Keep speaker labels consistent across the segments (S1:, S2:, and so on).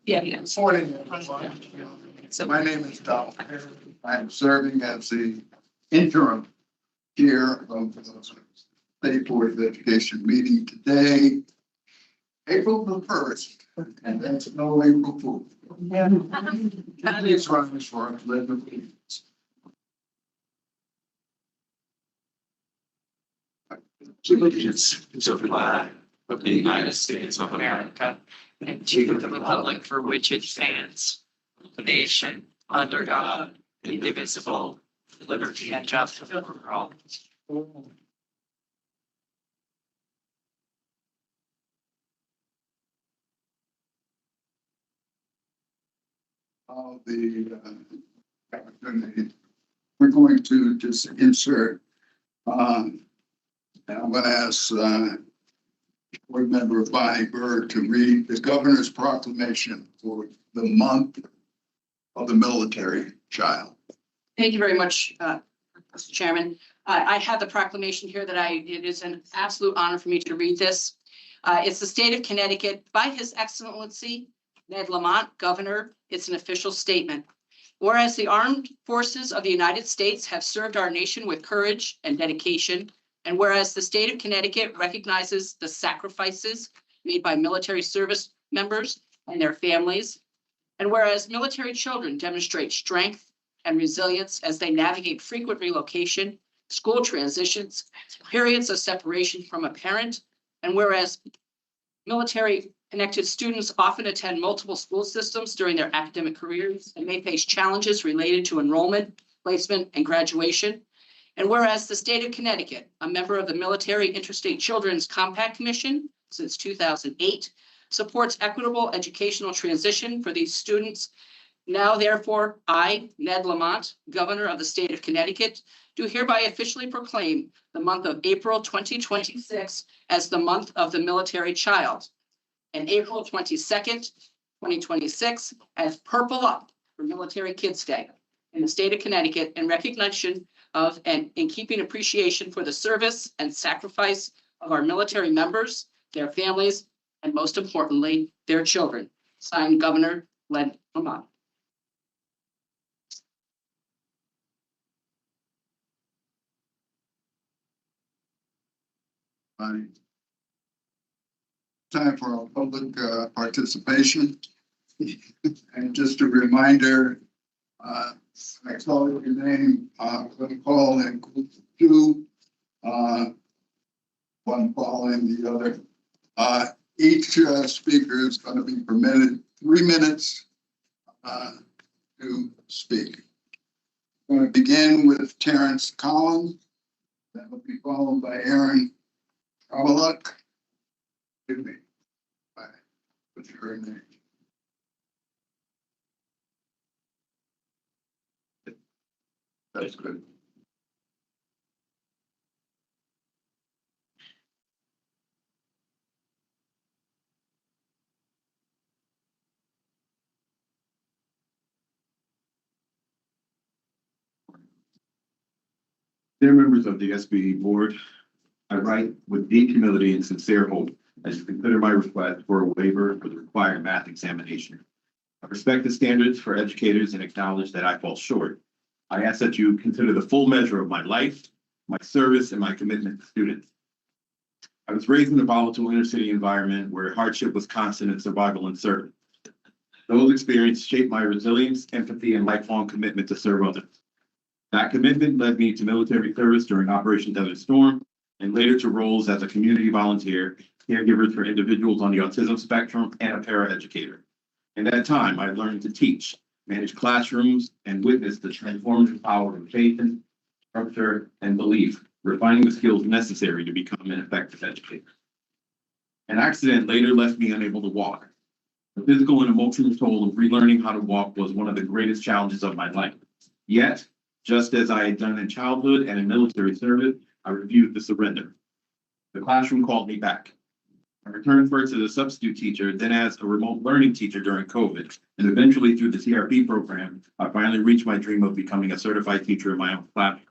S1: Yeah.
S2: Good morning, everyone. So my name is Don. I am serving as the interim chair of the State Board of Education meeting today, April the 1st, and that's no April Fool. That is running for us, let me please.
S3: Allegiance to the flag of the United States of America and to the republic for which it stands, the nation under God, indivisible, with liberty and justice for all.
S2: The opportunity. We're going to just insert, and I'm going to ask Board Member Bonnie Bird to read the governor's proclamation for the month of the military child.
S1: Thank you very much, Mr. Chairman. I have the proclamation here that it is an absolute honor for me to read this. It's the state of Connecticut by His Excellency Ned Lamont, Governor. It's an official statement. Whereas the armed forces of the United States have served our nation with courage and dedication, and whereas the state of Connecticut recognizes the sacrifices made by military service members and their families, and whereas military children demonstrate strength and resilience as they navigate frequent relocation, school transitions, periods of separation from a parent, and whereas military connected students often attend multiple school systems during their academic careers and may face challenges related to enrollment, placement, and graduation. And whereas the state of Connecticut, a member of the Military Interstate Children's Compact Commission since 2008, supports equitable educational transition for these students. Now, therefore, I, Ned Lamont, Governor of the state of Connecticut, do hereby officially proclaim the month of April 2026 as the month of the military child, and April 22nd, 2026 as Purple Up for Military Kids Day in the state of Connecticut in recognition of and in keeping appreciation for the service and sacrifice of our military members, their families, and most importantly, their children. Signed, Governor Ned Lamont.
S2: Time for our public participation. And just a reminder, I call your name, I'm going to call in two, one following the other. Each speaker is going to be permitted 3 minutes to speak. I'm going to begin with Terrence Collins. That will be followed by Aaron Traveluk. Excuse me. What's your name? That's good.
S4: Dear members of the SBE board, I write with deep humility and sincere hope as you consider my request for a waiver for the required math examination. I respect the standards for educators and acknowledge that I fall short. I ask that you consider the full measure of my life, my service, and my commitment to students. I was raised in a volatile inner city environment where hardship was constant and survival uncertain. Those experiences shaped my resilience, empathy, and lifelong commitment to serve others. That commitment led me to military service during Operation Desert Storm and later to roles as a community volunteer, caregiver for individuals on the autism spectrum, and a paraeducator. In that time, I learned to teach, manage classrooms, and witness the transformative power of faith, structure, and belief, refining the skills necessary to become an effective educator. An accident later left me unable to walk. The physical and emotional toll of relearning how to walk was one of the greatest challenges of my life. Yet, just as I had done in childhood and in military service, I refused to surrender. The classroom called me back. I returned first as a substitute teacher, then as a remote learning teacher during COVID, and eventually through the CRP program, I finally reached my dream of becoming a certified teacher in my own classroom.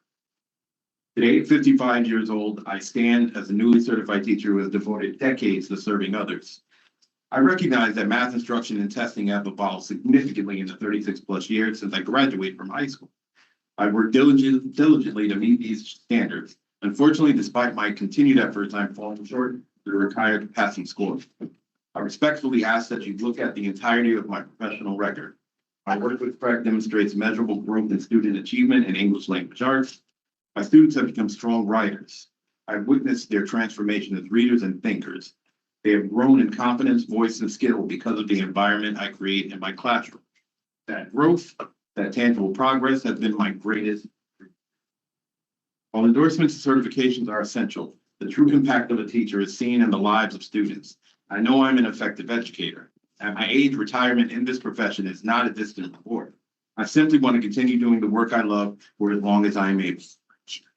S4: Today, at 55 years old, I stand as a newly certified teacher who has devoted decades to serving others. I recognize that math instruction and testing have evolved significantly in the 36+ years since I graduated from high school. I've worked diligently to meet these standards. Unfortunately, despite my continued efforts, I'm falling short of the required passing score. I respectfully ask that you look at the entirety of my professional record. My work with Craig demonstrates measurable growth in student achievement in English language arts. My students have become strong writers. I've witnessed their transformation as readers and thinkers. They have grown in confidence, voice, and skill because of the environment I create in my classroom. That growth, that tangible progress has been my greatest. While endorsements and certifications are essential, the true impact of a teacher is seen in the lives of students. I know I'm an effective educator. At my age, retirement in this profession is not a distant reward. I simply want to continue doing the work I love for as long as I am able.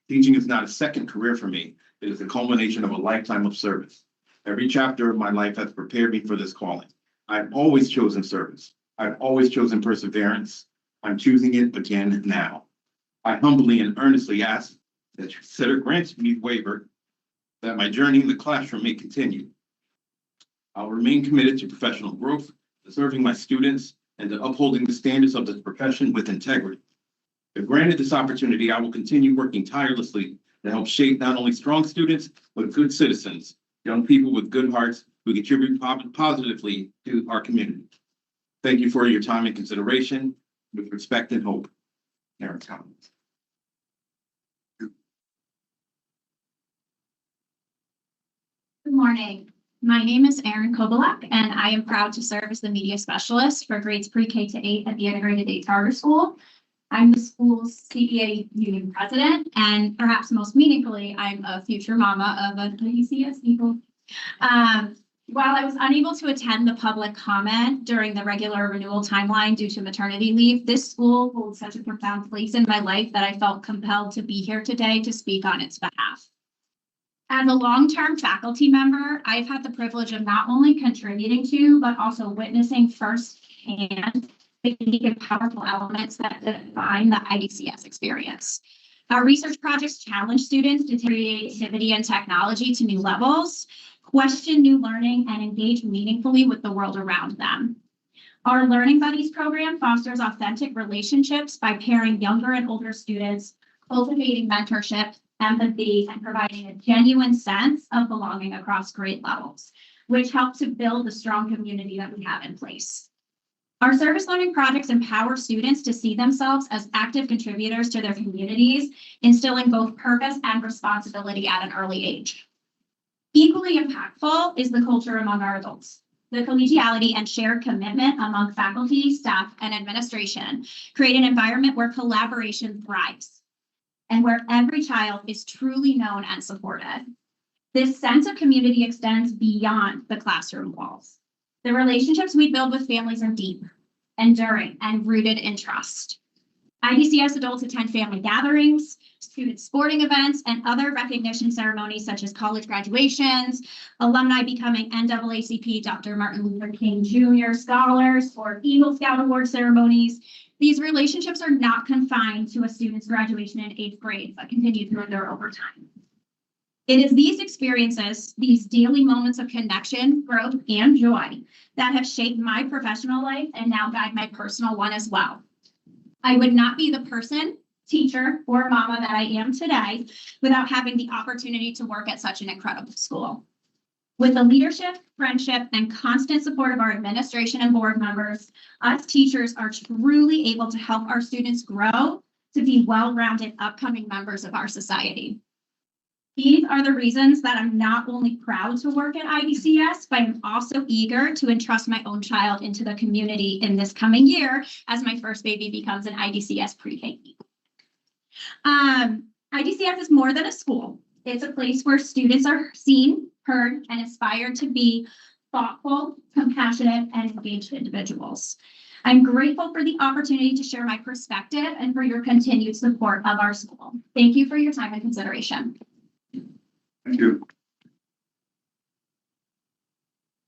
S4: Teaching is not a second career for me. It is the culmination of a lifetime of service. Every chapter of my life has prepared me for this calling. I've always chosen service. I've always chosen perseverance. I'm choosing it again now. I humbly and earnestly ask that you consider granting me waiver that my journey in the classroom may continue. I'll remain committed to professional growth, to serving my students, and to upholding the standards of this profession with integrity. If granted this opportunity, I will continue working tirelessly to help shape not only strong students, but good citizens, young people with good hearts who contribute positively to our community. Thank you for your time and consideration. With respect and hope, Aaron Collins.
S5: Good morning. My name is Erin Kovalek, and I am proud to serve as the media specialist for grades pre-K to 8 at the Integrated 8 Charter School. I'm the school's CEA union president, and perhaps most meaningfully, I'm a future mama of an IDCS eagle. While I was unable to attend the public comment during the regular renewal timeline due to maternity leave, this school holds such a profound place in my life that I felt compelled to be here today to speak on its behalf. As a long-term faculty member, I've had the privilege of not only contributing to, but also witnessing firsthand the unique and powerful elements that define the IDCS experience. Our research projects challenge students to take creativity and technology to new levels, question new learning, and engage meaningfully with the world around them. Our Learning Buddies program fosters authentic relationships by pairing younger and older students, cultivating mentorship, empathy, and providing a genuine sense of belonging across grade levels, which help to build the strong community that we have in place. Our service learning projects empower students to see themselves as active contributors to their communities, instilling both purpose and responsibility at an early age. Equally impactful is the culture among our adults. The collegiality and shared commitment among faculty, staff, and administration create an environment where collaboration thrives and where every child is truly known and supported. This sense of community extends beyond the classroom walls. The relationships we build with families are deep, enduring, and rooted in trust. IDCS adults attend family gatherings, student sporting events, and other recognition ceremonies such as college graduations, alumni becoming NAACP Dr. Martin Luther King Jr. scholars, or Eagle Scout Award ceremonies. These relationships are not confined to a student's graduation in 8th grade, but continue to endure over time. It is these experiences, these daily moments of connection, growth, and joy that have shaped my professional life and now guide my personal one as well. I would not be the person, teacher, or mama that I am today without having the opportunity to work at such an incredible school. With the leadership, friendship, and constant support of our administration and board members, us teachers are truly able to help our students grow to be well-rounded upcoming members of our society. These are the reasons that I'm not only proud to work at IDCS, but I'm also eager to entrust my own child into the community in this coming year as my first baby becomes an IDCS pre-K. IDCS is more than a school. It's a place where students are seen, heard, and inspired to be thoughtful, compassionate, and engaged individuals. I'm grateful for the opportunity to share my perspective and for your continued support of our school. Thank you for your time and consideration.
S2: Thank you.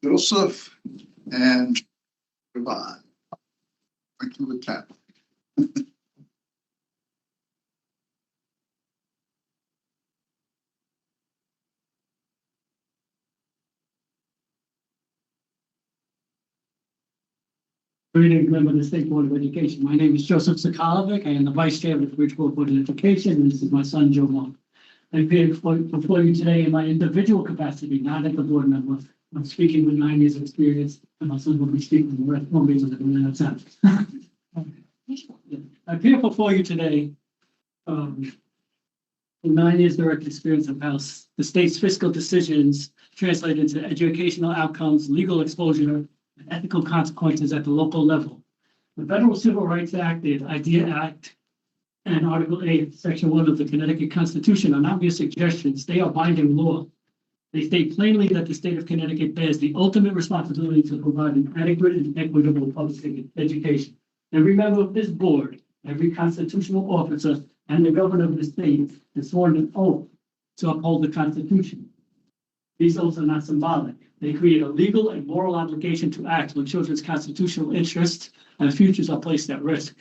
S2: Joseph and Yvonne. Thank you for that.
S6: Greetings, member of the State Board of Education. My name is Joseph Sakalovic. I am the Vice Chair of the Bridgeport Board of Education, and this is my son, Joe Monk. I appear before you today in my individual capacity, not as a board member. I'm speaking with 9 years of experience, and my son will be speaking the rest of the time. I appear before you today with 9 years direct experience of how the state's fiscal decisions translate into educational outcomes, legal exposure, and ethical consequences at the local level. The Federal Civil Rights Act, the IDEA Act, and Article 8, Section 1 of the Connecticut Constitution are not mere suggestions, they are binding law. They state plainly that the state of Connecticut bears the ultimate responsibility to provide an adequate and equitable public education. Every member of this board, every constitutional officer, and the governor of the state is sworn an oath to uphold the Constitution. These oaths are not symbolic. They create a legal and moral obligation to act when children's constitutional interests and futures are placed at risk.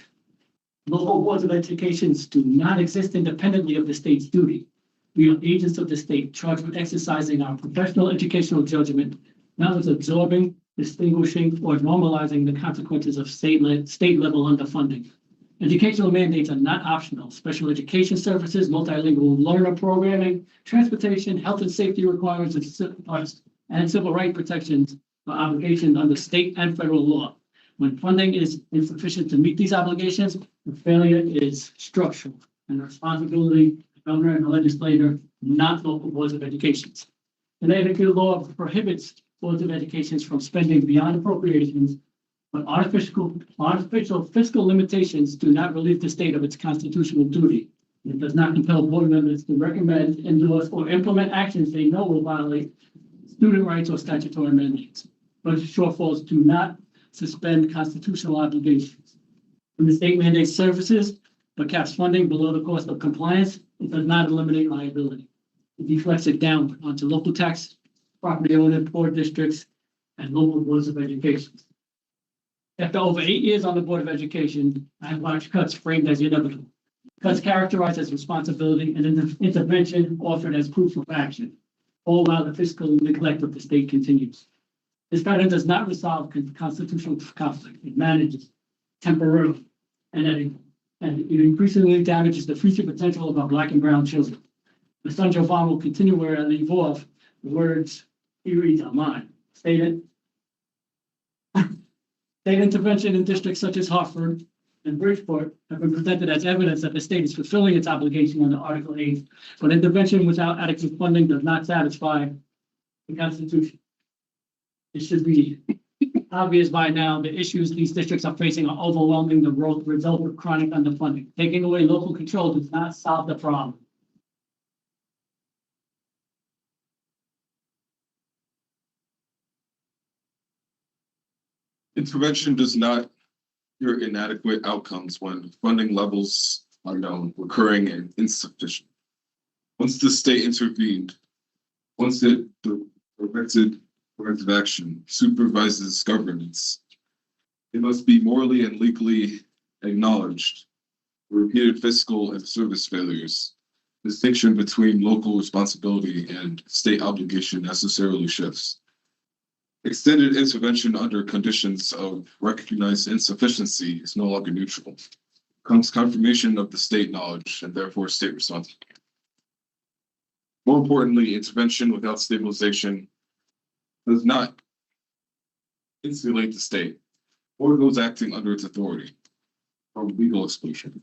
S6: Local boards of education do not exist independently of the state's duty. We are agents of the state charged with exercising our professional educational judgment, not as absorbing, distinguishing, or normalizing the consequences of state-level underfunding. Educational mandates are not optional. Special education services, multilingual learner programming, transportation, health and safety requirements, and civil rights protections are obligations under state and federal law. When funding is insufficient to meet these obligations, the failure is structural, and the responsibility of the governor and the legislator, not local boards of education. Connecticut law prohibits boards of education from spending beyond appropriations, but artificial fiscal limitations do not relieve the state of its constitutional duty. It does not compel board members to recommend, endorse, or implement actions they know will violate student rights or statutory mandates. But shortfalls do not suspend constitutional obligations. When the state mandates services but caps funding below the cost of compliance, it does not eliminate liability. It deflects it downward onto local tax, property owner, board districts, and local boards of education. After over 8 years on the Board of Education, I have watched cuts framed as inevitable. Cuts characterized as responsibility and intervention offered as proof of action, all while the fiscal neglect of the state continues. This pattern does not resolve constitutional conflict. It manages temporarily, and it increasingly damages the future potential of our Black and brown children. My son Jovan will continue where I leave off. The words he reads are mine. State intervention in districts such as Hartford and Bridgeport have been presented as evidence that the state is fulfilling its obligation under Article 8, but intervention without adequate funding does not satisfy the Constitution. It should be obvious by now the issues these districts are facing are overwhelming the result of chronic underfunding. Taking away local control does not solve the problem.
S7: Intervention does not cure inadequate outcomes when funding levels are known, recurring, and insufficient. Once the state intervened, once it directed corrective action, supervises governance, it must be morally and legally acknowledged. Repeated fiscal and service failures, distinction between local responsibility and state obligation necessarily shifts. Extended intervention under conditions of recognized insufficiency is no longer neutral. It becomes confirmation of the state knowledge and therefore state responsibility. More importantly, intervention without stabilization does not insulate the state or those acting under its authority from legal exclusion.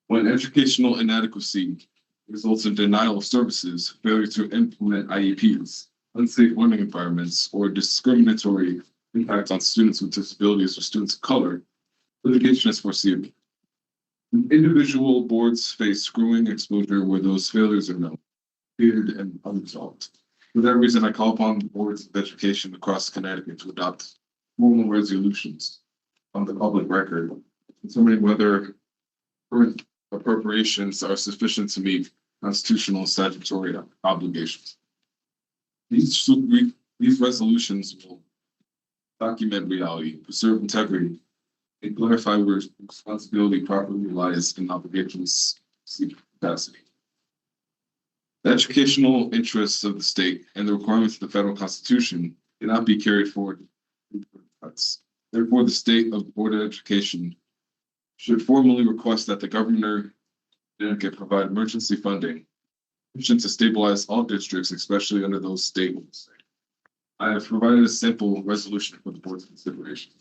S7: When educational inadequacy results in denial of services, failure to implement IEPs, unsafe learning environments, or discriminatory impact on students with disabilities or students of color, litigation is foreseeable. Individual boards face screwing exposure where those failures are known, feared, and unresolved. For that reason, I call upon boards of education across Connecticut to adopt formal resolutions on the public record, determining whether current appropriations are sufficient to meet constitutional and statutory obligations. These resolutions will document reality, preserve integrity, and clarify where responsibility properly lies in obligations capacity. The educational interests of the state and the requirements of the federal constitution cannot be carried forward through cuts. Therefore, the state of Board of Education should formally request that the governor provide emergency funding sufficient to stabilize all districts, especially under those stables. I have provided a simple resolution for the board's consideration.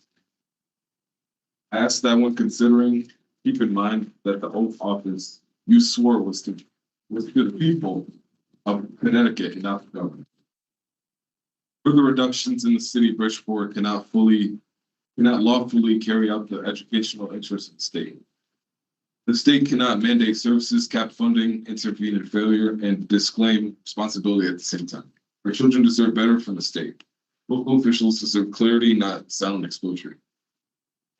S7: I ask that when considering, keep in mind that the oath office you swore was to the people of Connecticut and not the government. Further reductions in the city of Bridgeport cannot lawfully carry out the educational interests of the state. The state cannot mandate services, cap funding, intervene in failure, and disclaim responsibility at the same time. Our children deserve better from the state. Local officials deserve clarity, not silent exposure.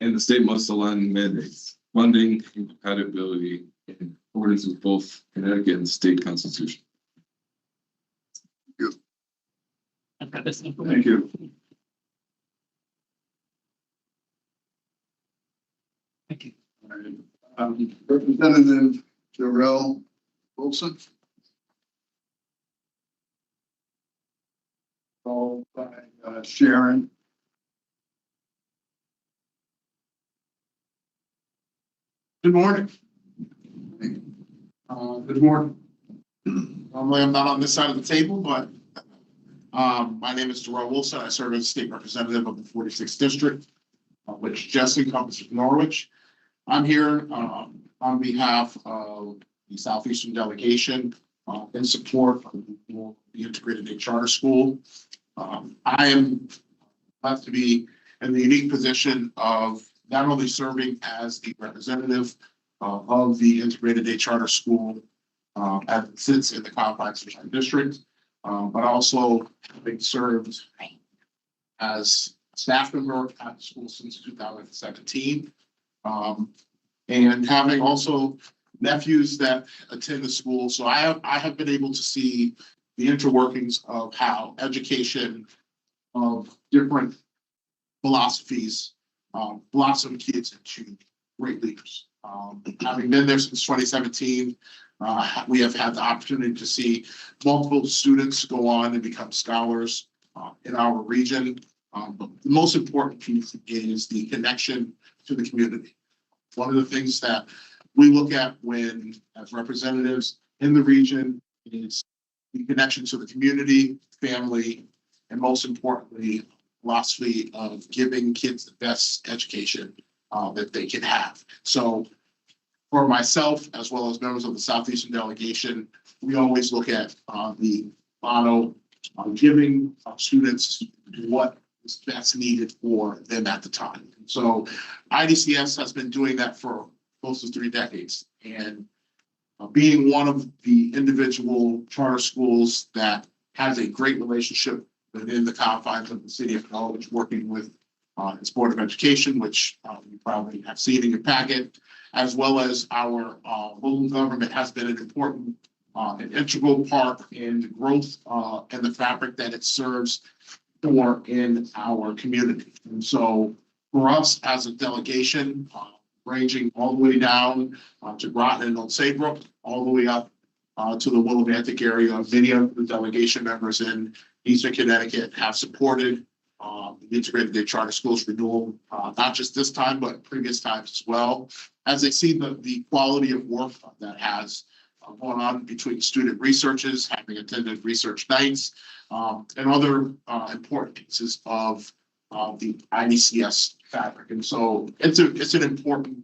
S7: And the state must align mandates, funding, and compatibility in accordance with both Connecticut and state constitution.
S2: Thank you. Representative Jarrell Wilson. Followed by Sharon.
S8: Good morning. Good morning. Normally, I'm not on this side of the table, but my name is Darrell Wilson. I serve as state representative of the 46th district, which just encompasses Norwich. I'm here on behalf of the Southeastern delegation in support of the Integrated Day Charter School. I am blessed to be in the unique position of not only serving as the representative of the Integrated Day Charter School as it sits in the confines of my district, but also having served as a staff member at the school since 2017, and having also nephews that attend the school. So I have been able to see the interworkings of how education of different philosophies blossom kids into great leaders. Having been there since 2017, we have had the opportunity to see multiple students go on and become scholars in our region. But the most important piece is the connection to the community. One of the things that we look at when, as representatives in the region, is the connection to the community, family, and most importantly, philosophy of giving kids the best education that they can have. So for myself, as well as members of the Southeastern delegation, we always look at the motto of giving students what is best needed for them at the time. So IDCS has been doing that for close to 3 decades. And being one of the individual charter schools that has a great relationship within the confines of the city of Norwich, working with its Board of Education, which you probably have seen in your packet, as well as our local government has been an important an integral part in the growth and the fabric that it serves for in our community. And so for us as a delegation, ranging all the way down to Groton and Old Saybrook, all the way up to the Willimantic area, many of the delegation members in Eastern Connecticut have supported the Integrated Day Charter Schools renewal, not just this time, but previous times as well, as they see the quality of work that has going on between student researchers, having attended research nights, and other important pieces of the IDCS fabric. And so it's an important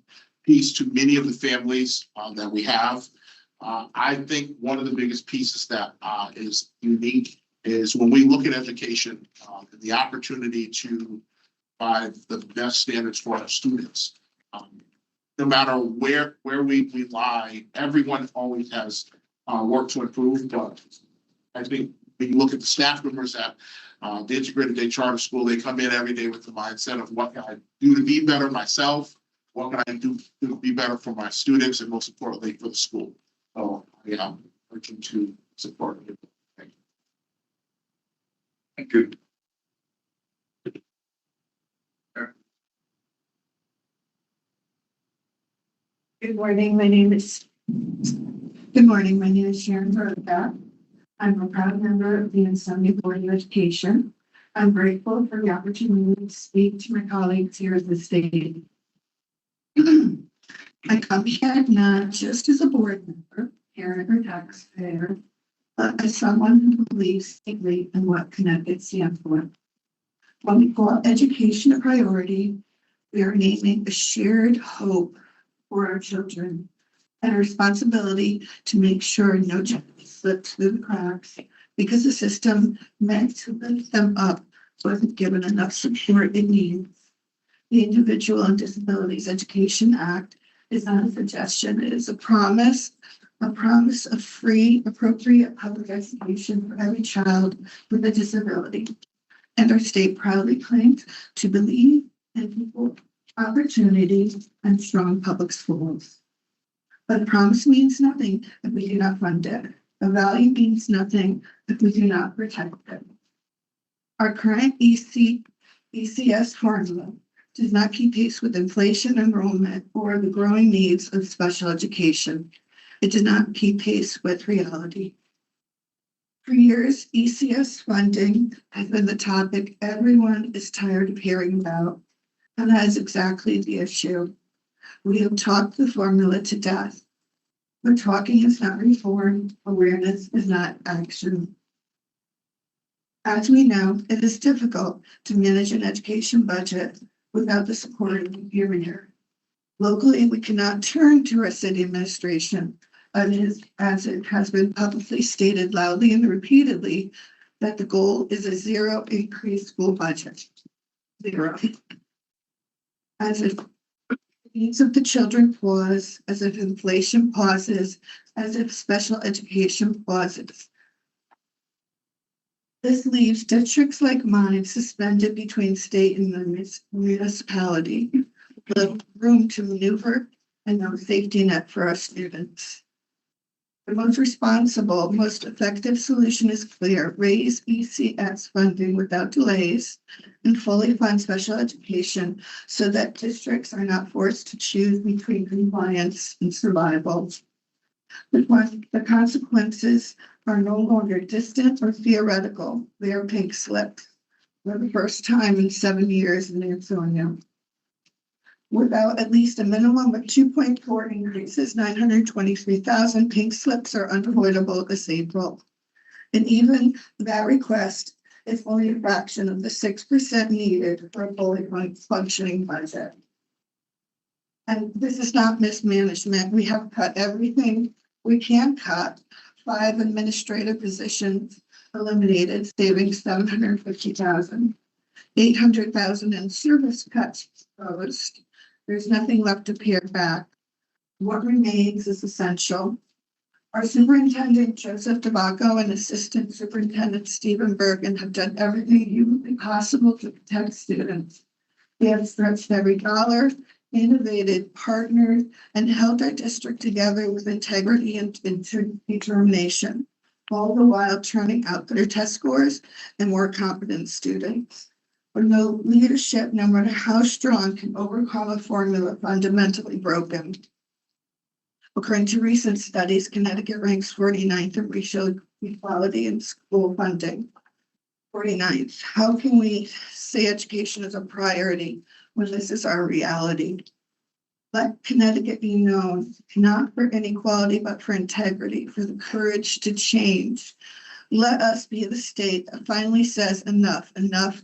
S8: piece to many of the families that we have. I think one of the biggest pieces that is unique is when we look at education, the opportunity to provide the best standards for our students. No matter where we lie, everyone always has work to improve. But I think when you look at the staff members at the Integrated Day Charter School, they come in every day with the mindset of what can I do to be better myself? What can I do to be better for my students, and most importantly for the school? So I am urging to support you.
S2: Thank you.
S9: Good morning, my name is Sharon Bertha. I'm a proud member of the Insomnia Board of Education. I'm grateful for the opportunity to speak to my colleagues here at the state. I come here not just as a board member, parent, or taxpayer, but as someone who believes deeply in what Connecticut stands for. When we call education a priority, we are naming a shared hope for our children and a responsibility to make sure no child slips through the cracks because the system meant to lift them up wasn't given enough support it needs. The Individual and Disabilities Education Act is not a suggestion, it is a promise of free, appropriate public education for every child with a disability. And our state proudly claims to believe in equal opportunity and strong public schools. But a promise means nothing if we do not fund it. A value means nothing if we do not protect it. Our current ECS formula does not keep pace with inflation, enrollment, or the growing needs of special education. It does not keep pace with reality. For years, ECS funding has been the topic everyone is tired of hearing about, and that is exactly the issue. We have talked the formula to death, but talking is not reform, awareness is not action. As we know, it is difficult to manage an education budget without the support of the here. Locally, we cannot turn to our city administration, as it has been publicly stated loudly and repeatedly that the goal is a zero increase school budget. Zero. As if the needs of the children pause, as if inflation pauses, as if special education pauses. This leaves districts like mine suspended between state and municipality, with room to maneuver and no safety net for our students. The most responsible, most effective solution is clear: raise ECS funding without delays and fully fund special education so that districts are not forced to choose between compliance and survival. The consequences are no longer distant or theoretical. They are pink slips for the first time in 7 years in Ansonia. Without at least a minimum of 2.4 increases, 923,000 pink slips are unavoidable this April. And even that request is only a fraction of the 6% needed for a fully functioning budget. And this is not mismanagement. We have cut everything we can cut. 5 administrative positions eliminated, saving 750,000. 800,000 in service cuts proposed. There's nothing left to pare back. What remains is essential. Our superintendent, Joseph DeBacco, and assistant superintendent, Stephen Bergen, have done everything humanly possible to protect students. They have stretched every dollar, innovated, partnered, and held our district together with integrity and determination, all the while turning out better test scores and more competent students. But no leadership, no matter how strong, can overcome a formula fundamentally broken. According to recent studies, Connecticut ranks 49th in racial equality in school funding. 49th. How can we say education is a priority when this is our reality? Let Connecticut be known, not for inequality, but for integrity, for the courage to change. Let us be the state that finally says enough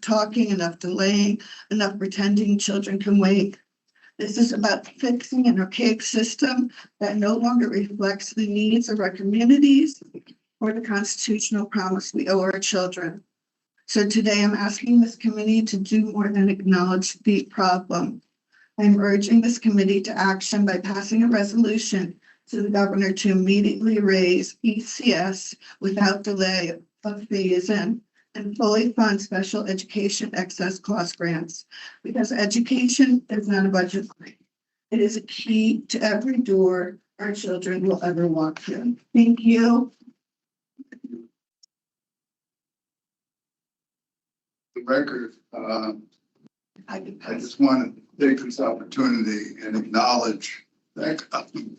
S9: talking, enough delaying, enough pretending children can wait. This is about fixing an archaic system that no longer reflects the needs of our communities or the constitutional promise we owe our children. So today I'm asking this committee to do more than acknowledge the problem. I'm urging this committee to action by passing a resolution to the governor to immediately raise ECS without delay of phase-in and fully fund special education excess cost grants, because education is not a budget line. It is a key to every door our children will ever walk through. Thank you.
S2: The record, I just want to take this opportunity and acknowledge that,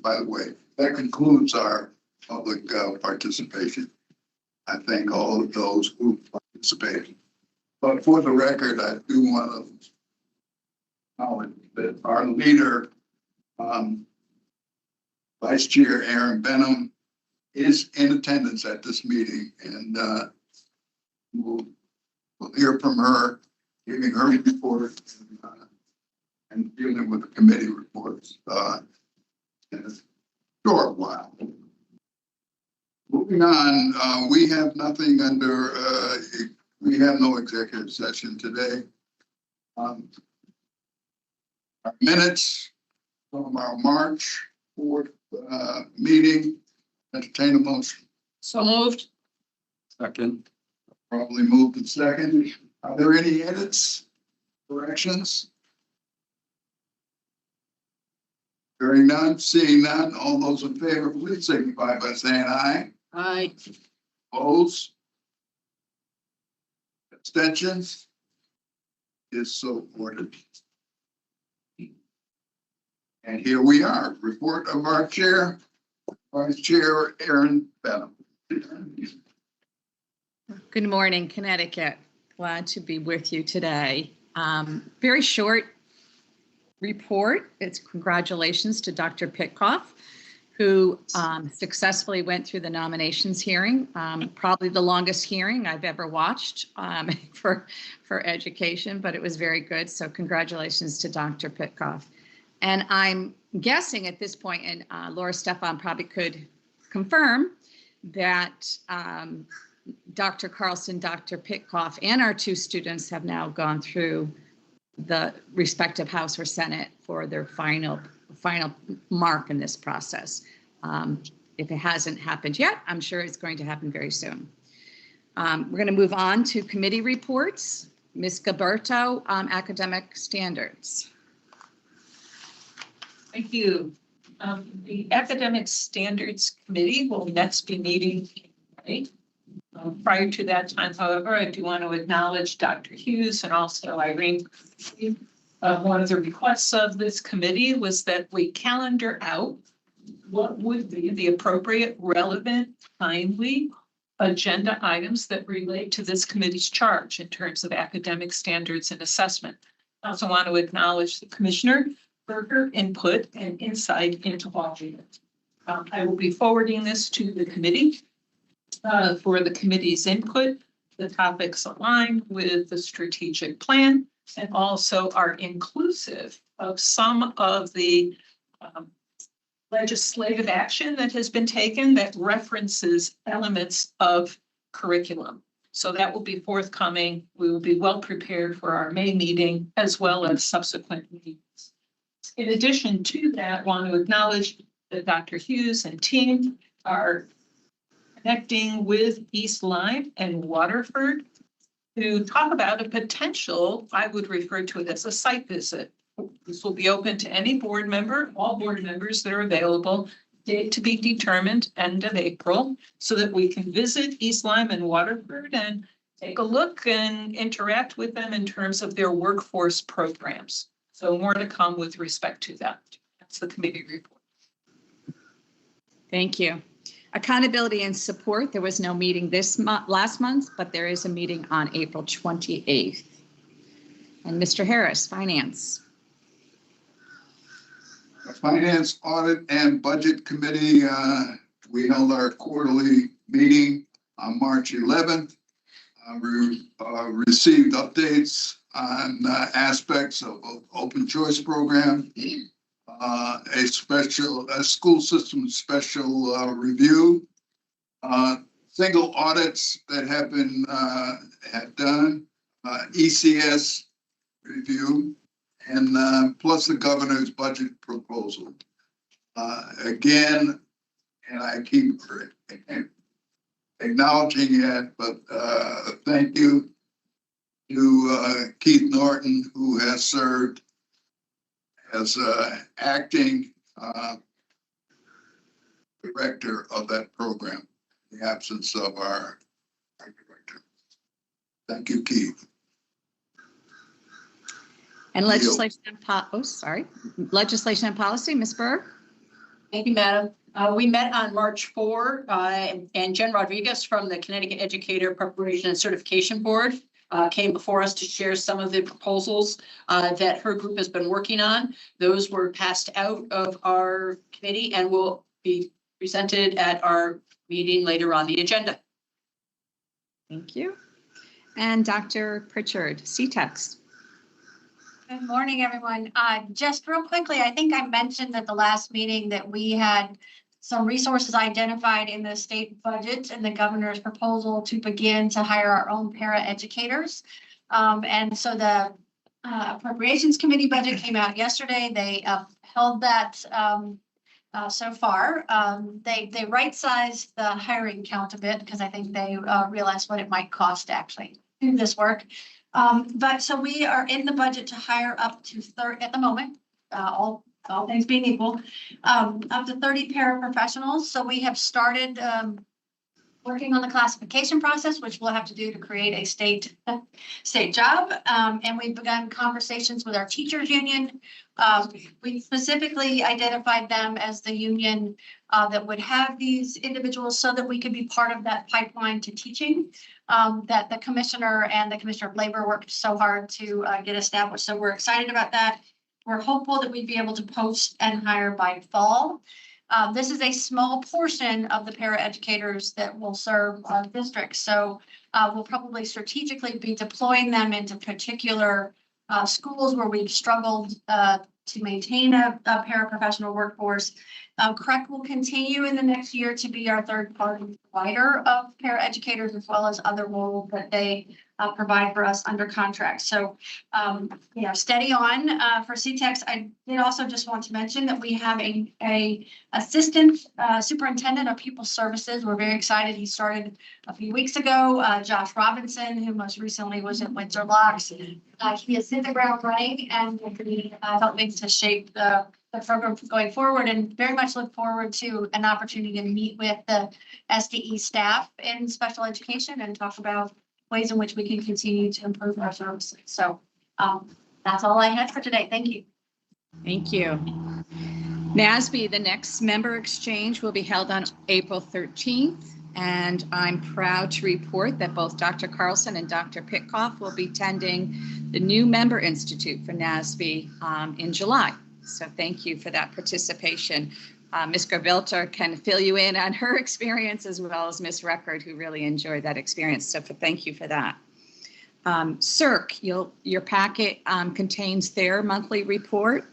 S2: by the way, that concludes our public participation. I thank all of those who participated. But for the record, I do want to acknowledge that our leader, Vice Chair Aaron Benham, is in attendance at this meeting, and we'll hear from her, giving her report and dealing with the committee reports in a short while. Moving on, we have nothing under, we have no executive session today. Our minutes from our March 4th meeting, entertain a motion.
S1: So moved.
S3: Second.
S2: Probably moved in second. Are there any edits, corrections? Hearing none, seeing none, all those in favor, please signify by saying aye.
S1: Aye.
S2: Opposed? Abstentions? Is so ordered. And here we are, report of our chair, Vice Chair Aaron Benham.
S10: Good morning, Connecticut. Glad to be with you today. Very short report. It's congratulations to Dr. Pitkoff, who successfully went through the nominations hearing, probably the longest hearing I've ever watched for education, but it was very good. So congratulations to Dr. Pitkoff. And I'm guessing at this point, and Laura Stefan probably could confirm, that Dr. Carlson, Dr. Pitkoff, and our two students have now gone through the respective House or Senate for their final mark in this process. If it hasn't happened yet, I'm sure it's going to happen very soon. We're going to move on to committee reports. Ms. Gilberto, academic standards.
S11: Thank you. The Academic Standards Committee will next be meeting in May. Prior to that time, however, I do want to acknowledge Dr. Hughes and also Irene. One of the requests of this committee was that we calendar out what would be the appropriate, relevant, timely agenda items that relate to this committee's charge in terms of academic standards and assessment. I also want to acknowledge the commissioner for her input and insight into all of it. I will be forwarding this to the committee for the committee's input. The topics align with the strategic plan and also are inclusive of some of the legislative action that has been taken that references elements of curriculum. So that will be forthcoming. We will be well prepared for our May meeting as well as subsequent meetings. In addition to that, I want to acknowledge that Dr. Hughes and team are connecting with East Lyme and Waterford to talk about a potential, I would refer to it as a site visit. This will be open to any board member, all board members that are available, date to be determined, end of April, so that we can visit East Lyme and Waterford and take a look and interact with them in terms of their workforce programs. So more to come with respect to that. That's the committee report.
S10: Thank you. Accountability and support. There was no meeting last month, but there is a meeting on April 28th. And Mr. Harris, Finance.
S2: The Finance, Audit, and Budget Committee, we held our quarterly meeting on March 11th. We received updates on aspects of open choice program, a school system special review, single audits that have been done, ECS review, and plus the governor's budget proposal. Again, and I keep acknowledging it, but thank you to Keith Norton, who has served as acting director of that program, in the absence of our director. Thank you, Keith.
S10: And legislation and legislation and policy, Ms. Berg.
S1: Thank you, Madam. We met on March 4, and Jen Rodriguez from the Connecticut Educator Preparation and Certification Board came before us to share some of the proposals that her group has been working on. Those were passed out of our committee and will be presented at our meeting later on the agenda.
S10: Thank you. And Dr. Pritchard, CTEX.
S12: Good morning, everyone. Just real quickly, I think I mentioned at the last meeting that we had some resources identified in the state budget and the governor's proposal to begin to hire our own para educators. And so the appropriations committee budget came out yesterday. They held that so far. They right-sized the hiring count a bit because I think they realized what it might cost to actually do this work. But so we are in the budget to hire up to 30 at the moment, all things being equal, up to 30 paraprofessionals. So we have started working on the classification process, which we'll have to do to create a state job. And we've begun conversations with our teachers union. We specifically identified them as the union that would have these individuals so that we could be part of that pipeline to teaching that the commissioner and the commissioner of labor worked so hard to get established. So we're excited about that. We're hopeful that we'd be able to post and hire by fall. This is a small portion of the paraeducators that will serve our districts. So we'll probably strategically be deploying them into particular schools where we've struggled to maintain a paraprofessional workforce. CREC will continue in the next year to be our third-party provider of paraeducators as well as other roles that they provide for us under contract. So, steady on for CTEX. I did also just want to mention that we have a assistant superintendent of pupil services. We're very excited. He started a few weeks ago. Josh Robinson, who most recently was at Windsor Locks. He has hit the ground running and will be helping to shape the program going forward, and very much look forward to an opportunity to meet with the SDE staff in special education and talk about ways in which we can continue to improve our services. So that's all I had for today. Thank you.
S10: Thank you. NASB, the next member exchange will be held on April 13th. And I'm proud to report that both Dr. Carlson and Dr. Pitkoff will be attending the new Member Institute for NASB in July. So thank you for that participation. Ms. Gravilter can fill you in on her experience as well as Ms. Record, who really enjoyed that experience. So thank you for that. CERC, your packet contains their monthly report.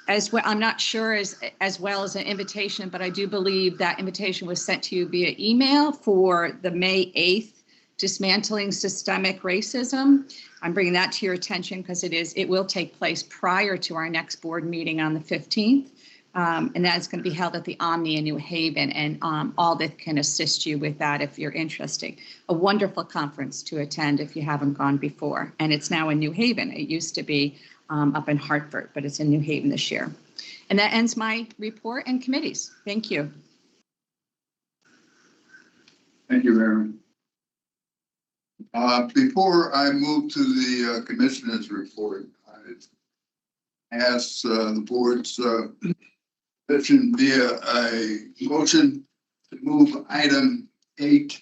S10: As well, I'm not sure as well as an invitation, but I do believe that invitation was sent to you via email for the May 8th Dismantling Systemic Racism. I'm bringing that to your attention because it will take place prior to our next board meeting on the 15th. And that's going to be held at the Omni in New Haven, and all that can assist you with that if you're interested. A wonderful conference to attend if you haven't gone before. And it's now in New Haven. It used to be up in Hartford, but it's in New Haven this year. And that ends my report and committees. Thank you.
S2: Thank you, Aaron. Before I move to the commissioner's report, I ask the board's permission via a motion to move item 8F,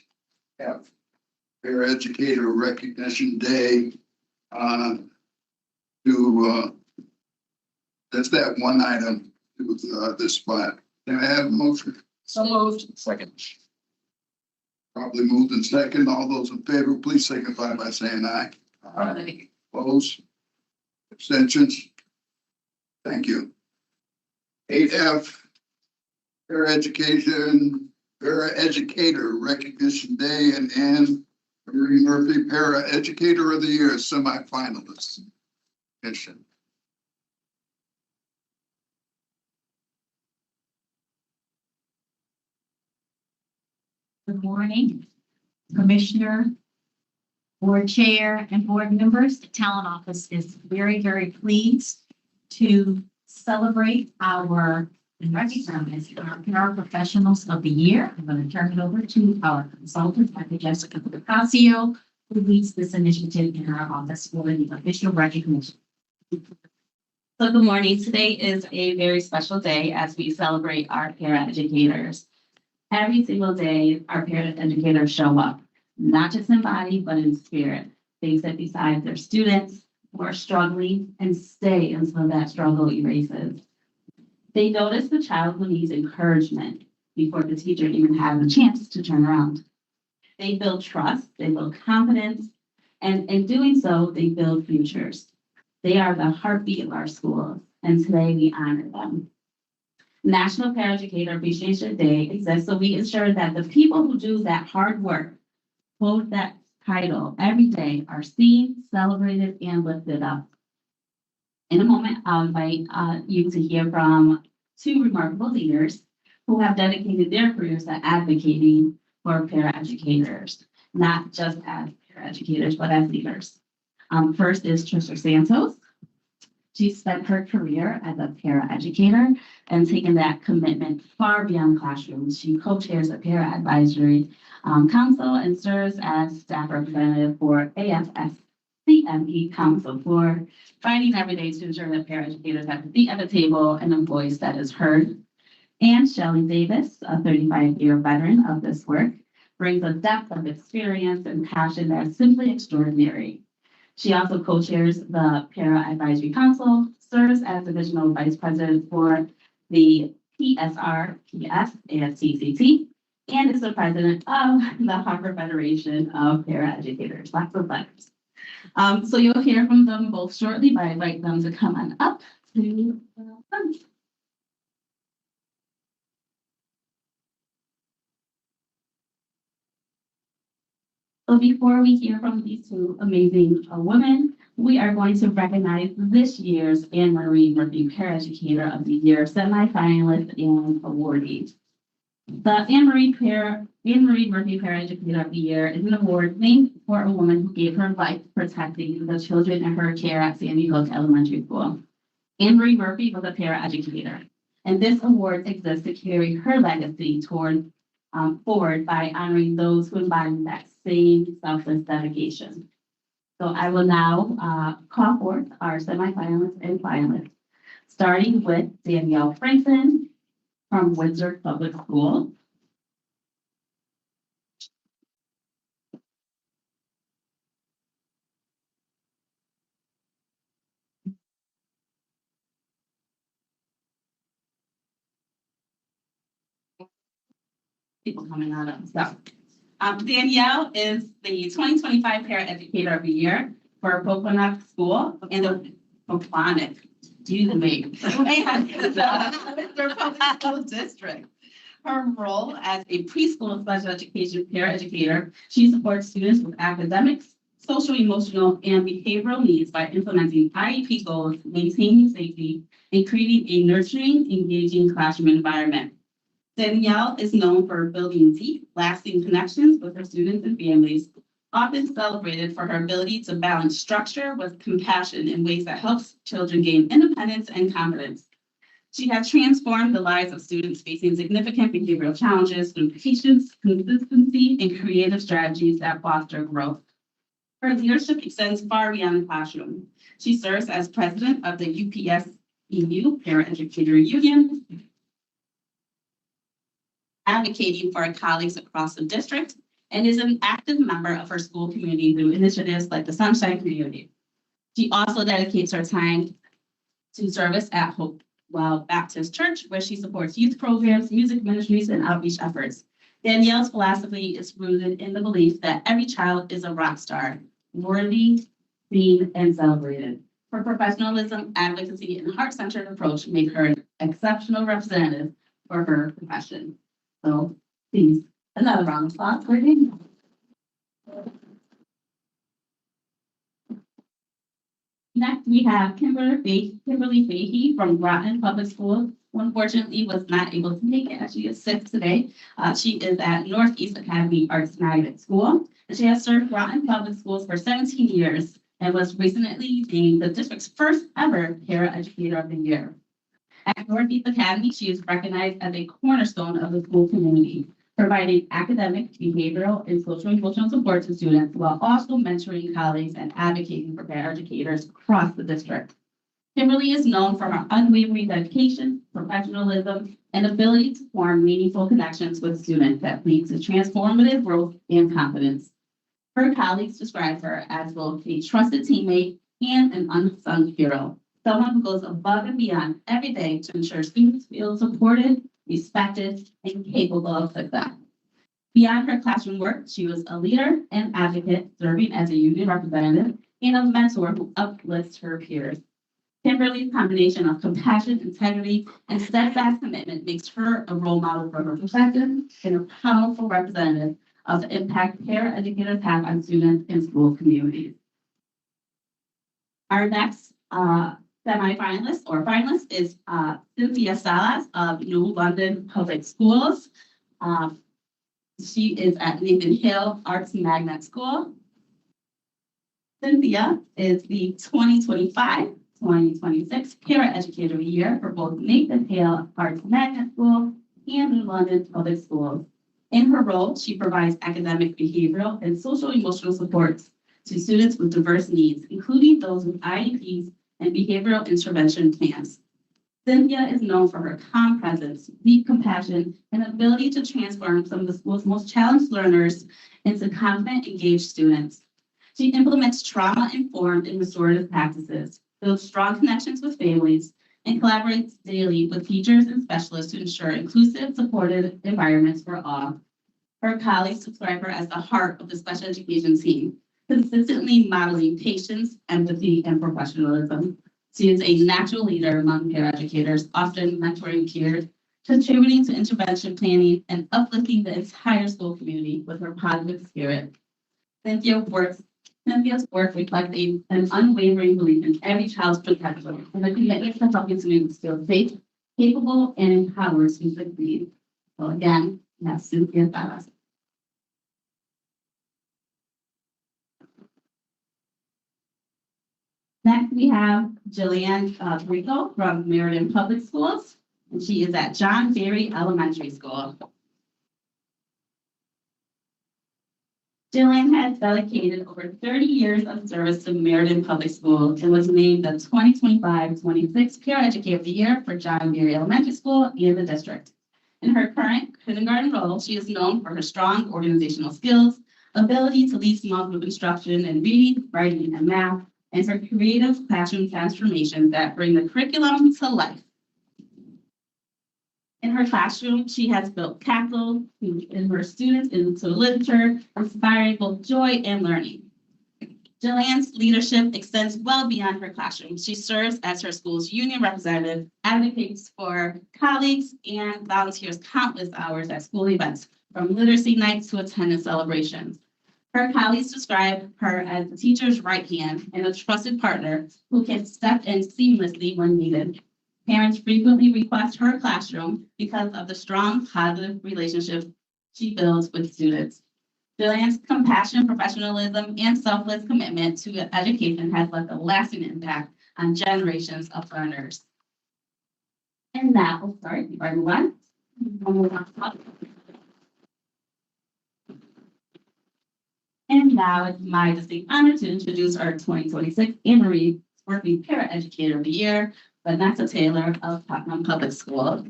S2: Paraeducator Recognition Day, to that's that one item to this spot. Can I have a motion?
S1: So moved.
S3: Second.
S2: Probably moved in second. All those in favor, please signify by saying aye.
S1: Aye.
S2: Opposed? Abstentions? Thank you. 8F, Paraeducator Recognition Day, and Ann Marie Murphy, Paraeducator of the Year, semifinalists. Mission.
S13: Good morning, Commissioner, Board Chair, and board members. The Talent Office is very, very pleased to celebrate our and recognize our Paraprofessionals of the Year. I'm going to turn it over to our consultant, Dr. Jessica Picasso, who leads this initiative in our office for the official recognition.
S14: So good morning. Today is a very special day as we celebrate our paraeducators. Every single day, our paraeducators show up, not just in body, but in spirit. They sit beside their students who are struggling and stay until that struggle erases. They notice the child who needs encouragement before the teacher even has a chance to turn around. They build trust, they build confidence, and in doing so, they build futures. They are the heartbeat of our schools, and today we honor them. National Paraeducator Appreciation Day exists so we ensure that the people who do that hard work, hold that title every day, are seen, celebrated, and lifted up. In a moment, I'll invite you to hear from two remarkable leaders who have dedicated their careers to advocating for paraeducators, not just as paraeducators, but as leaders. First is Trisha Santos. She spent her career as a paraeducator and taken that commitment far beyond classrooms. She co-chairs the Para Advisory Council and serves as staff representative for AFS-CME Council for fighting every day to ensure that paraeducators have a seat at the table and a voice that is heard. And Shelley Davis, a 35-year veteran of this work, brings a depth of experience and passion that is simply extraordinary. She also co-chairs the Para Advisory Council, serves as Divisional Vice President for the PSR, PS, and CCT, and is the president of the Harvard Federation of Paraeducators. Lots of letters. So you'll hear from them both shortly, but I invite them to come on up to the front. So before we hear from these two amazing women, we are going to recognize this year's Anne Marie Murphy Paraeducator of the Year semifinalist and awardee. The Anne Marie Murphy Paraeducator of the Year is an award named for a woman who gave her life protecting the children in her care at Sandy Hook Elementary School. Anne Marie Murphy was a paraeducator, and this award exists to carry her legacy forward by honoring those who embody that same selfless dedication. So I will now call forth our semifinalists and finalists, starting with Danielle Franklin from Windsor Public Schools. People coming out of stuff. Danielle is the 2025 Paraeducator of the Year for Poconoke School and the Poconoke, do the name, and the Public School District. Her role as a preschool special education paraeducator, she supports students with academics, social, emotional, and behavioral needs by implementing IEP goals, maintaining safety, and creating a nurturing, engaging classroom environment. Danielle is known for building deep, lasting connections with her students and families, often celebrated for her ability to balance structure with compassion in ways that helps children gain independence and confidence. She has transformed the lives of students facing significant behavioral challenges through patience, consistency, and creative strategies that foster growth. Her leadership extends far beyond the classroom. She serves as president of the UPS EU Paraeducator Union, advocating for her colleagues across the district, and is an active member of her school community through initiatives like the Sunshine Community. She also dedicates her time to service at Hopewell Baptist Church, where she supports youth programs, music ministries, and outreach efforts. Danielle's philosophy is rooted in the belief that every child is a rock star, worthy, seen, and celebrated. Her professionalism, advocacy, and heart-centered approach make her an exceptional representative for her profession. So please, another round of applause for Danielle. Next, we have Kimberly Fahey from Groton Public Schools, who unfortunately was not able to make it as she is sick today. She is at Northeast Academy Arts Magnet School, and she has served Groton Public Schools for 17 years and was recently named the district's first ever Paraeducator of the Year. At Northeast Academy, she is recognized as a cornerstone of the school community, providing academic, behavioral, and social and emotional support to students while also mentoring colleagues and advocating for paraeducators across the district. Kimberly is known for her unwavering dedication, professionalism, and ability to form meaningful connections with students that lead to transformative growth and confidence. Her colleagues describe her as both a trusted teammate and an unsung hero, someone who goes above and beyond every day to ensure students feel supported, respected, and capable of success. Beyond her classroom work, she was a leader and advocate, serving as a union representative and a mentor who uplifts her peers. Kimberly's combination of compassion, integrity, and steadfast commitment makes her a role model for her profession and a powerful representative of the impact paraeducators have on students and school communities. Our next semi-finalist or finalist is Cynthia Salas of New London Public Schools. She is at Nathan Hill Arts Magnet School. Cynthia is the 2025-2026 Paraeducator of the Year for both Nathan Hill Arts Magnet School and New London Public Schools. In her role, she provides academic, behavioral, and social-emotional supports to students with diverse needs, including those with IEPs and behavioral intervention plans. Cynthia is known for her calm presence, deep compassion, and ability to transform some of the school's most challenged learners into confident, engaged students. She implements trauma-informed and restorative practices, builds strong connections with families, and collaborates daily with teachers and specialists to ensure inclusive, supportive environments for all. Her colleagues describe her as the heart of the special education team, consistently modeling patience, empathy, and professionalism. She is a natural leader among paraeducators, often mentoring peers, contributing to intervention planning, and uplifting the entire school community with her positive spirit. Cynthia's work reflects an unwavering belief in every child's potential and a commitment to helping students feel safe, capable, and empowered to succeed. So again, that's Cynthia Salas. Next, we have Jillian Rico from Meriden Public Schools, and she is at John Berry Elementary School. Jillian has dedicated over 30 years of service to Meriden Public Schools and was named the 2025-26 Paraeducator of the Year for John Berry Elementary School and the district. In her current kindergarten role, she is known for her strong organizational skills, ability to lead small group instruction in reading, writing, and math, and her creative classroom transformations that bring the curriculum to life. In her classroom, she has built capital in her students into literature, inspiring both joy and learning. Jillian's leadership extends well beyond her classroom. She serves as her school's union representative, advocates for colleagues, and volunteers countless hours at school events, from literacy nights to attendance celebrations. Her colleagues describe her as the teacher's right hand and a trusted partner who can step in seamlessly when needed. Parents frequently request her classroom because of the strong, positive relationship she builds with students. Jillian's compassion, professionalism, and selfless commitment to education has left a lasting impact on generations of learners. And now, sorry, before I move on. And now it's my distinct honor to introduce our 2026 Anne Marie Worthy Paraeducator of the Year, Vanessa Taylor of Putnam Public School.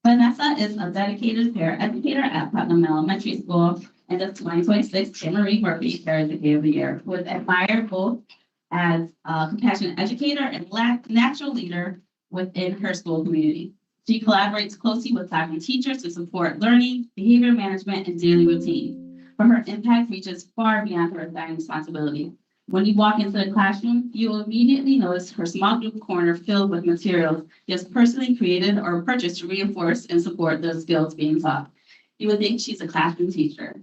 S14: Vanessa is a dedicated paraeducator at Putnam Elementary School and the 2026 Anne Marie Worthy Paraeducator of the Year, who is admired both as a compassionate educator and natural leader within her school community. She collaborates closely with staff and teachers to support learning, behavior management, and daily routine. But her impact reaches far beyond her assigned responsibility. When you walk into the classroom, you will immediately notice her small group corner filled with materials she has personally created or purchased to reinforce and support the skills being taught. You would think she's a classroom teacher.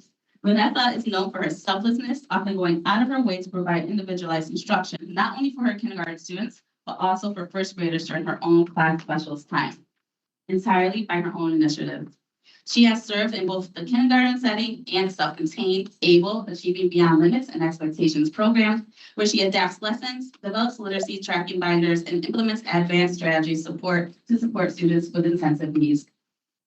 S14: Vanessa is known for her selflessness, often going out of her way to provide individualized instruction, not only for her kindergarten students, but also for first graders during her own class specialist time, entirely by her own initiative. She has served in both the kindergarten setting and self-contained, able, achieving beyond limits and expectations program, where she adapts lessons, develops literacy tracking binders, and implements advanced strategies to support students with intensive needs.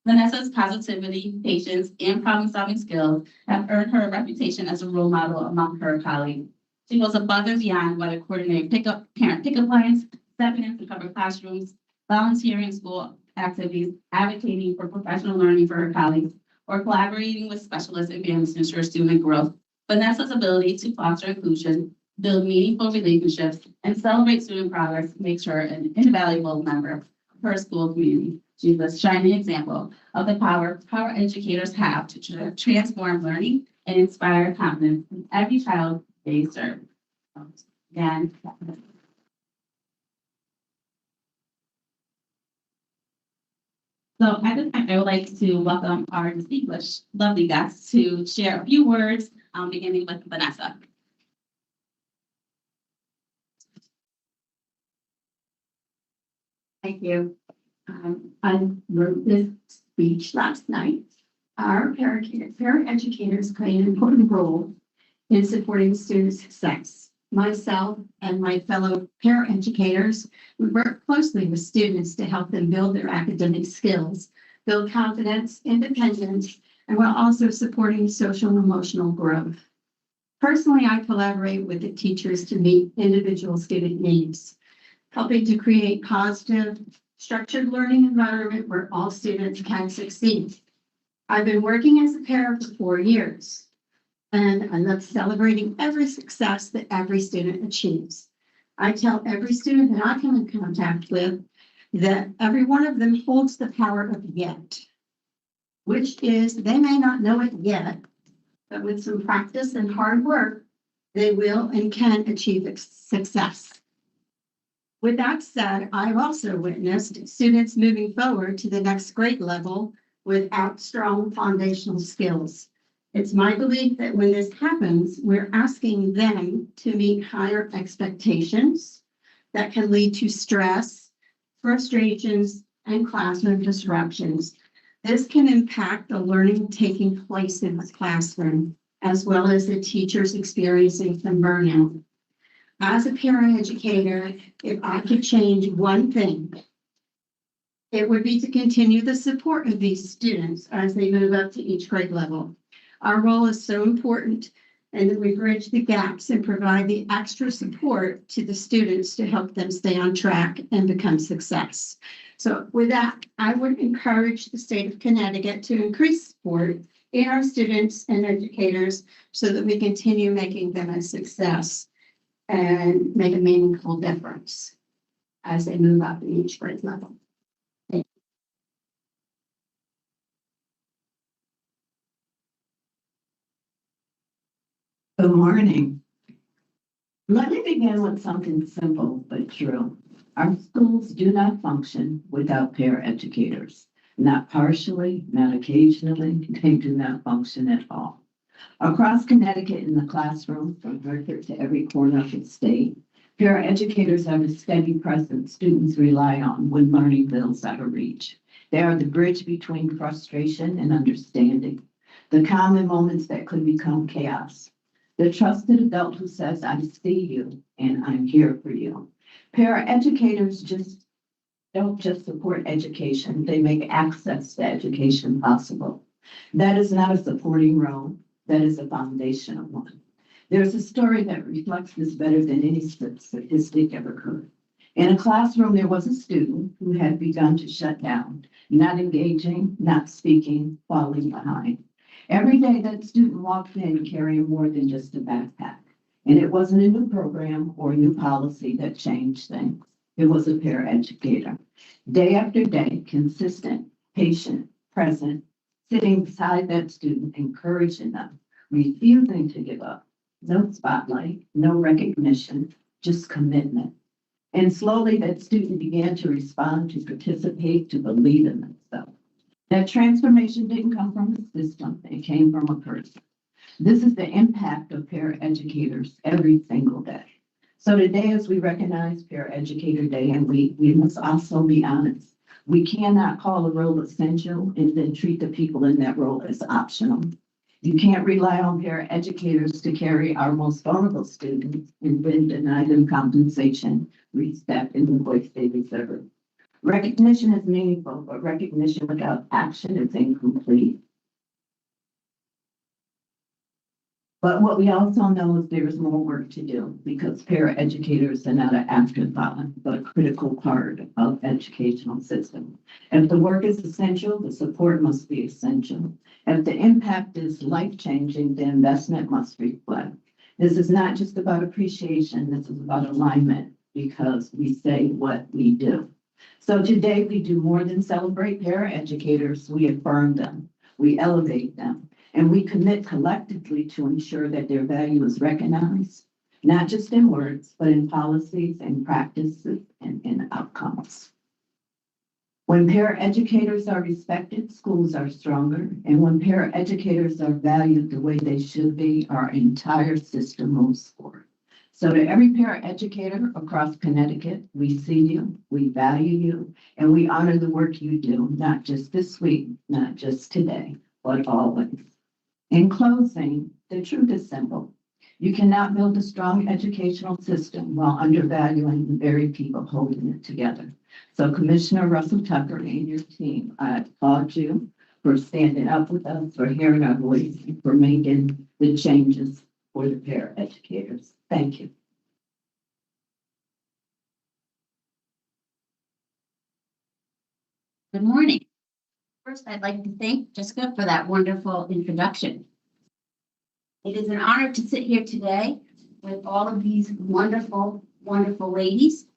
S14: Vanessa's positivity, patience, and problem-solving skills have earned her a reputation as a role model among her colleagues. She goes above and beyond, whether coordinating parent pickup lines, stepping in to cover classrooms, volunteering school activities, advocating for professional learning for her colleagues, or collaborating with specialist advancements for student growth. Vanessa's ability to foster inclusion, build meaningful relationships, and celebrate student progress makes her an invaluable member of her school community. She's a shining example of the power educators have to transform learning and inspire confidence in every child they serve. Again, so at this time, I would like to welcome our distinguished, lovely guests to share a few words, beginning with Vanessa.
S15: Thank you. I wrote this speech last night. Our paraeducators play an important role in supporting student success. Myself and my fellow paraeducators, we work closely with students to help them build their academic skills, build confidence, independence, and we're also supporting social and emotional growth. Personally, I collaborate with the teachers to meet individual student needs, helping to create positive, structured learning environment where all students can succeed. I've been working as a para for 4 years, and I love celebrating every success that every student achieves. I tell every student that I come in contact with that every one of them holds the power of yet, which is they may not know it yet, but with some practice and hard work, they will and can achieve success. With that said, I've also witnessed students moving forward to the next grade level without strong foundational skills. It's my belief that when this happens, we're asking them to meet higher expectations that can lead to stress, frustrations, and classroom disruptions. This can impact the learning taking place in the classroom, as well as the teachers experiencing some burnout. As a paraeducator, if I could change one thing, it would be to continue the support of these students as they move up to each grade level. Our role is so important, and that we bridge the gaps and provide the extra support to the students to help them stay on track and become success. So with that, I would encourage the state of Connecticut to increase support in our students and educators so that we continue making them a success and make a meaningful difference as they move up in each grade level.
S13: Good morning. Let me begin with something simple but true. Our schools do not function without paraeducators. Not partially, not occasionally, they do not function at all. Across Connecticut in the classroom, from Hartford to every corner of the state, paraeducators are the steady presence students rely on when learning feels out of reach. They are the bridge between frustration and understanding, the common moments that could become chaos. The trusted adult who says, I see you and I'm here for you. Paraeducators don't just support education, they make access to education possible. That is not a supporting role, that is a foundational one. There's a story that reflects this better than any statistic ever could. In a classroom, there was a student who had begun to shut down, not engaging, not speaking, falling behind. Every day that student walked in carrying more than just a backpack. And it wasn't a new program or a new policy that changed things. It was a paraeducator. Day after day, consistent, patient, present, sitting beside that student, encouraging them, refusing to give up. No spotlight, no recognition, just commitment. And slowly that student began to respond, to participate, to believe in themselves. That transformation didn't come from a system, it came from a person. This is the impact of paraeducators every single day. So today, as we recognize Paraeducator Day, and we must also be honest, we cannot call a role essential and then treat the people in that role as optional. You can't rely on paraeducators to carry our most vulnerable students and then deny them compensation, respect, and the voice they deserve. Recognition is meaningful, but recognition without action is incomplete.
S15: But what we also know is there is more work to do because paraeducators are not an afterthought, but a critical part of educational system. If the work is essential, the support must be essential. If the impact is life-changing, the investment must reflect. This is not just about appreciation, this is about alignment because we say what we do. So today we do more than celebrate paraeducators, we affirm them, we elevate them. And we commit collectively to ensure that their value is recognized, not just in words, but in policies and practices and in outcomes. When paraeducators are respected, schools are stronger. And when paraeducators are valued the way they should be, our entire system moves forward. So to every paraeducator across Connecticut, we see you, we value you, and we honor the work you do, not just this week, not just today, but always. In closing, the truth is simple. You cannot build a strong educational system while undervaluing the very people holding it together. So Commissioner Russell Tucker and your team, I applaud you for standing up with us, for hearing our voice, and for making the changes for the paraeducators. Thank you.
S14: Good morning. First, I'd like to thank Jessica for that wonderful introduction. It is an honor to sit here today with all of these wonderful, wonderful ladies.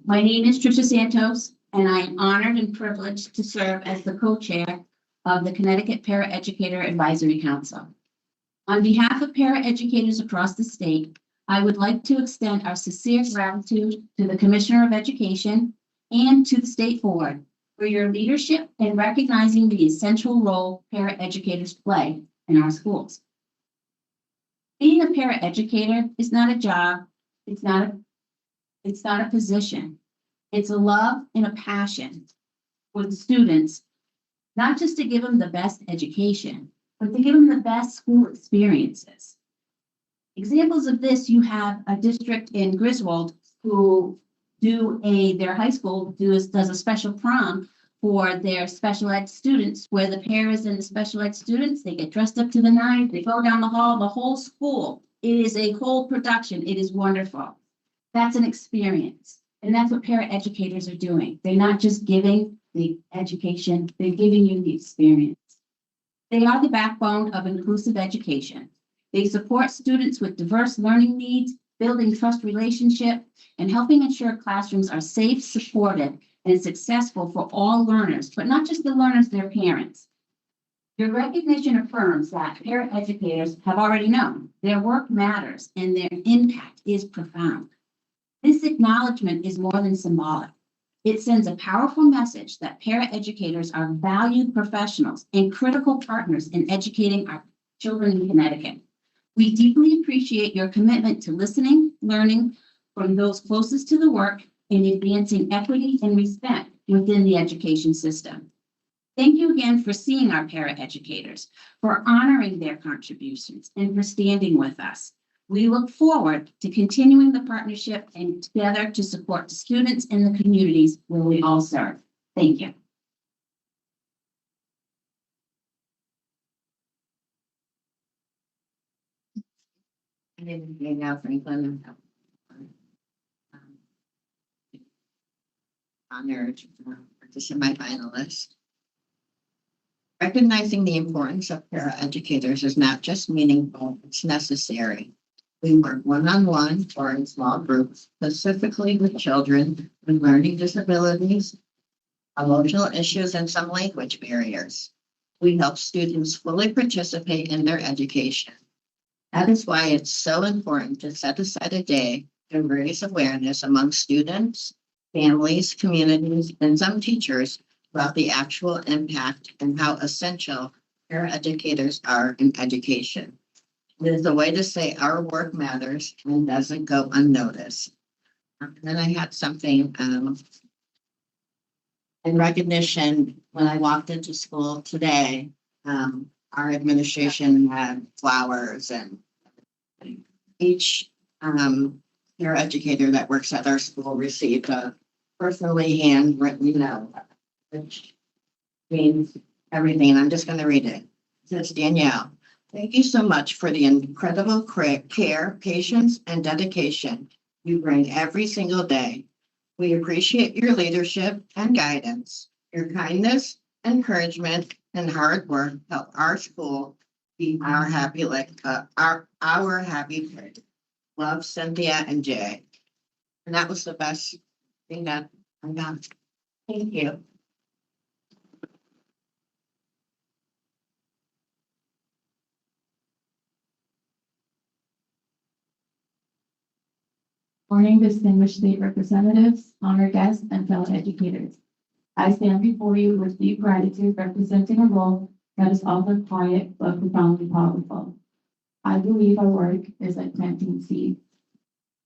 S14: My name is Tricia Santos, and I am honored and privileged to serve as the co-chair of the Connecticut Paraeducator Advisory Council. On behalf of paraeducators across the state, I would like to extend our sincere gratitude to the Commissioner of Education and to the State Board for your leadership in recognizing the essential role paraeducators play in our schools. Being a paraeducator is not a job, it's not a position. It's a love and a passion for the students, not just to give them the best education, but to give them the best school experiences. Examples of this, you have a district in Griswold who their high school does a special prom for their special ed students, where the paras and the special ed students, they get dressed up to the nines, they go down the hall, the whole school. It is a whole production. It is wonderful. That's an experience. And that's what paraeducators are doing. They're not just giving the education, they're giving you the experience. They are the backbone of inclusive education. They support students with diverse learning needs, building trust relationship, and helping ensure classrooms are safe, supported, and successful for all learners, but not just the learners, their parents. Your recognition affirms that paraeducators have already known their work matters and their impact is profound. This acknowledgement is more than symbolic. It sends a powerful message that paraeducators are valued professionals and critical partners in educating our children in Connecticut. We deeply appreciate your commitment to listening, learning from those closest to the work, and advancing equity and respect within the education system. Thank you again for seeing our paraeducators, for honoring their contributions, and for standing with us. We look forward to continuing the partnership and together to support the students and the communities where we all serve. Thank you.
S13: My name is Danielle Franklin. Honored to be my finalist. Recognizing the importance of paraeducators is not just meaningful, it's necessary. We work one-on-one or in small groups, specifically with children with learning disabilities, emotional issues, and some language barriers. We help students fully participate in their education. That is why it's so important to set aside a day to raise awareness among students, families, communities, and some teachers about the actual impact and how essential paraeducators are in education. It is a way to say our work matters and doesn't go unnoticed. And then I had something in recognition when I walked into school today. Our administration had flowers, and each paraeducator that works at our school received a personally handwritten note, which means everything. I'm just going to read it. It says, Danielle,
S16: Thank you so much for the incredible care, patience, and dedication you bring every single day. We appreciate your leadership and guidance. Your kindness, encouragement, and hard work help our school be our happy place. Love, Cynthia and Jay. And that was the best thing that I got. Thank you.
S14: Morning, distinguished state representatives, honored guests, and fellow educators. I stand before you with deep gratitude representing a role that is often quiet but profoundly powerful. I believe our work is like planting seeds.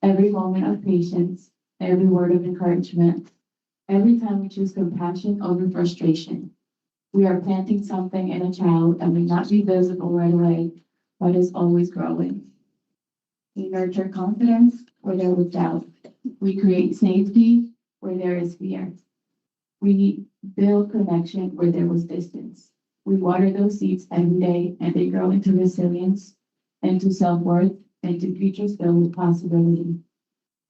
S14: Every moment of patience, every word of encouragement, every time we choose compassion over frustration, we are planting something in a child that may not be visible right away, but is always growing. We nurture confidence where there was doubt. We create safety where there is fear. We build connection where there was distance. We water those seeds every day and they grow into resilience, into self-worth, into futures filled with possibility.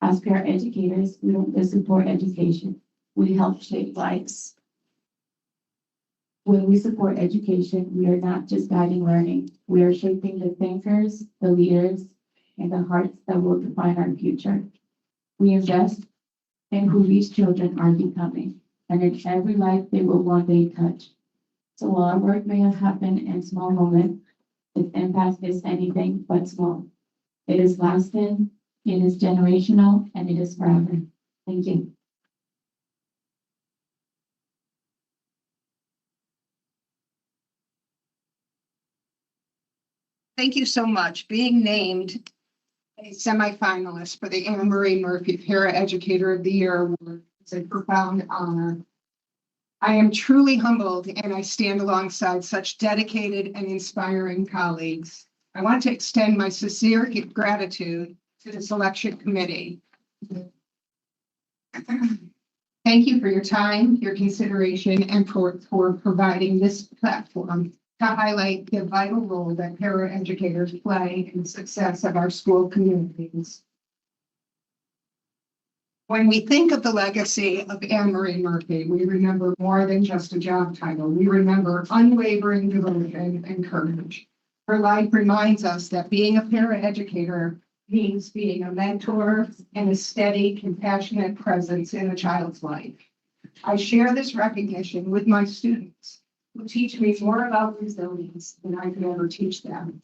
S14: As paraeducators, we don't just support education, we help shape lives. When we support education, we are not just guiding learning, we are shaping the thinkers, the leaders, and the hearts that will define our future. We invest in who these children are becoming, and in every life they will one day touch. So while our work may have happened in small moments, its impact is anything but small. It is lasting, it is generational, and it is forever. Thank you.
S17: Thank you so much. Being named a semifinalist for the Anna Marie Murphy Para Educator of the Year Award is a profound honor. I am truly humbled and I stand alongside such dedicated and inspiring colleagues. I want to extend my sincere gratitude to the selection committee. Thank you for your time, your consideration, and for providing this platform to highlight the vital role that paraeducators play in the success of our school communities. When we think of the legacy of Anna Marie Murphy, we remember more than just a job title. We remember unwavering devotion and courage. Her life reminds us that being a paraeducator means being a mentor and a steady, compassionate presence in a child's life. I share this recognition with my students, who teach me more about resilience than I could ever teach them,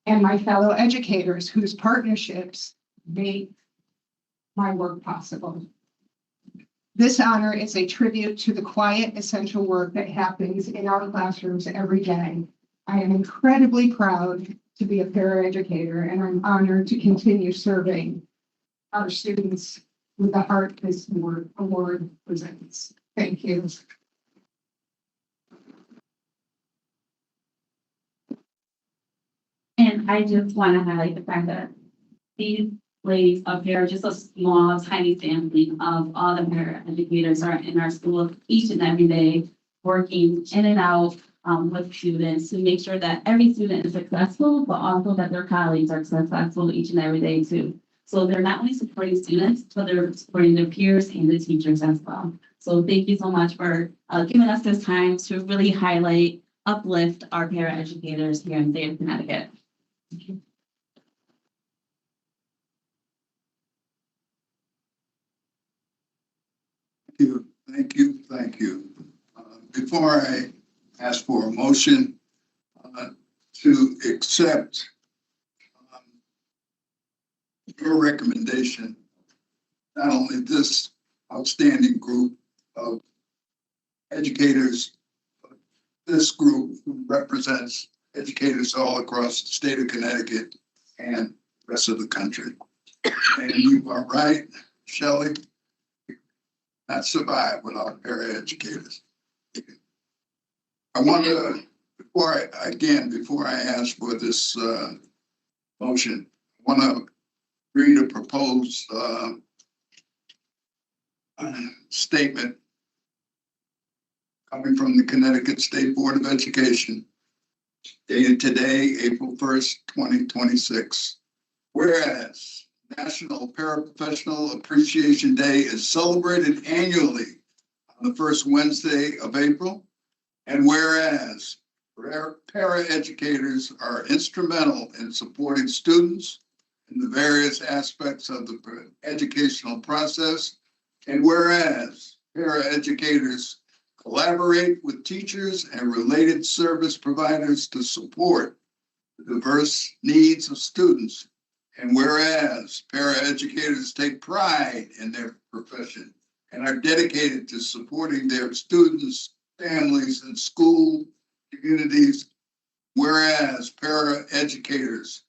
S17: and my fellow educators whose partnerships make my work possible. This honor is a tribute to the quiet, essential work that happens in our classrooms every day. I am incredibly proud to be a paraeducator, and I'm honored to continue serving our students with the heart this award presents. Thank you.
S14: And I just want to highlight the fact that these ladies up here are just a small, tiny sampling of all the paraeducators are in our school each and every day, working in and out with students to make sure that every student is successful, but also that their colleagues are successful each and every day too. So they're not only supporting students, but they're supporting their peers and the teachers as well. So thank you so much for giving us this time to really highlight, uplift our paraeducators here in the state of Connecticut. Thank you.
S2: Thank you. Before I ask for a motion to accept your recommendation, not only this outstanding group of educators, but this group who represents educators all across the state of Connecticut and the rest of the country. And you are right, Shelley, not survive without paraeducators. I want to, before I ask for this motion, I want to read a proposed statement coming from the Connecticut State Board of Education. dated today, April 1st, 2026. Whereas National Paraprofessional Appreciation Day is celebrated annually on the first Wednesday of April. And whereas paraeducators are instrumental in supporting students in the various aspects of the educational process. And whereas paraeducators collaborate with teachers and related service providers to support the diverse needs of students. And whereas paraeducators take pride in their profession and are dedicated to supporting their students, families, and school communities. Whereas paraeducators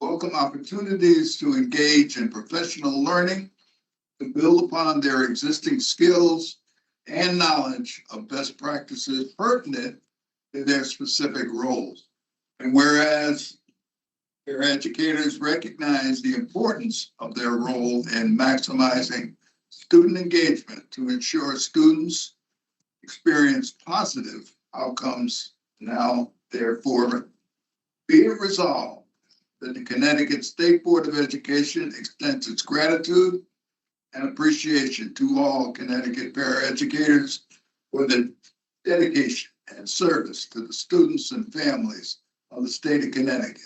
S2: welcome opportunities to engage in professional learning, to build upon their existing skills and knowledge of best practices pertinent to their specific roles. And whereas educators recognize the importance of their role in maximizing student engagement to ensure students experience positive outcomes. Now, therefore, be it resolved that the Connecticut State Board of Education extends its gratitude and appreciation to all Connecticut paraeducators for their dedication and service to the students and families of the state of Connecticut.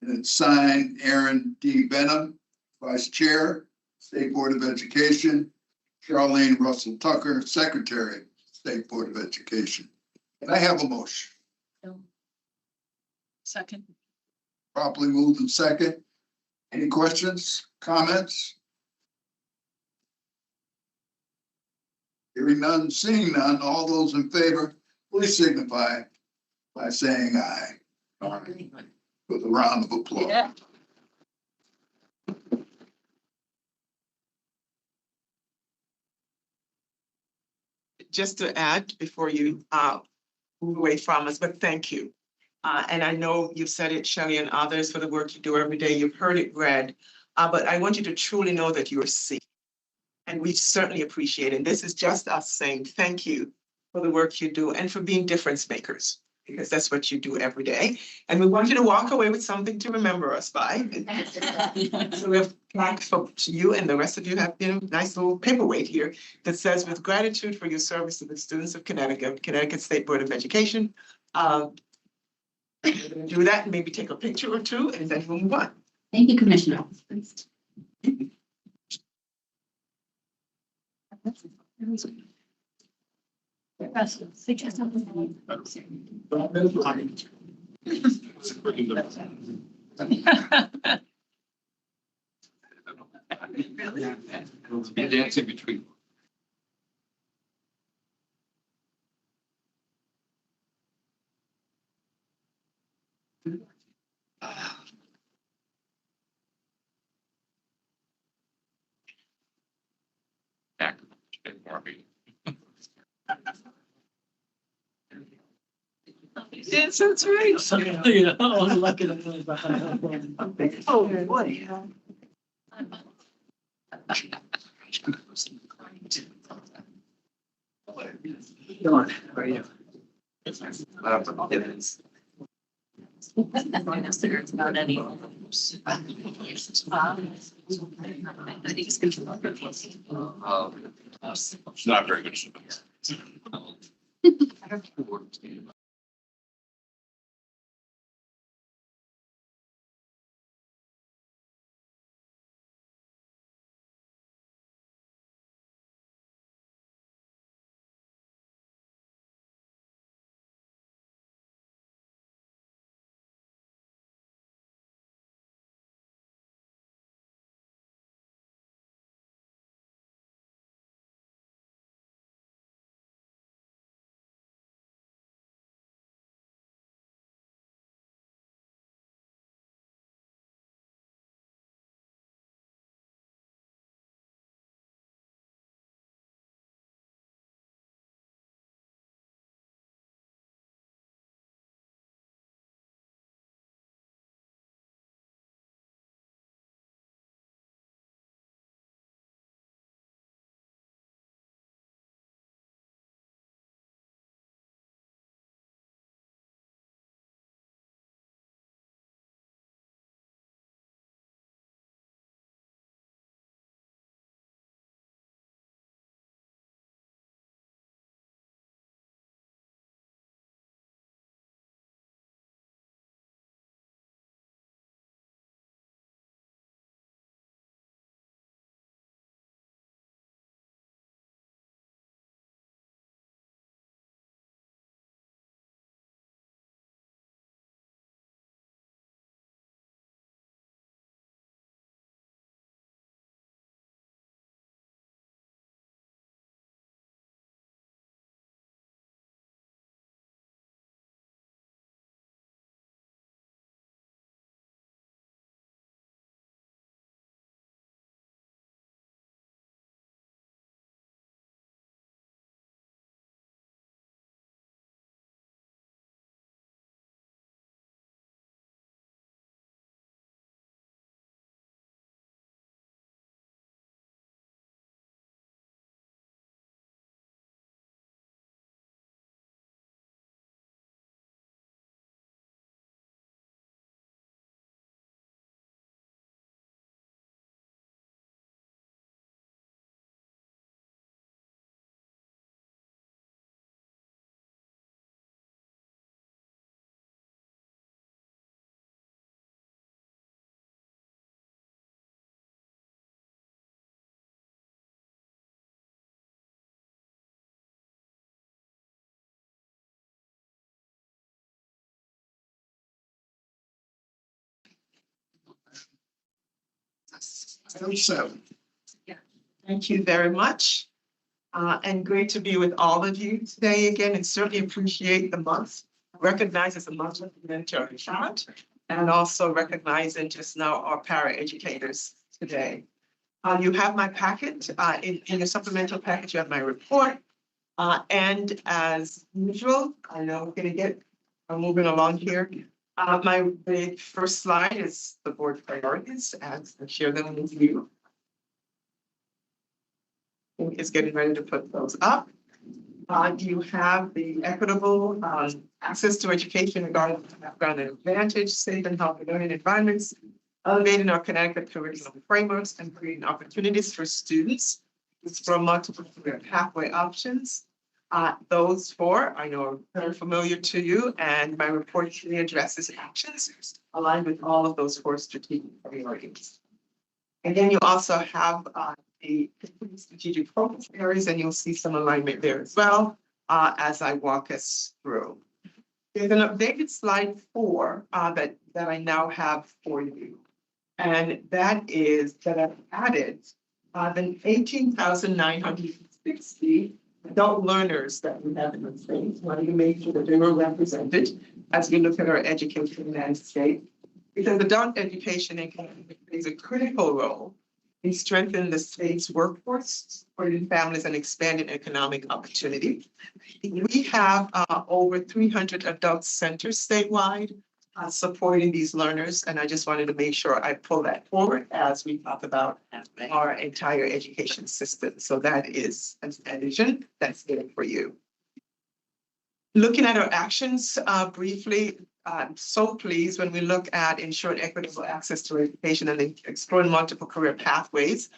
S2: And it's signed Aaron D. Benham, Vice Chair, State Board of Education, Charlene Russell Tucker, Secretary, State Board of Education. Can I have a motion?
S11: Second.
S2: Properly moved and second. Any questions, comments? Hearing none, seeing none, all those in favor, please signify by saying aye. With a round of applause.
S11: Yeah.
S3: Just to add before you move away from us, but thank you. And I know you've said it, Shelley, and others, for the work you do every day. You've heard it read, but I want you to truly know that you are seen. And we certainly appreciate it. And this is just us saying thank you for the work you do and for being difference makers, because that's what you do every day. And we want you to walk away with something to remember us by. So we have plaques for you, and the rest of you have, nice little paperweight here that says, with gratitude for your service to the students of Connecticut State Board of Education. Do that and maybe take a picture or two, and then we'll move on.
S14: Thank you, Commissioner.
S7: Dancing between.
S11: Yes, that's right.
S6: Yeah, I was lucky to know about that.
S11: Oh, boy.
S6: Come on, how are you?
S7: It's not very good.
S2: Item 7.
S18: Thank you very much. And great to be with all of you today again, and certainly appreciate the month. Recognize it's a month of mental health, and also recognizing just now our para-educators today. You have my packet, in your supplemental package, you have my report. And as usual, I know we're I'm moving along here. The first slide is the board priorities, and I share them with you. Is getting ready to put those up. You have the equitable access to education regarding background and advantage, safe and healthy learning environments, elevating our Connecticut curriculum frameworks, and creating opportunities for students to explore multiple career pathway options. Those four I know are very familiar to you, and my report really addresses actions aligned with all of those four strategic priorities. Again, you also have the strategic focus areas, and you'll see some alignment there as well as I walk us through. There's an updated slide 4 that I now have for you, and that is that I've added the 18,960 adult learners that we have in the state. Wanted to make sure that they were represented as we look at our education landscape, because adult education plays a critical role in strengthening the state's workforce, supporting families, and expanding economic opportunity. We have over 300 adult centers statewide supporting these learners, and I just wanted to make sure I pull that forward as we talk about our entire education system. So that is an addition that's there for you. Looking at our actions briefly, I'm so pleased when we look at ensuring equitable access to education and exploring multiple career pathways.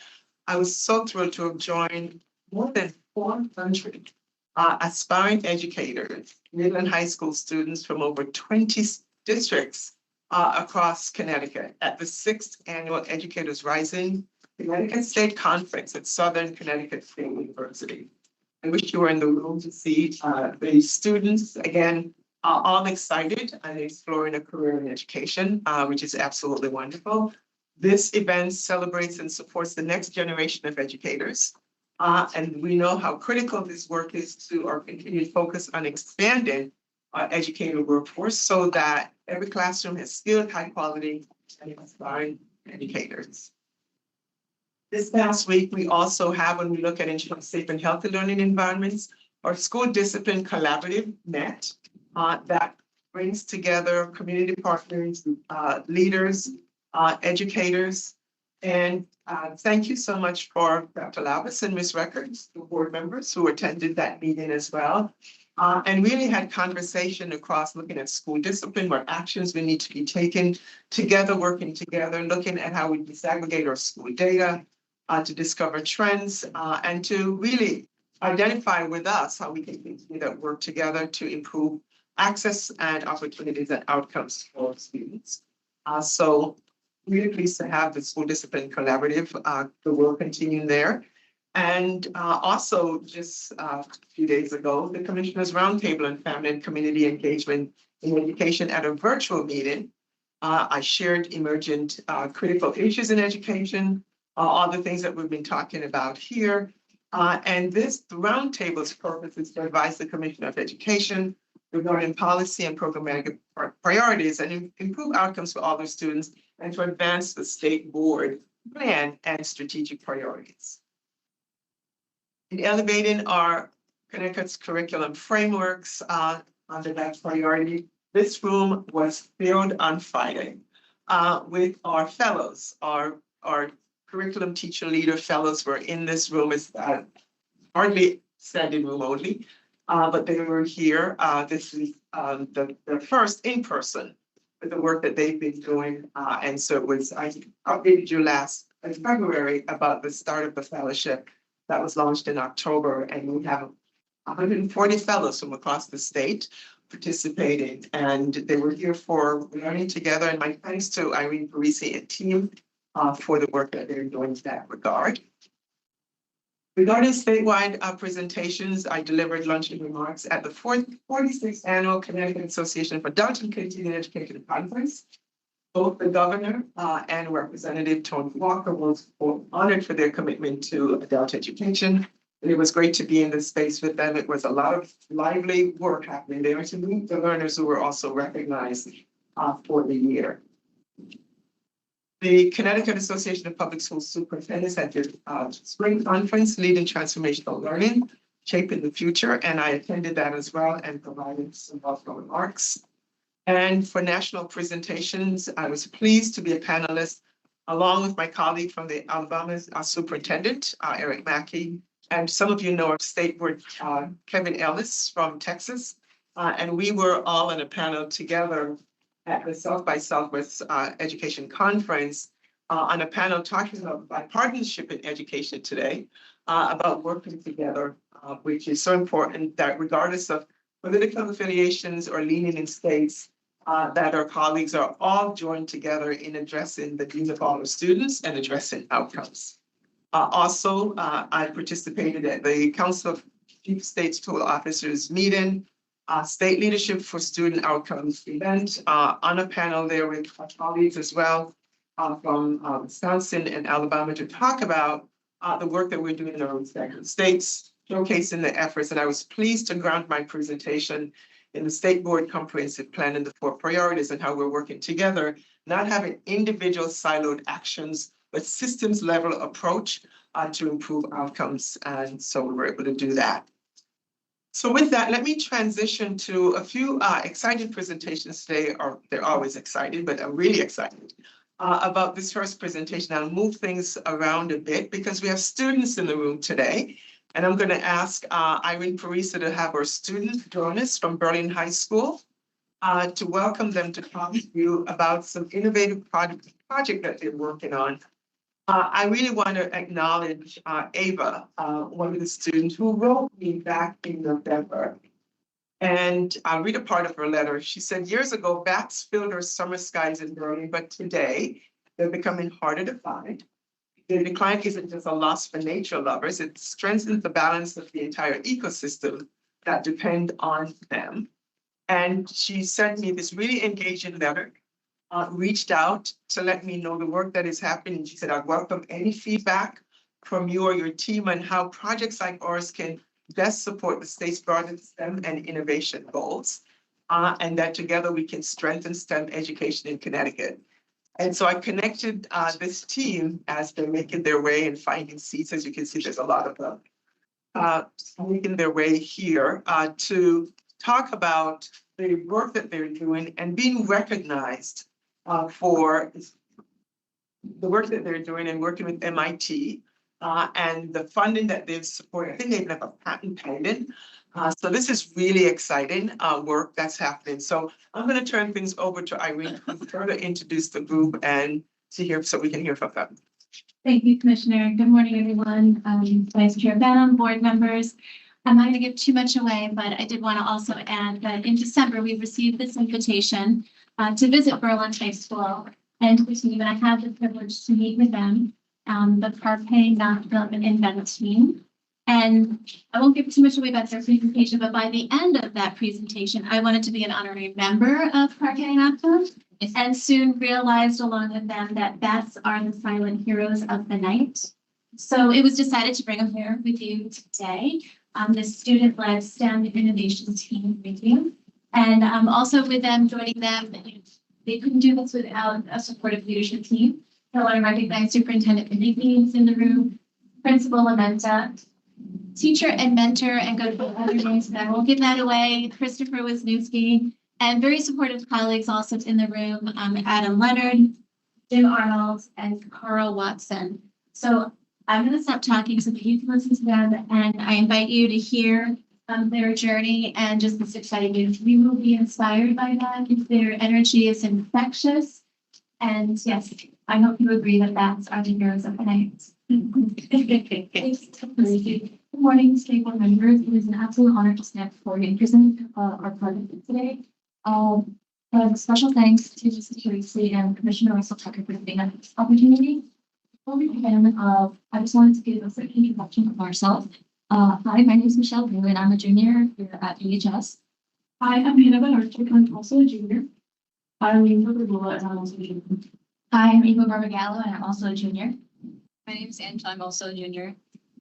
S18: I was so thrilled to have joined more than 400 aspiring educators, middle and high school students from over 20 districts across Connecticut at the 6th Annual Educators Rising Connecticut State Conference at Southern Connecticut State University. I wish you were in the room to see the students, again, all excited and exploring a career in education, which is absolutely wonderful. This event celebrates and supports the next generation of educators. And we know how critical this work is to our continued focus on expanding our educator workforce so that every classroom has skilled, high quality, and inspiring educators. This past week, we also have, when we look at ensuring safe and healthy learning environments, our school discipline collaborative met that brings together community partners, leaders, educators. And thank you so much for Dr. Lavis and Ms. Records, the board members who attended that meeting as well. And really had conversation across looking at school discipline, what actions we need to be taken together, working together, looking at how we disaggregate our school data to discover trends and to really identify with us how we can continue that work together to improve access and opportunities and outcomes for students. So really pleased to have the school discipline collaborative, the work continuing there. And also just a few days ago, the Commissioners Roundtable on Family and Community Engagement in Education at a virtual meeting. I shared emergent critical issues in education, all the things that we've been talking about here. And this roundtable's purpose is to advise the Commissioner of Education regarding policy and programmatic priorities and improve outcomes for all their students and to advance the state board plan and strategic priorities. In elevating our Connecticut's curriculum frameworks under that priority, this room was filled on Friday with our fellows, our curriculum teacher leader fellows were in this room. It's hardly standing room only, but they were here. This is the first in person with the work that they've been doing. And so it was, I updated you last February about the start of the fellowship that was launched in October. And we have 140 fellows from across the state participating, and they were here for learning together. And my thanks to Irene Parisi and team for the work that they're doing in that regard. Regarding statewide presentations, I delivered luncheon remarks at the 46th Annual Connecticut Association for Adult and Continuing Education Conference. Both the governor and Representative Tony Walker was honored for their commitment to adult education. And it was great to be in this space with them. It was a lot of lively work happening there to meet the learners who were also recognized for the year. The Connecticut Association of Public School Superintendents had their spring conference, Leading Transformational Learning, Shaping the Future, and I attended that as well and provided some welcome remarks. And for national presentations, I was pleased to be a panelist along with my colleague from the Alabama superintendent, Eric Mackey. And some of you know of State Board Kevin Ellis from Texas. And we were all in a panel together at the South by Southwest Education Conference on a panel talking about bipartisanship in education today, about working together, which is so important that regardless of political affiliations or leaning in states, that our colleagues are all joined together in addressing the needs of all our students and addressing outcomes. Also, I participated at the Council of Chief State School Officers meeting, State Leadership for Student Outcomes event, on a panel there with our colleagues as well from Wisconsin and Alabama to talk about the work that we're doing in our respective states, showcasing the efforts. And I was pleased to ground my presentation in the State Board Comprehensive Plan and the 4 priorities and how we're working together, not having individual siloed actions, but systems level approach to improve outcomes. And so we were able to do that. So with that, let me transition to a few exciting presentations today, or they're always exciting, but I'm really excited about this first presentation. I'll move things around a bit because we have students in the room today. And I'm going to ask Irene Parisa to have our students join us from Berlin High School to welcome them to talk to you about some innovative project that they're working on. I really want to acknowledge Ava, one of the students who wrote me back in November. And I'll read a part of her letter. She said, years ago, bats filled our summer skies in Berlin, but today they're becoming harder to find. The decline isn't just a loss for nature lovers, it strengthens the balance of the entire ecosystem that depend on them. And she sent me this really engaging letter, reached out to let me know the work that is happening. She said, I welcome any feedback from you or your team on how projects like ours can best support the state's broader STEM and innovation goals, and that together we can strengthen STEM education in Connecticut. And so I connected this team as they're making their way and finding seats. As you can see, there's a lot of them making their way here to talk about the work that they're doing and being recognized for the work that they're doing and working with MIT and the funding that they've supported. I think they even have a patent pending. So this is really exciting work that's happening. So I'm going to turn things over to Irene to further introduce the group and to hear so we can hear from them.
S5: Thank you, Commissioner. Good morning, everyone. Vice Chair Benham, board members. I'm not going to give too much away, but I did want to also add that in December, we received this invitation to visit Berlin High School and the team, and I had the privilege to meet with them, the Parquet Development Invent team. And I won't give too much away about their presentation, but by the end of that presentation, I wanted to be an honorary member of Parquet NAPTA, and soon realized along with them that bats are the silent heroes of the night. So it was decided to bring them here with you today. The student-led STEM innovation team meeting, and also with them joining them, they couldn't do this without a supportive leadership team. So I want to recognize Superintendent Benigni in the room, Principal Lamenta, teacher and mentor, and go to other names that I won't give that away, Christopher Wisniewski, and very supportive colleagues also in the room, Adam Leonard, Jim Arnold, and Carl Watson. So I'm going to stop talking so that you can listen to them, and I invite you to hear their journey and just this exciting news. We will be inspired by that. Their energy is infectious, and yes, I hope you agree that bats are the heroes of the night. Good morning, state board members. It is an absolute honor to stand before you and present our project today. Special thanks to Mr. Teresi and Commissioner Russell Tucker for giving us this opportunity. Before we begin, I just wanted to give a quick introduction of ourselves. Hi, my name is Michelle Blue, and I'm a junior here at EHS. Hi, I'm Hannah Benarchik, I'm also a junior. I'm Eva Barbagallo, and I'm also a junior. I'm Eva Barbagallo, and I'm also a junior. My name is Angela. I'm also a junior.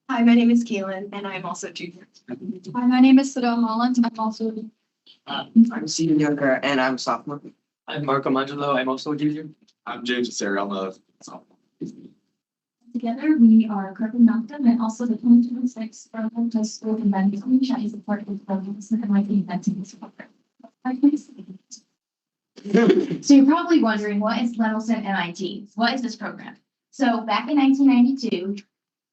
S19: Hi, my name is Kaylin, and I'm also a junior.
S5: Hi, my name is Sadell Mullins. I'm also
S3: I'm Steven Younger and I'm a sophomore.
S18: I'm Marco Mangelo. I'm also a junior.
S7: I'm James Asari. I'm a sophomore.
S5: Together, we are Kirkland Malcolm and also the 2026 Brooklyn High School Convention, which is a part of the program, and my inventing this program. So you're probably wondering, what is Lemelson MIT? What is this program? So back in 1992,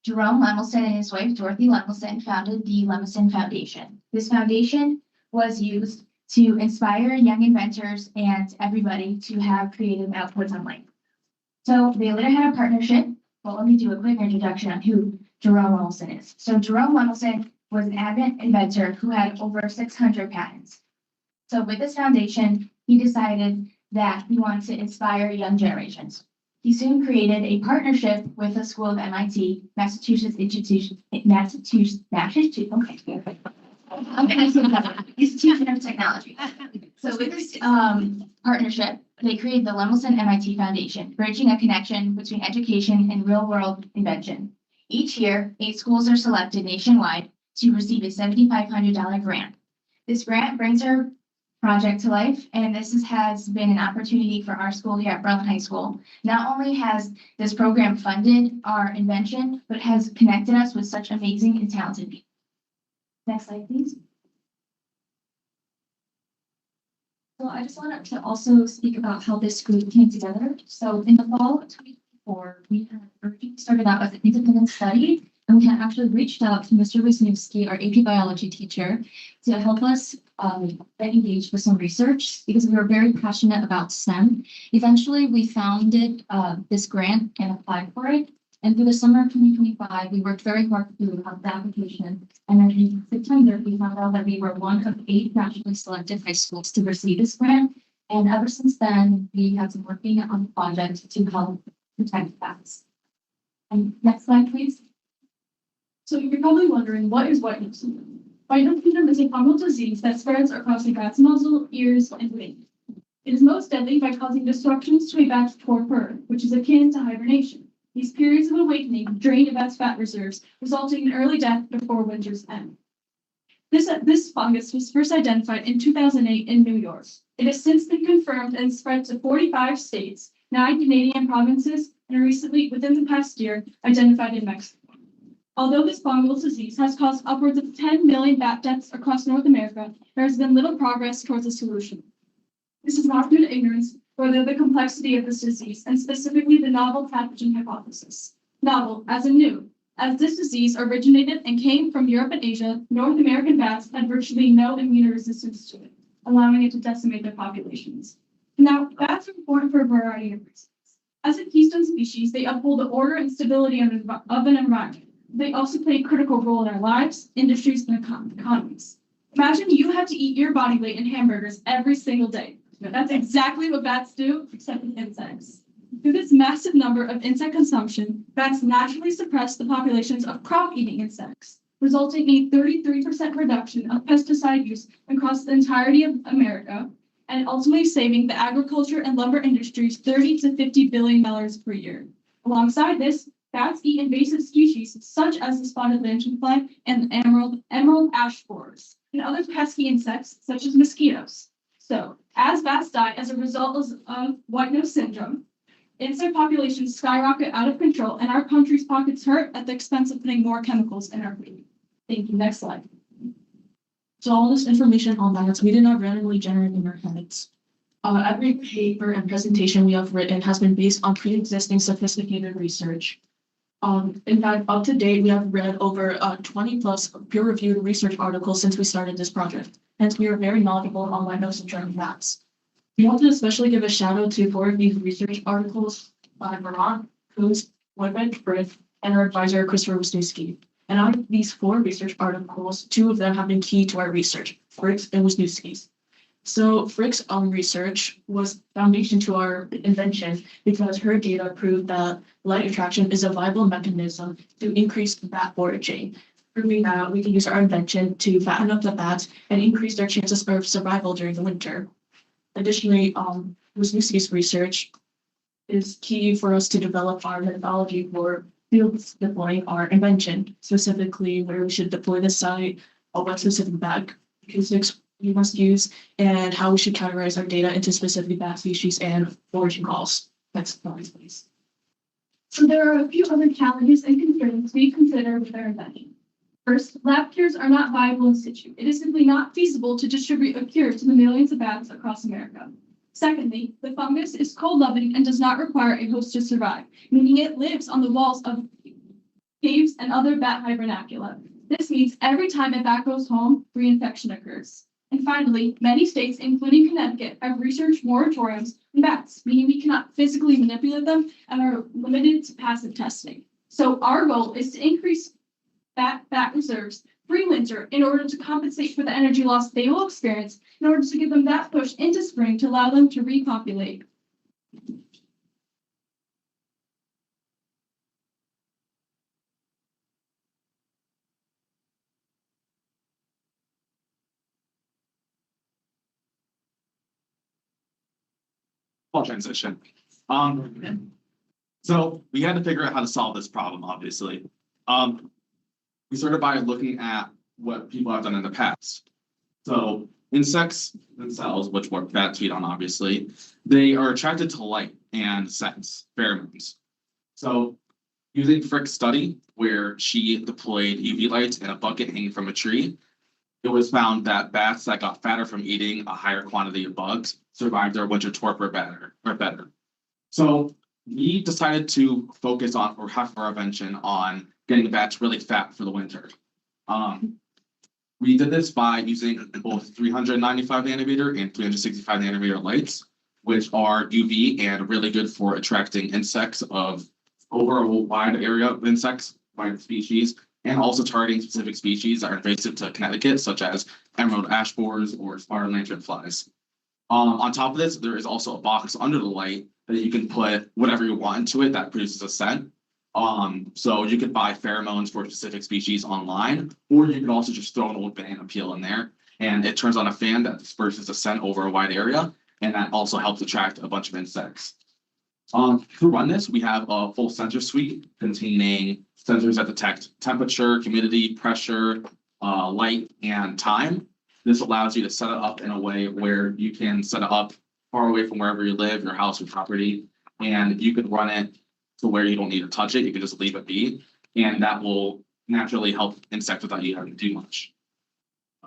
S5: Jerome Lemelson and his wife Dorothy Lemelson founded the Lemelson Foundation. This foundation was used to inspire young inventors and everybody to have creative outputs online. So they later had a partnership. Well, let me do a quick introduction on who Jerome Lemelson is. So Jerome Lemelson was an avid inventor who had over 600 patents. So with this foundation, he decided that he wanted to inspire young generations. He soon created a partnership with the school of MIT, Massachusetts Institution of Technology. So with this partnership, they created the Lemelson MIT Foundation, bridging a connection between education and real-world invention. Each year, 8 schools are selected nationwide to receive a $7,500 grant. This grant brings our project to life, and has been an opportunity for our school here at Brooklyn High School. Not only has this program funded our invention, but has connected us with such amazing and talented people. Next slide, please. So I just wanted to also speak about how this group came together. So in the fall of 2024, we had originally started out as an independent study, and we had actually reached out to Mr. Wisniewski, our AP biology teacher, to help us get engaged with some research because we were very passionate about STEM. Eventually, we founded this grant and applied for it. And through the summer of 2025, we worked very hard through the application. And then in September, we found out that we were one of 8 nationally selected high schools to receive this grant. And ever since then, we have been working on the project to help protect bats. And next slide, please. So you're probably wondering, what is white nose syndrome? White nose syndrome is a fungal disease that spreads across a bat's muzzle, ears, and wing. It is most deadly by causing disruptions to a bat's torpor, which is akin to hibernation. These periods of awakening drain a bat's fat reserves, resulting in early death before winter's end. This fungus was first identified in 2008 in New York. It has since been confirmed and spread to 45 states, 9 Canadian provinces, and recently, within the past year, identified in Mexico. Although this fungal disease has caused upwards of 10 million bat deaths across North America, there has been little progress towards a solution. This is not due to ignorance, but the complexity of this disease, and specifically the novel pathogen hypothesis. Novel, as in new. As this disease originated and came from Europe and Asia, North American bats had virtually no immune resistance to it, allowing it to decimate their populations. Now, bats are important for a variety of reasons. As a keystone species, they uphold the order and stability of an environment. They also play a critical role in our lives, industries, and economies. Imagine you had to eat your body weight in hamburgers every single day. That's exactly what bats do, except with insects. Through this massive number of insect consumption, bats naturally suppress the populations of crop-eating insects, resulting in a 33% reduction of pesticide use across the entirety of America, and ultimately saving the agriculture and lumber industries $30 to $50 billion per year. Alongside this, bats eat invasive species such as the spotted lanternfly and emerald ash borers, and other pesky insects such as mosquitoes. So, as bats die as a result of white nose syndrome, insect populations skyrocket out of control, and our country's pockets hurt at the expense of putting more chemicals in our food. Thank you. Next slide.
S20: So all this information on bats, we did not randomly generate in our heads. Every paper and presentation we have written has been based on pre-existing sophisticated research. In fact, up to date, we have read over 20 plus peer-reviewed research articles since we started this project. Hence, we are very knowledgeable on white nose syndrome bats. We want to especially give a shout out to 4 of these research articles by Veron, Coons, Woodbridge, Frith, and our advisor, Christopher Wisniewski. And out of these 4 research articles, 2 of them have been key to our research, Frick's and Wisniewski's. So Frick's research was foundation to our invention because her data proved that light attraction is a viable mechanism to increase bat foraging, proving that we can use our invention to fatten up the bats and increase their chances of survival during the winter. Additionally, Wisniewski's research is key for us to develop our methodology for field deploying our invention, specifically where we should deploy the site, what specific bat acoustics we must use, and how we should categorize our data into specific bat species and foraging calls. Next slide, please.
S5: So there are a few other challenges and concerns we consider with our invention. First, lab cures are not viable in situ. It is simply not feasible to distribute a cure to the millions of bats across America. Secondly, the fungus is cold-loving and does not require a host to survive, meaning it lives on the walls of caves and other bat hibernacula. This means every time a bat goes home, reinfection occurs. And finally, many states, including Connecticut, have research moratoriums on bats, meaning we cannot physically manipulate them and are limited to passive testing. So our goal is to increase bat reserves pre-winter in order to compensate for the energy loss they will experience, in order to give them that push into spring to allow them to repopulate.
S21: Transition. So we had to figure out how to solve this problem, obviously. We started by looking at what people have done in the past. So insects themselves, which what bats feed on, obviously, they are attracted to light and scents, pheromones. So using Frick's study, where she deployed UV lights in a bucket hanging from a tree, it was found that bats that got fatter from eating a higher quantity of bugs survived their winter torpor better. So we decided to focus on, or have our invention on, getting the bats really fat for the winter. We did this by using both 395 nanometer and 365 nanometer lights, which are UV and really good for attracting insects of over a wide area of insects, wide species, and also targeting specific species that are invasive to Connecticut, such as emerald ash borers or spider lantern flies. On top of this, there is also a box under the light that you can put whatever you want into it that produces a scent. So you could buy pheromones for specific species online, or you could also just throw an old banana peel in there, and it turns on a fan that disperses the scent over a wide area, and that also helps attract a bunch of insects. To run this, we have a full sensor suite containing sensors that detect temperature, humidity, pressure, light, and time. This allows you to set it up in a way where you can set it up far away from wherever you live, your house or property, and you could run it to where you don't need to touch it. You can just leave it be, and that will naturally help insects without you having to do much.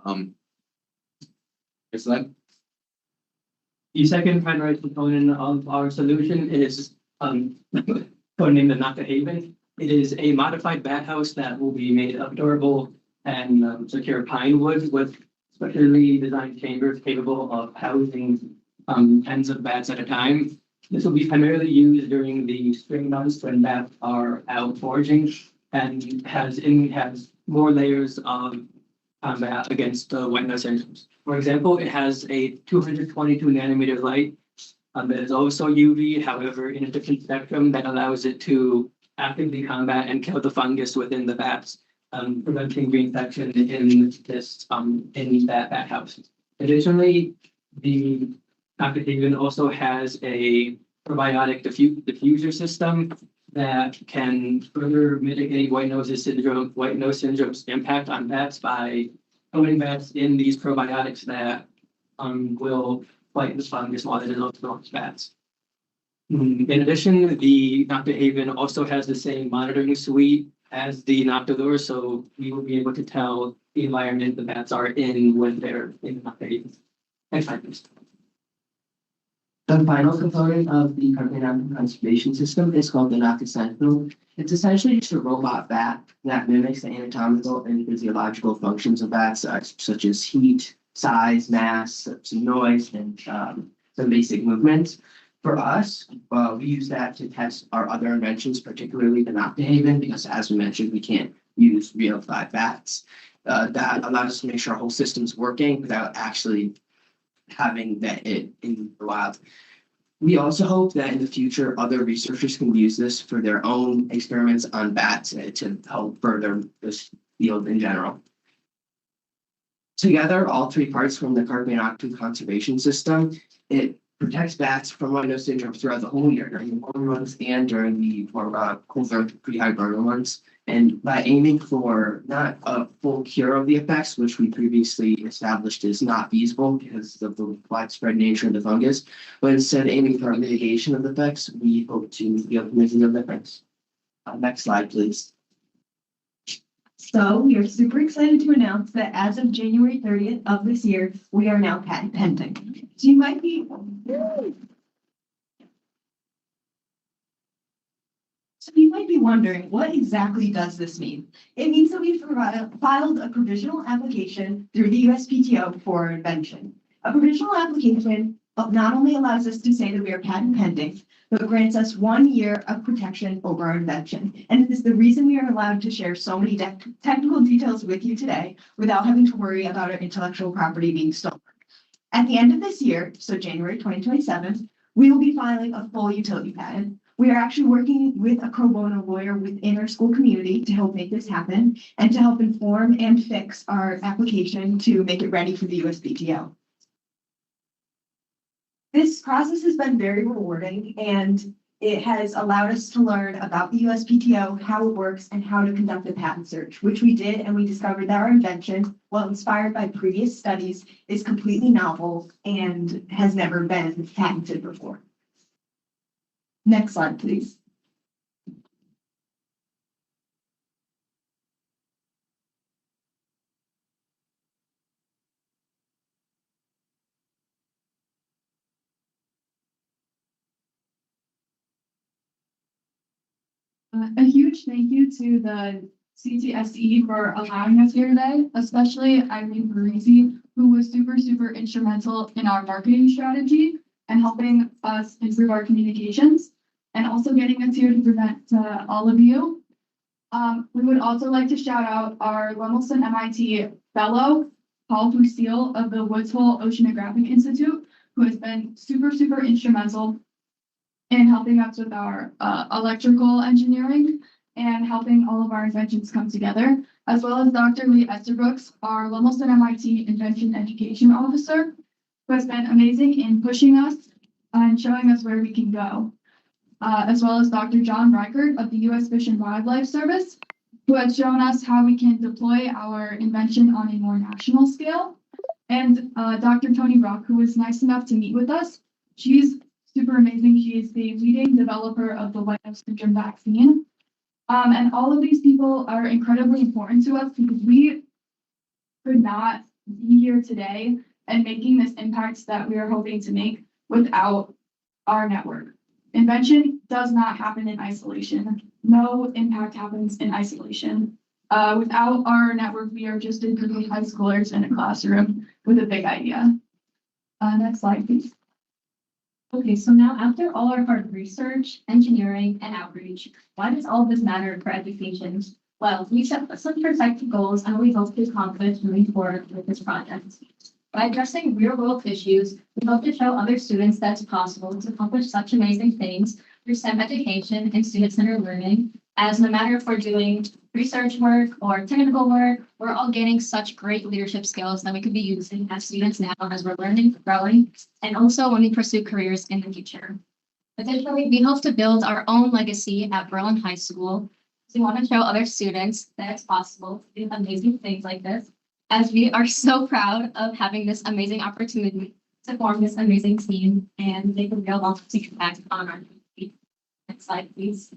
S21: Next slide.
S22: The second primary component of our solution is codenamed the Nocta Haven. It is a modified bat house that will be made of durable and secure pine wood with specially designed chambers capable of housing tens of bats at a time. This will be primarily used during the spring months when bats are out foraging, and has more layers of combat against white nose syndromes. For example, it has a 222 nanometer light that is also UV, however, in a different spectrum that allows it to actively combat and kill the fungus within the bats, preventing reinfection in that bat house. Additionally, the Nocta Haven also has a probiotic diffuser system that can further mitigate white nose syndrome's impact on bats by coating bats in these probiotics that will fight the fungus while it is also bats. In addition, the Nocta Haven also has the same monitoring suite as the Noctilure, so we will be able to tell the environment the bats are in when they're in the Nocta Haven. Next slide, please.
S23: The final component of the carbon conservation system is called the Nocta Sentinel. It's essentially just a robot bat that mimics the anatomical and physiological functions of bats, such as heat, size, mass, some noise, and some basic movements. For us, we use that to test our other inventions, particularly the Nocta Haven, because as we mentioned, we can't use real live bats. That allows us to make sure our whole system's working without actually having it in the wild. We also hope that in the future, other researchers can use this for their own experiments on bats to help further this field in general. Together, all three parts from the carbon conservation system, it protects bats from rhino syndrome throughout the whole year, during the warm months and during the more colder, pretty high burner months. And by aiming for not a full cure of the effects, which we previously established is not feasible because of the widespread nature of the fungus, but instead aiming for a mitigation of the effects, we hope to be able to make a difference. Next slide, please.
S19: So we are super excited to announce that as of January 30th of this year, we are now patent pending. So you might be wondering, what exactly does this mean? It means that we've filed a provisional application through the USPTO for our invention. A provisional application not only allows us to say that we are patent pending, but grants us 1 year of protection over our invention. And it is the reason we are allowed to share so many technical details with you today without having to worry about our intellectual property being stolen. At the end of this year, so January 2027, we will be filing a full utility patent. We are actually working with a pro bono lawyer within our school community to help make this happen and to help inform and fix our application to make it ready for the USPTO. This process has been very rewarding, and it has allowed us to learn about the USPTO, how it works, and how to conduct a patent search, which we did, and we discovered that our invention, while inspired by previous studies, is completely novel and has never been patented before. Next slide, please.
S20: A huge thank you to the CTSE for allowing us here today, especially Irene Parisi, who was super instrumental in our marketing strategy and helping us improve our communications and also getting us here to present to all of you. We would also like to shout out our Lemelson MIT fellow, Paul Fusil of the Woods Hole Oceanographic Institute, who has been super instrumental in helping us with our electrical engineering and helping all of our inventions come together, as well as Dr. Lee Esterbrooks, our Lemelson MIT Invention Education Officer, who has been amazing in pushing us and showing us where we can go, as well as Dr. John Reichert of the U.S. Fish and Wildlife Service, who has shown us how we can deploy our invention on a more national scale, and Dr. Tony Brock, who was nice enough to meet with us. She's super amazing. She is the leading developer of the White House syndrome vaccine. And all of these people are incredibly important to us because we could not be here today and making this impact that we are hoping to make without our network. Invention does not happen in isolation. No impact happens in isolation. Without our network, we are just a group of high schoolers in a classroom with a big idea. Next slide, please.
S5: Okay, so now after all our hard research, engineering, and outreach, why does all of this matter for education? Well, we set some perspective goals and we hope to accomplish moving forward with this project. By addressing real-world issues, we hope to show other students that it's possible to accomplish such amazing things through STEM education and student-centered learning, as no matter if we're doing research work or technical work, we're all gaining such great leadership skills that we could be using as students now as we're learning, growing, and also when we pursue careers in the future. Additionally, we hope to build our own legacy at Berlin High School. We want to show other students that it's possible to do amazing things like this, as we are so proud of having this amazing opportunity to form this amazing team and make a real long-term impact on our community. Next slide, please.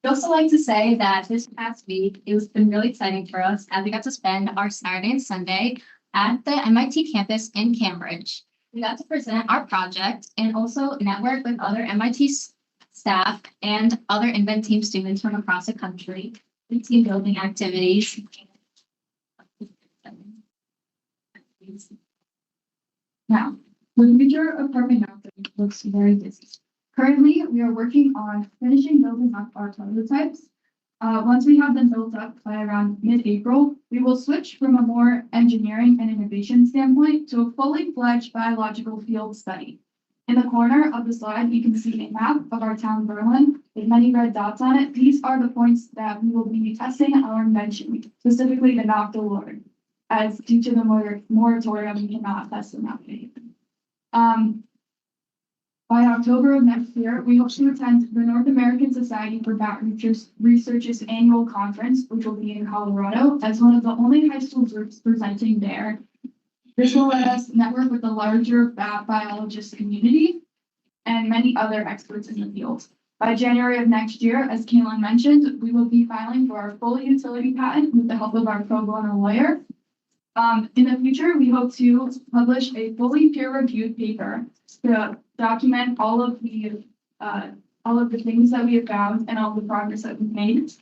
S5: I'd also like to say that this past week, it's been really exciting for us as we got to spend our Saturday and Sunday at the MIT campus in Cambridge. We got to present our project and also network with other MIT staff and other Invent Team students from across the country in team building activities.
S20: Now, the future of Carbon Mountain looks very busy. Currently, we are working on finishing building up our prototypes. Once we have them built up by around mid-April, we will switch from a more engineering and innovation standpoint to a fully fledged biological field study. In the corner of the slide, you can see a map of our town Berlin with many red dots on it. These are the points that we will be testing our invention, specifically the Noctilord, as due to the moratorium, we cannot test the Noctilord.
S5: By October of next year, we hope to attend the North American Society for Bat Research's annual conference, which will be in Colorado, as one of the only high school groups presenting there. This will let us network with the larger bat biologist community and many other experts in the field. By January of next year, as Kaylin mentioned, we will be filing for our full utility patent with the help of our pro bono lawyer. In the future, we hope to publish a fully peer-reviewed paper to document all of the things that we have found and all the progress that we've made.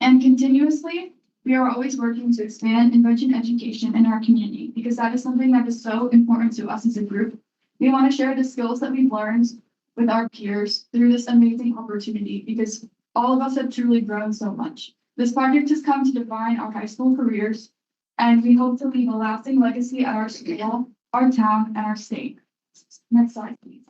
S5: And continuously, we are always working to expand invention education in our community because that is something that is so important to us as a group. We want to share the skills that we've learned with our peers through this amazing opportunity because all of us have truly grown so much. This project has come to define our high school careers, and we hope to leave a lasting legacy at our school, our town, and our state. Next slide, please.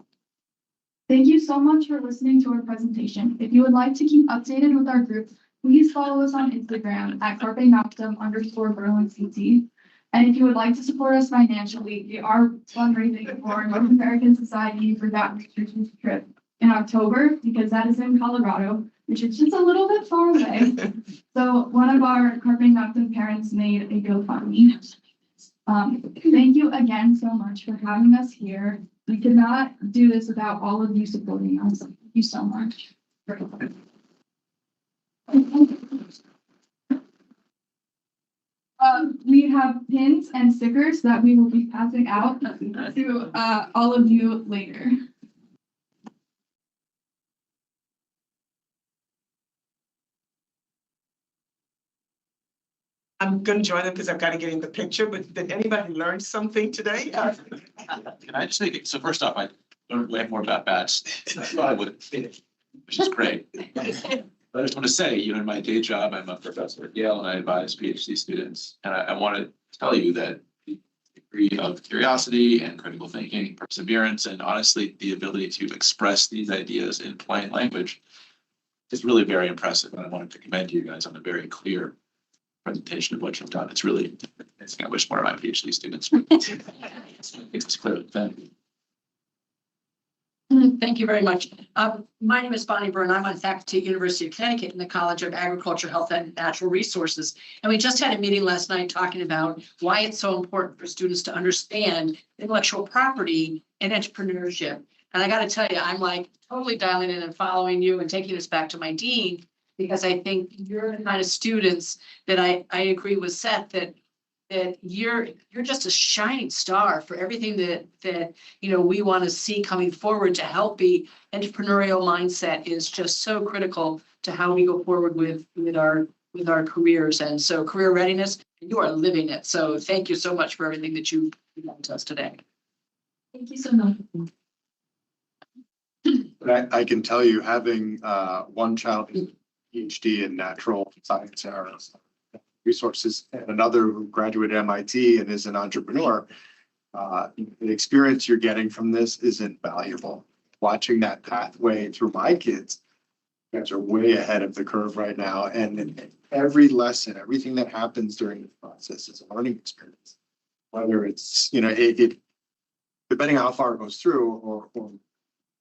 S5: Thank you so much for listening to our presentation. If you would like to keep updated with our group, please follow us on Instagram at carpenoctum_BerlinCT. And if you would like to support us financially, we are fundraising for North American Society for Bat Research's trip in October because that is in Colorado, which is just a little bit far away. So one of our Carpe Noctem parents made a GoFundMe. Thank you again so much for having us here. We could not do this without all of you supporting us. Thank you so much. We have pins and stickers that we will be passing out to all of you later.
S18: I'm gonna join them because I've got to get in the picture, but did anybody learn something today?
S4: Can I just make it, so first off, I learned way more about bats, which is great. But I just want to say, you know, in my day job, I'm a professor at Yale and I advise PhD students. And I want to tell you that the degree of curiosity and critical thinking, perseverance, and honestly, the ability to express these ideas in plain language is really very impressive. And I wanted to commend you guys on a very clear presentation of what you've done. It's really, I wish more of my PhD students. It's clear. Thank you.
S1: Thank you very much. My name is Bonnie Byrne. I'm on faculty at University of Connecticut in the College of Agriculture, Health, and Natural Resources. And we just had a meeting last night talking about why it's so important for students to understand intellectual property and entrepreneurship. And I got to tell you, I'm like totally dialing in and following you and taking this back to my dean, because I think you're the kind of students that I agree with Seth that you're just a shining star for everything that you know we want to see coming forward to help the entrepreneurial mindset is just so critical to how we go forward with our careers. And so career readiness, you are living it. So thank you so much for everything that you brought to us today.
S5: Thank you so much.
S8: But I can tell you, having one child PhD in natural science or resources and another who graduated MIT and is an entrepreneur, the experience you're getting from this is invaluable. Watching that pathway through my kids, you guys are way ahead of the curve right now. And every lesson, everything that happens during the process is a learning experience. Whether it's, you know, it depending on how far it goes through or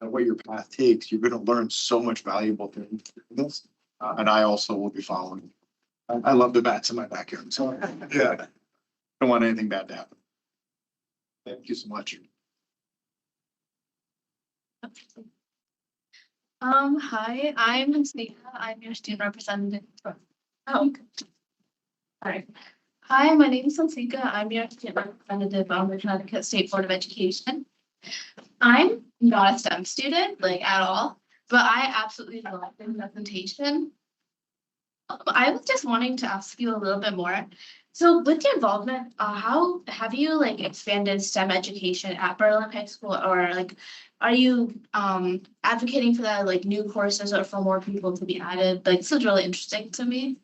S8: what your path takes, you're going to learn so much valuable things from this. And I also will be following. I love the bats in my backyard, so yeah, don't want anything bad to happen. Thank you so much.
S9: Hi, I'm Sneha. I'm your student representative. Oh, sorry. Hi, my name is Sansika. I'm your student representative on the Connecticut State Board of Education. I'm not a STEM student, like at all, but I absolutely love the presentation. I was just wanting to ask you a little bit more. So with your involvement, how have you like expanded STEM education at Berlin High School, or like, are you advocating for that, like new courses or for more people to be added? Like, this is really interesting to me.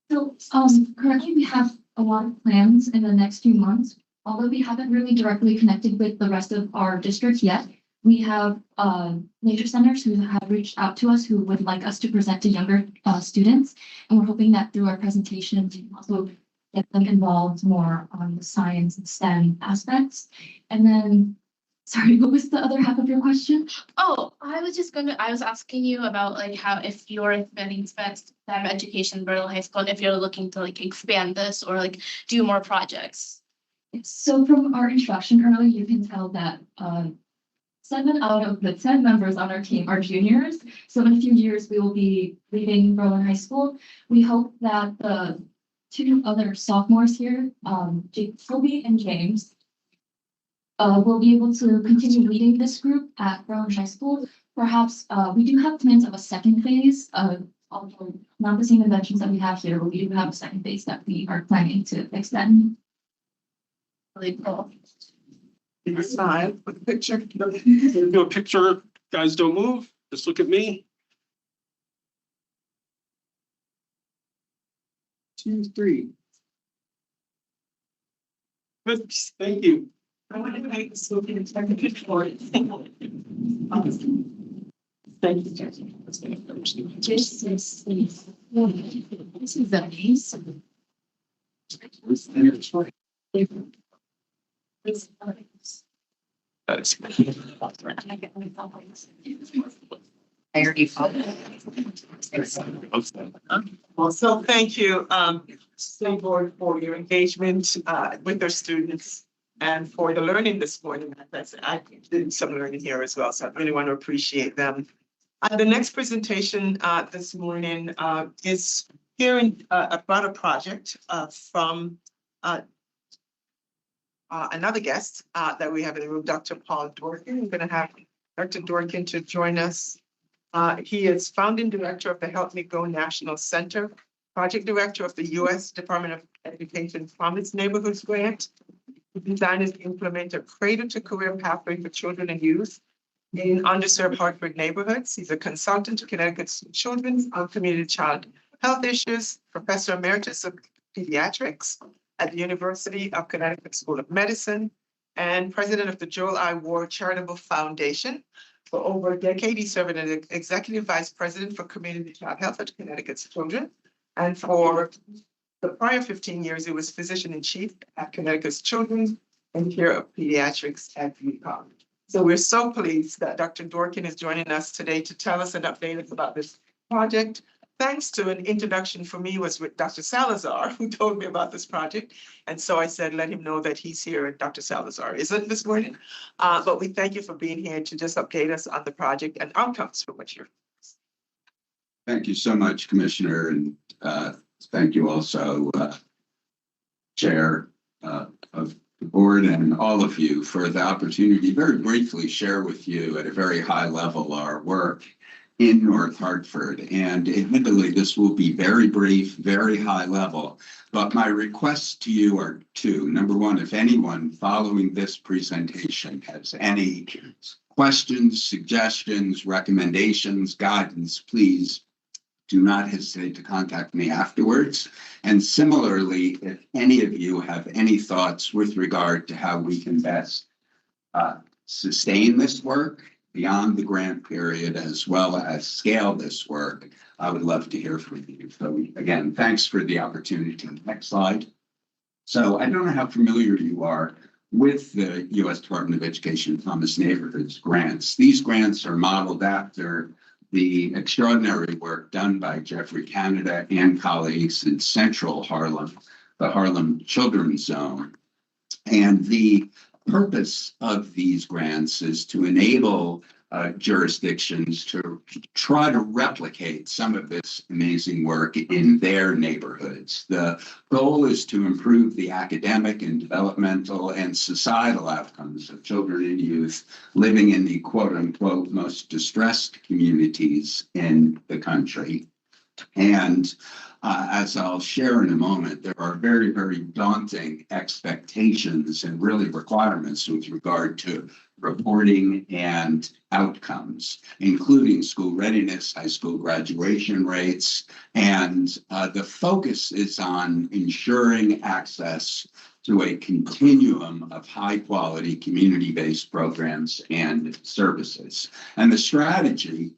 S5: So currently we have a lot of plans in the next few months, although we haven't really directly connected with the rest of our districts yet. We have nature centers who have reached out to us who would like us to present to younger students. And we're hoping that through our presentation, we can also
S20: get them involved more on the science and STEM aspects. And then, sorry, what was the other half of your question?
S9: Oh, I was asking you about like how if you're getting STEM education in Berlin High School, and if you're looking to like expand this or like do more projects.
S20: So from our introduction earlier, you can tell that 7 out of the 10 members on our team are juniors. So in a few years, we will be leaving Berlin High School. We hope that the 2 other sophomores here, Toby and James, will be able to continue leading this group at Berlin High School. Perhaps we do have plans of a second phase, although not the same inventions that we have here, but we do have a second phase that we are planning to extend.
S9: Really cool.
S18: Smile with a picture.
S10: Do a picture, guys, don't move, just look at me. 2, 3. Good, thank you.
S18: I want to make this look in a second for it. Thank you, Jackie.
S20: This is amazing.
S18: I already Well, so thank you, State Board, for your engagement with our students and for the learning this morning. I did some learning here as well, so I really want to appreciate them. The next presentation this morning is hearing about a project from another guest that we have in the room, Dr. Paul Dorkin. We're going to have Dr. Dorkin to join us. He is founding director of the Help Me Go National Center, project director of the U.S. Department of Education Promise Neighborhoods Grant. The design is to implement a cradle to career pathway for children and youth in underserved Hartford neighborhoods. He's a consultant to Connecticut's Children's on Community Child Health Issues, professor emeritus of pediatrics at the University of Connecticut School of Medicine, and president of the Joel I. Ward Charitable Foundation. For over a decade, he served as executive vice president for community child health at Connecticut's Children. And for the prior 15 years, he was physician in chief at Connecticut's Children and chair of pediatrics at UConn. So we're so pleased that Dr. Dorkin is joining us today to tell us and update us about this project. Thanks to an introduction for me was with Dr. Salazar, who told me about this project. And so I said, let him know that he's here, and Dr. Salazar isn't this morning. But we thank you for being here to just update us on the project and outcomes from what you're.
S12: Thank you so much, Commissioner, and thank you also, Chair of the board and all of you for the opportunity to very briefly share with you at a very high level our work in North Hartford. And admittedly, this will be very brief, very high level, but my requests to you are 2. Number 1, if anyone following this presentation has any questions, suggestions, recommendations, guidance, please do not hesitate to contact me afterwards. And similarly, if any of you have any thoughts with regard to how we can best sustain this work beyond the grant period, as well as scale this work, I would love to hear from you. So again, thanks for the opportunity. Next slide. So I don't know how familiar you are with the U.S. Department of Education Promise Neighborhoods grants. These grants are modeled after the extraordinary work done by Jeffrey Canada and colleagues in Central Harlem, the Harlem Children's Zone. And the purpose of these grants is to enable jurisdictions to try to replicate some of this amazing work in their neighborhoods. The goal is to improve the academic and developmental and societal outcomes of children and youth living in the quote unquote most distressed communities in the country. And as I'll share in a moment, there are very, very daunting expectations and really requirements with regard to reporting and outcomes, including school readiness, high school graduation rates, and the focus is on ensuring access to a continuum of high-quality community-based programs and services. And the strategy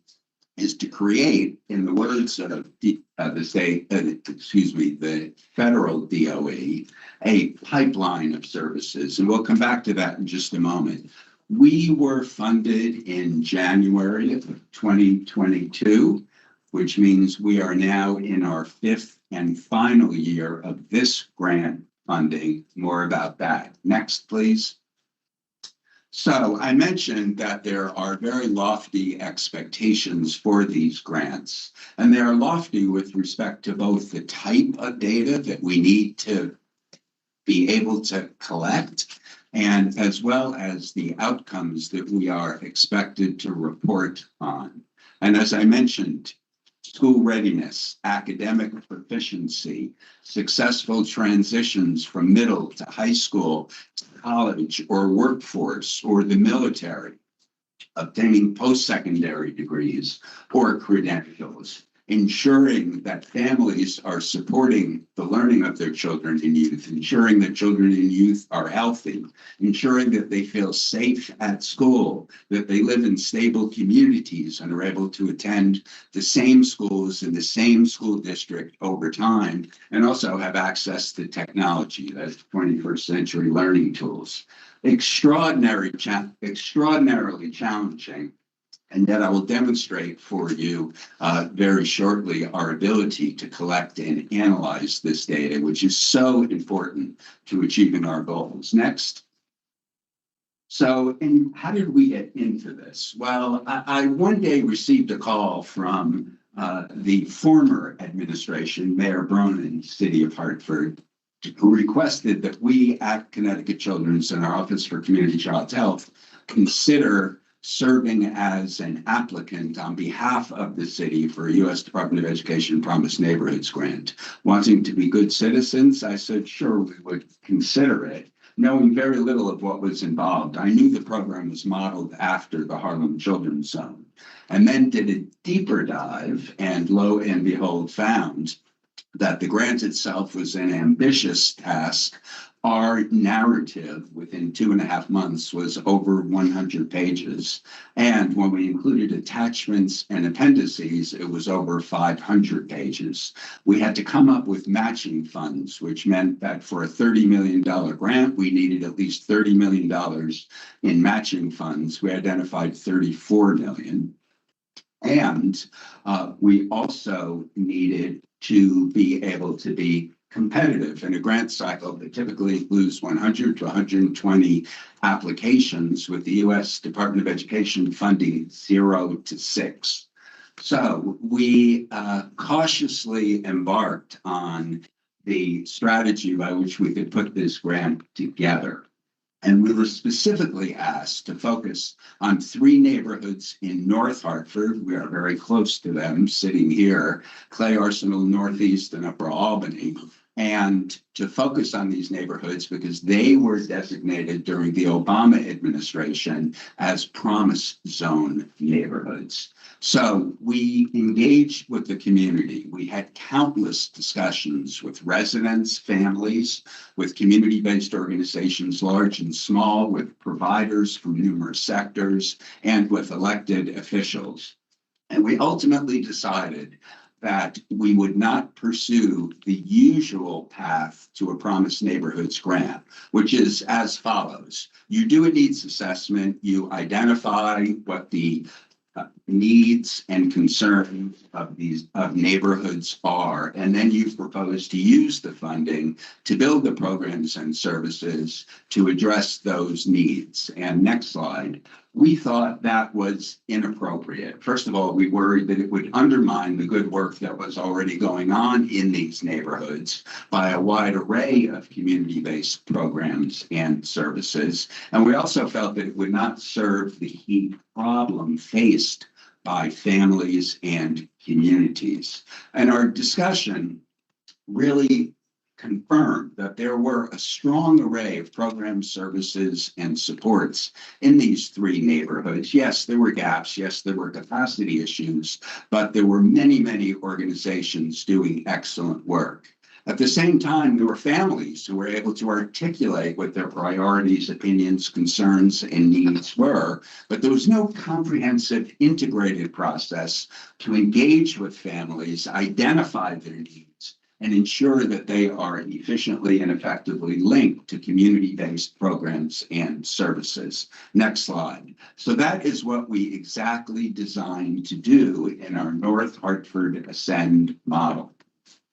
S12: is to create, in the words of the federal DOE, a pipeline of services. And we'll come back to that in just a moment. We were funded in January of 2022, which means we are now in our 5th and final year of this grant funding. More about that. Next, please. So I mentioned that there are very lofty expectations for these grants, and they are lofty with respect to both the type of data that we need to be able to collect, and as well as the outcomes that we are expected to report on. And as I mentioned, school readiness, academic proficiency, successful transitions from middle to high school, to college or workforce or the military, obtaining post-secondary degrees or credentials, ensuring that families are supporting the learning of their children and youth, ensuring that children and youth are healthy, ensuring that they feel safe at school, that they live in stable communities and are able to attend the same schools in the same school district over time, and also have access to technology, that's 21st century learning tools. Extraordinarily challenging. And yet I will demonstrate for you very shortly our ability to collect and analyze this data, which is so important to achieving our goals. Next. So, and how did we get into this? Well, I one day received a call from the former administration, Mayor Bronin, City of Hartford, who requested that we at Connecticut Children's and our Office for Community Child Health consider serving as an applicant on behalf of the city for a U.S. Department of Education Promised Neighborhoods grant. Wanting to be good citizens, I said, sure, we would consider it, knowing very little of what was involved. I knew the program was modeled after the Harlem Children's Zone, and then did a deeper dive, and lo and behold, found that the grant itself was an ambitious task. Our narrative within 2.5 months was over 100 pages. And when we included attachments and appendices, it was over 500 pages. We had to come up with matching funds, which meant that for a $30 million grant, we needed at least $30 million in matching funds. We identified $34 million. And we also needed to be able to be competitive in a grant cycle that typically includes 100 to 120 applications, with the U.S. Department of Education funding 0 to 6. So we cautiously embarked on the strategy by which we could put this grant together. And we were specifically asked to focus on 3 neighborhoods in North Hartford. We are very close to them, sitting here, Clay Arsenal, Northeast, and Upper Albany, and to focus on these neighborhoods because they were designated during the Obama administration as Promise Zone neighborhoods. So we engaged with the community. We had countless discussions with residents, families, with community-based organizations, large and small, with providers from numerous sectors, and with elected officials. And we ultimately decided that we would not pursue the usual path to a Promised Neighborhoods grant, which is as follows. You do a needs assessment, you identify what the needs and concerns of neighborhoods are, and then you propose to use the funding to build the programs and services to address those needs. And next slide. We thought that was inappropriate. First of all, we worried that it would undermine the good work that was already going on in these neighborhoods by a wide array of community-based programs and services. And we also felt that it would not serve the key problem faced by families and communities. And our discussion really confirmed that there were a strong array of programs, services, and supports in these 3 neighborhoods. Yes, there were gaps. Yes, there were capacity issues, but there were many, many organizations doing excellent work. At the same time, there were families who were able to articulate what their priorities, opinions, concerns, and needs were, but there was no comprehensive integrated process to engage with families, identify their needs, and ensure that they are efficiently and effectively linked to community-based programs and services. Next slide. So that is what we exactly designed to do in our North Hartford Ascend model.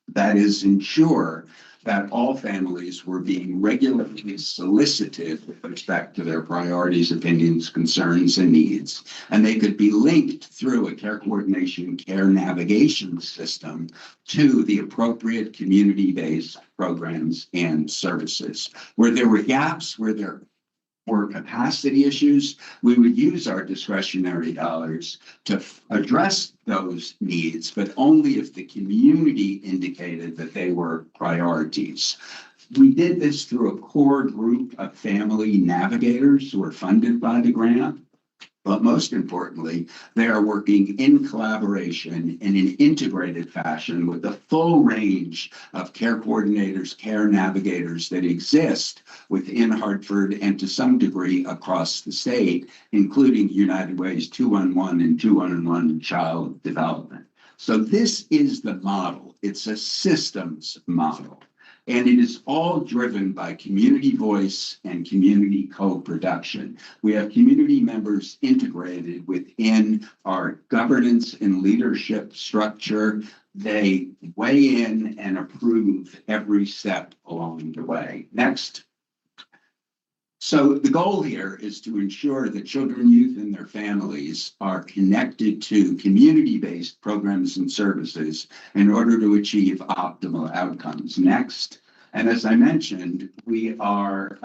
S12: That is, ensure that all families were being regularly solicited with respect to their priorities, opinions, concerns, and needs, and they could be linked through a care coordination, care navigation system to the appropriate community-based programs and services. Where there were gaps, where there were capacity issues, we would use our discretionary dollars to address those needs, but only if the community indicated that they were priorities. We did this through a core group of family navigators who are funded by the grant. But most importantly, they are working in collaboration in an integrated fashion with the full range of care coordinators, care navigators that exist within Hartford and to some degree across the state, including United Way's 211 and 211 Child Development. So this is the model. It's a systems model. And it is all driven by community voice and community co-production. We have community members integrated within our governance and leadership structure. They weigh in and approve every step along the way. Next. So the goal here is to ensure that children, youth, and their families are connected to community-based programs and services in order to achieve optimal outcomes. Next. And as I mentioned, we are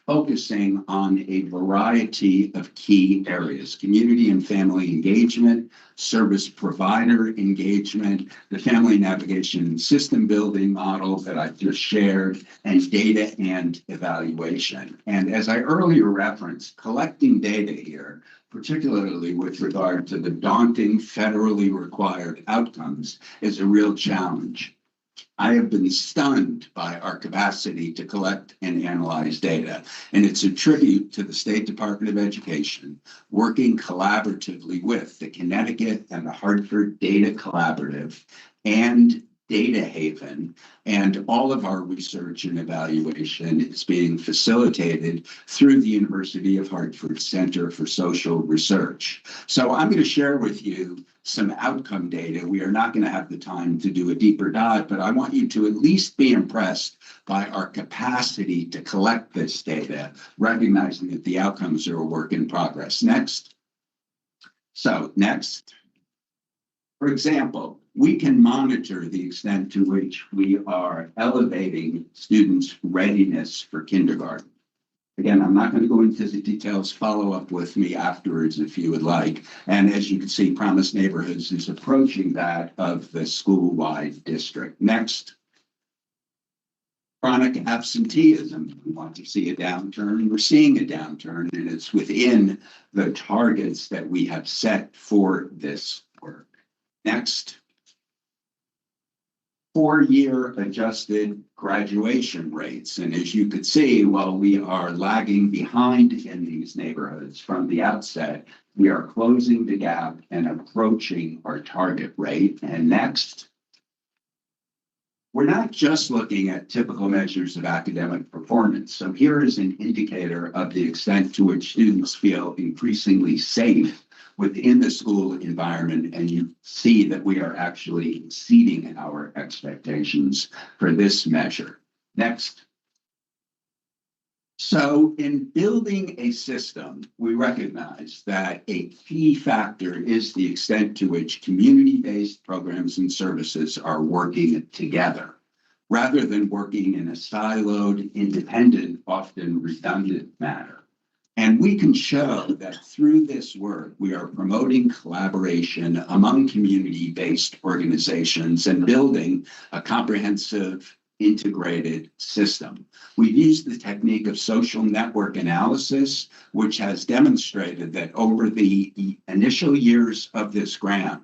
S12: focusing on a variety of key areas: community and family engagement, service provider engagement, the family navigation and system building model that I've just shared, and data and evaluation. And as I earlier referenced, collecting data here, particularly with regard to the daunting federally required outcomes, is a real challenge. I have been stunned by our capacity to collect and analyze data, and it's a tribute to the State Department of Education working collaboratively with the Connecticut and the Hartford Data Collaborative and Data Haven, and all of our research and evaluation is being facilitated through the University of Hartford Center for Social Research. So I'm going to share with you some outcome data. We are not going to have the time to do a deeper dive, but I want you to at least be impressed by our capacity to collect this data, recognizing that the outcomes are a work in progress. Next. So next. For example, we can monitor the extent to which we are elevating students' readiness for kindergarten. Again, I'm not going to go into the details. Follow up with me afterwards if you would like. And as you can see, Promise Neighborhoods is approaching that of the school-wide district. Next. Chronic absenteeism. We want to see a downturn. We're seeing a downturn, and it's within the targets that we have set for this work. Next. 4-year adjusted graduation rates. And as you could see, while we are lagging behind in these neighborhoods from the outset, we are closing the gap and approaching our target rate. And next, we're not just looking at typical measures of academic performance. So here is an indicator of the extent to which students feel increasingly safe within the school environment, and you see that we are actually exceeding our expectations for this measure. Next. So in building a system, we recognize that a key factor is the extent to which community-based programs and services are working together, rather than working in a siloed, independent, often redundant manner. And we can show that through this work, we are promoting collaboration among community-based organizations and building a comprehensive, integrated system. We've used the technique of social network analysis, which has demonstrated that over the initial years of this grant,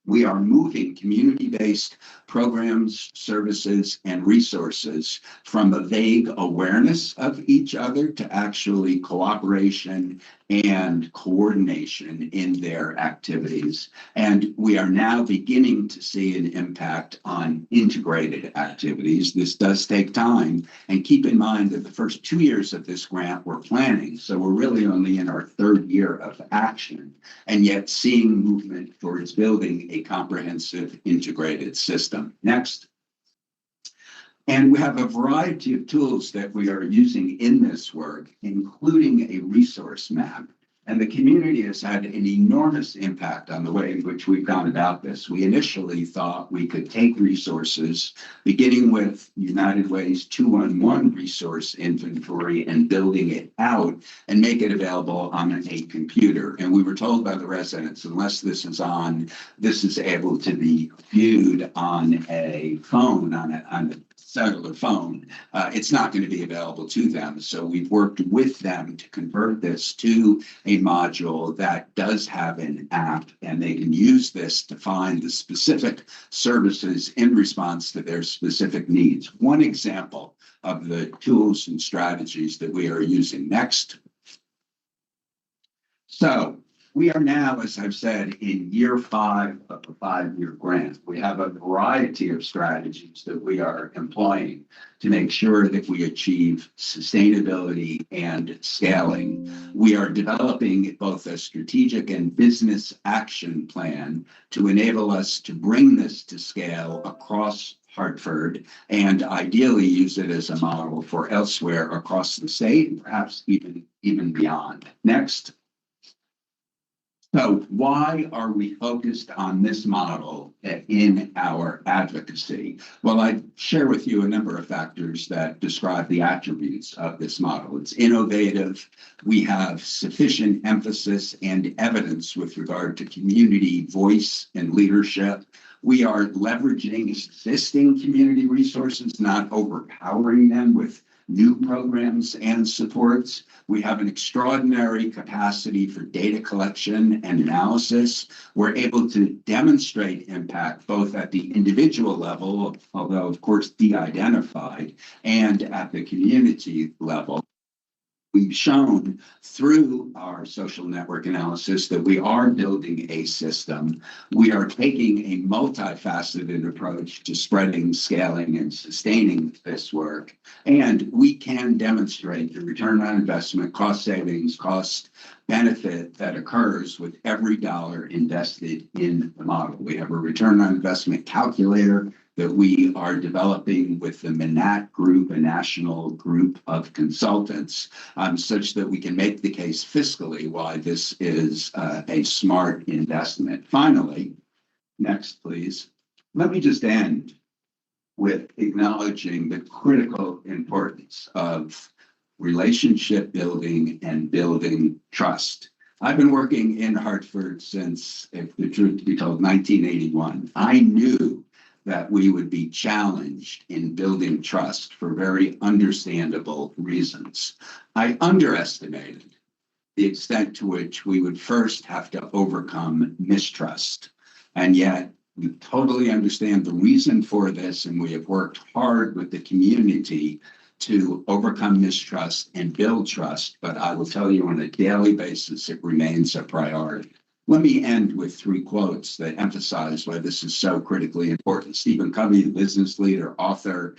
S12: We are moving community-based programs, services, and resources from a vague awareness of each other to actually cooperation and coordination in their activities. And we are now beginning to see an impact on integrated activities. This does take time. And keep in mind that the first 2 years of this grant we're planning. So we're really only in our 3rd year of action, and yet seeing movement towards building a comprehensive integrated system. Next. And we have a variety of tools that we are using in this work, including a resource map. And the community has had an enormous impact on the way in which we've gone about this. We initially thought we could take resources, beginning with United Way's 211 resource inventory and building it out and make it available on a computer. And we were told by the residents, unless this is able to be viewed on a phone, on a cellular phone, it's not going to be available to them. So we've worked with them to convert this to a module that does have an app, and they can use this to find the specific services in response to their specific needs. One example of the tools and strategies that we are using. Next. So we are now, as I've said, in year 5 of a 5-year grant. We have a variety of strategies that we are employing to make sure that we achieve sustainability and scaling. We are developing both a strategic and business action plan to enable us to bring this to scale across Hartford and ideally use it as a model for elsewhere across the state, and perhaps even beyond. Next. So why are we focused on this model in our advocacy? Well, I share with you a number of factors that describe the attributes of this model. It's innovative. We have sufficient emphasis and evidence with regard to community voice and leadership. We are leveraging existing community resources, not overpowering them with new programs and supports. We have an extraordinary capacity for data collection and analysis. We're able to demonstrate impact both at the individual level, although of course de-identified, and at the community level. We've shown through our social network analysis that we are building a system. We are taking a multifaceted approach to spreading, scaling, and sustaining this work. And we can demonstrate the return on investment, cost savings, cost benefit that occurs with every dollar invested in the model. We have a return on investment calculator that we are developing with the Manat Group, a national group of consultants, such that we can make the case fiscally why this is a smart investment. Finally, next, please. Let me just end with acknowledging the critical importance of relationship building and building trust. I've been working in Hartford since, if the truth to be told, 1981. I knew that we would be challenged in building trust for very understandable reasons. I underestimated the extent to which we would first have to overcome mistrust. And yet we totally understand the reason for this, and we have worked hard with the community to overcome mistrust and build trust. But I will tell you on a daily basis, it remains a priority. Let me end with 3 quotes that emphasize why this is so critically important. Stephen Covey, the business leader, author,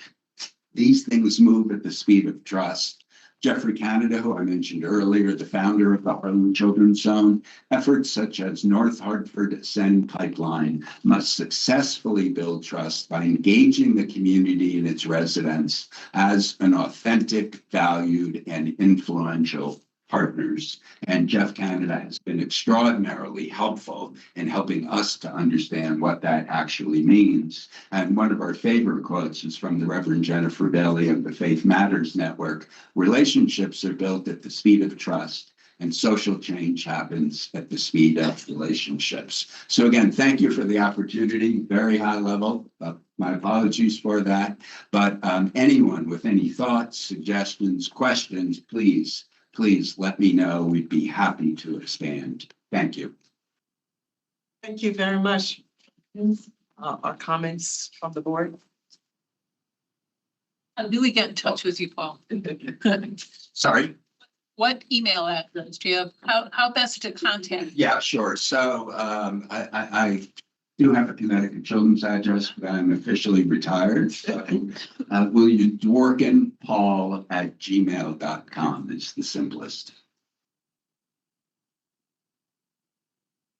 S12: these things move at the speed of trust. Jeffrey Canada, who I mentioned earlier, the founder of the Harlem Children's Zone, efforts such as North Hartford Ascend Pipeline must successfully build trust by engaging the community and its residents as an authentic, valued, and influential partners. And Jeff Canada has been extraordinarily helpful in helping us to understand what that actually means. And one of our favorite quotes is from the Reverend Jennifer Bailey of the Faith Matters Network. Relationships are built at the speed of trust, and social change happens at the speed of relationships. So again, thank you for the opportunity, very high level. My apologies for that. But anyone with any thoughts, suggestions, questions, please let me know. We'd be happy to expand. Thank you.
S18: Thank you very much. questions or comments from the board?
S11: How do we get in touch with you, Paul?
S12: Sorry?
S11: What email address do you have? How best to contact?
S12: Yeah, sure. So I do have a Connecticut Children's address, but I'm officially retired. So William Dworkin Paul at gmail.com is the simplest.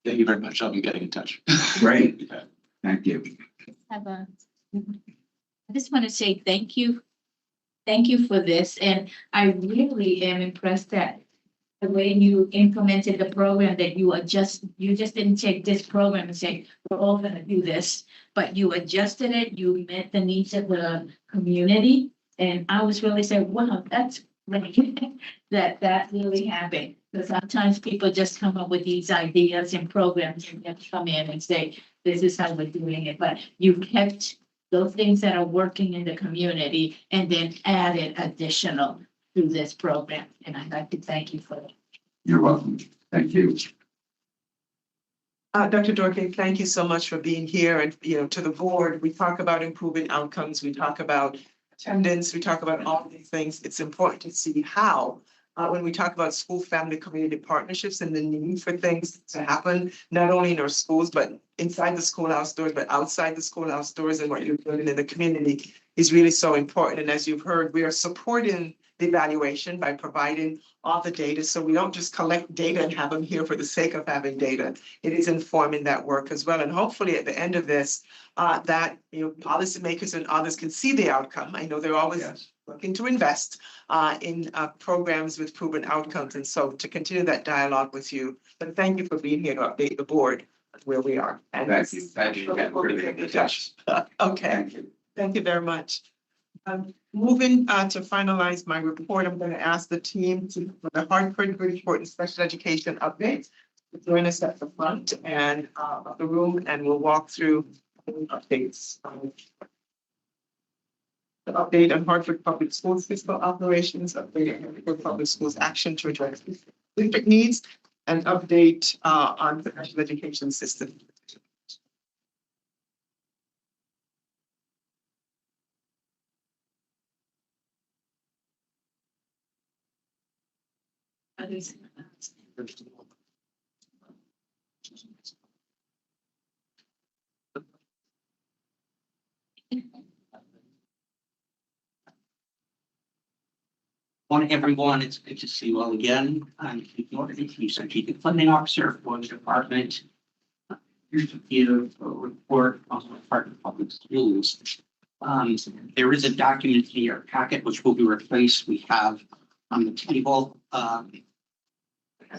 S4: Thank you very much. I'll be getting in touch.
S12: Great. Thank you.
S13: I just want to say thank you. Thank you for this. And I really am impressed that the way you implemented the program, that you just didn't take this program and say, we're all going to do this, but you adjusted it. You met the needs of the community. And I was really saying, wow, that's great that really happened. Because sometimes people just come up with these ideas and programs and then come in and say, this is how we're doing it. But you kept those things that are working in the community and then added additional to this program. And I'd like to thank you for it.
S12: You're welcome. Thank you.
S18: Dr. Dorke, thank you so much for being here. And, to the board, we talk about improving outcomes. We talk about attendance. We talk about all these things. It's important to see how, when we talk about school, family, community partnerships and the need for things to happen, not only in our schools, but inside the schoolhouse doors, but outside the schoolhouse doors, and what you're doing in the community is really so important. And as you've heard, we are supporting the evaluation by providing all the data. So we don't just collect data and have them here for the sake of having data. It is informing that work as well. And hopefully at the end of this, that policymakers and others can see the outcome. I know they're always looking to invest in programs with proven outcomes. And so to continue that dialogue with you, but thank you for being here to update the board where we are. And
S12: Thank you. Thank you.
S18: Okay. Thank you very much. Moving to finalize my report, I'm going to ask the team for the Hartford Bridgeport and Special Education updates to join us at the front and of the room, and we'll walk through updates. The update on Hartford Public Schools fiscal operations, update on Hartford Public Schools action to address district needs, and update on the special education system.
S3: Morning, everyone. It's good to see you all again. I'm Keith Norton, Chief Strategic Funding Officer for the department. Here's a view of a report on the Department of Public Schools. There is a document in your packet which will be replaced. We have on the table.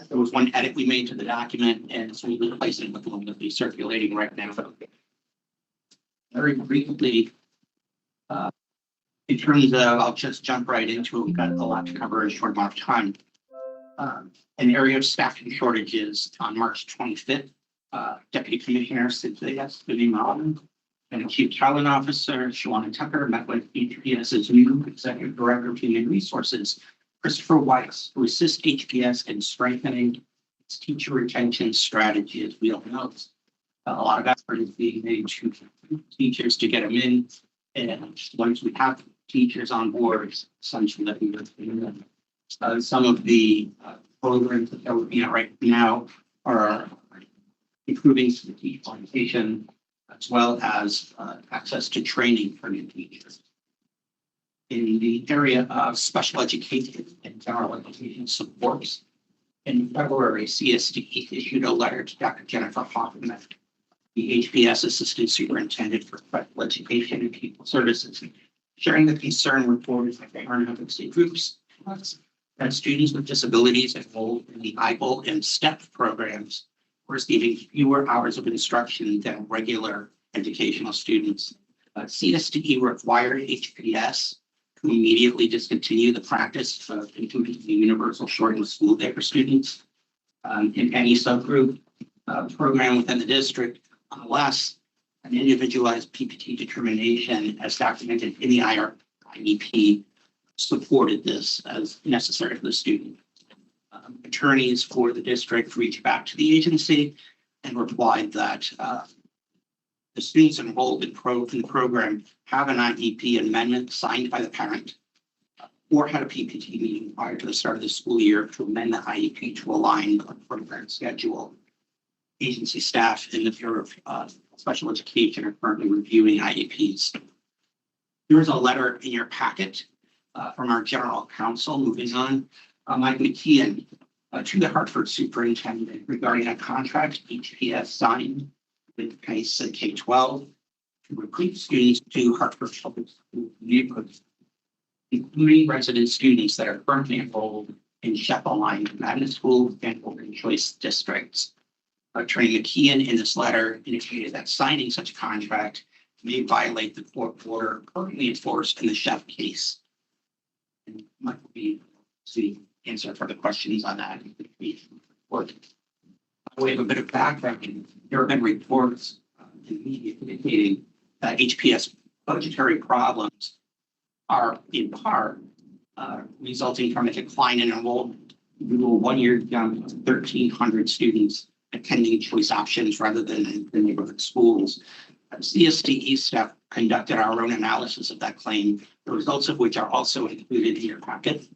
S3: There was one edit we made to the document, and so we'll replace it with the one that'll be circulating right now. Very briefly, in terms of, I'll just jump right into it. We've got a lot to cover in a short amount of time. An area of staffing shortages on March 25th. Deputy Commissioner Cynthia Spinning and Chief Talent Officer Shawana Tucker met with HPS's new Executive Director of Human Resources, Christopher Weiss, to assist HPS in strengthening its teacher retention strategy. As we all know, a lot of effort is being made to teachers to get them in, and once we have teachers on board, essentially that we would some of the programs that we're looking at right now are improving the teacher orientation, as well as access to training for new teachers. In the area of special education and general education supports, in February, CSD issued a letter to Dr. Jennifer Hoffman, the HPS Assistant Superintendent for Special Education and People Services, sharing the concern reported by parent advocacy groups that students with disabilities enrolled in the IBLE and STEP programs were receiving fewer hours of instruction than regular educational students. CSDE required HPS to immediately discontinue the practice of implementing the universal shortened school day for students in any subgroup program within the district, unless an individualized PPT determination as documented in the IEP supported this as necessary for the student. Attorneys for the district reached back to the agency and replied that
S15: the students enrolled in the program have an IEP amendment signed by the parent or had a PPT meeting prior to the start of the school year to amend the IEP to align with the program schedule. Agency staff in the Bureau of Special Education are currently reviewing IEPs. There is a letter in your packet from our general counsel, moving on, Mike McKeon, to the Hartford superintendent regarding a contract HPS signed with PACE and K-12 to recruit students to Hartford Public School neighborhoods, including resident students that are currently enrolled in Sheffield Magnet School and Open Choice districts. Attorney McKeon in this letter indicated that signing such a contract may violate the court order currently enforced in the Sheff case. And Mike will be to answer further questions on that. We have a bit of background. There have been reports in the media indicating that HPS budgetary problems are in part resulting from a decline in enrollment. We were 1 year down to 1,300 students attending choice options rather than the neighborhood schools. CSTE staff conducted our own analysis of that claim, the results of which are also included in your packet.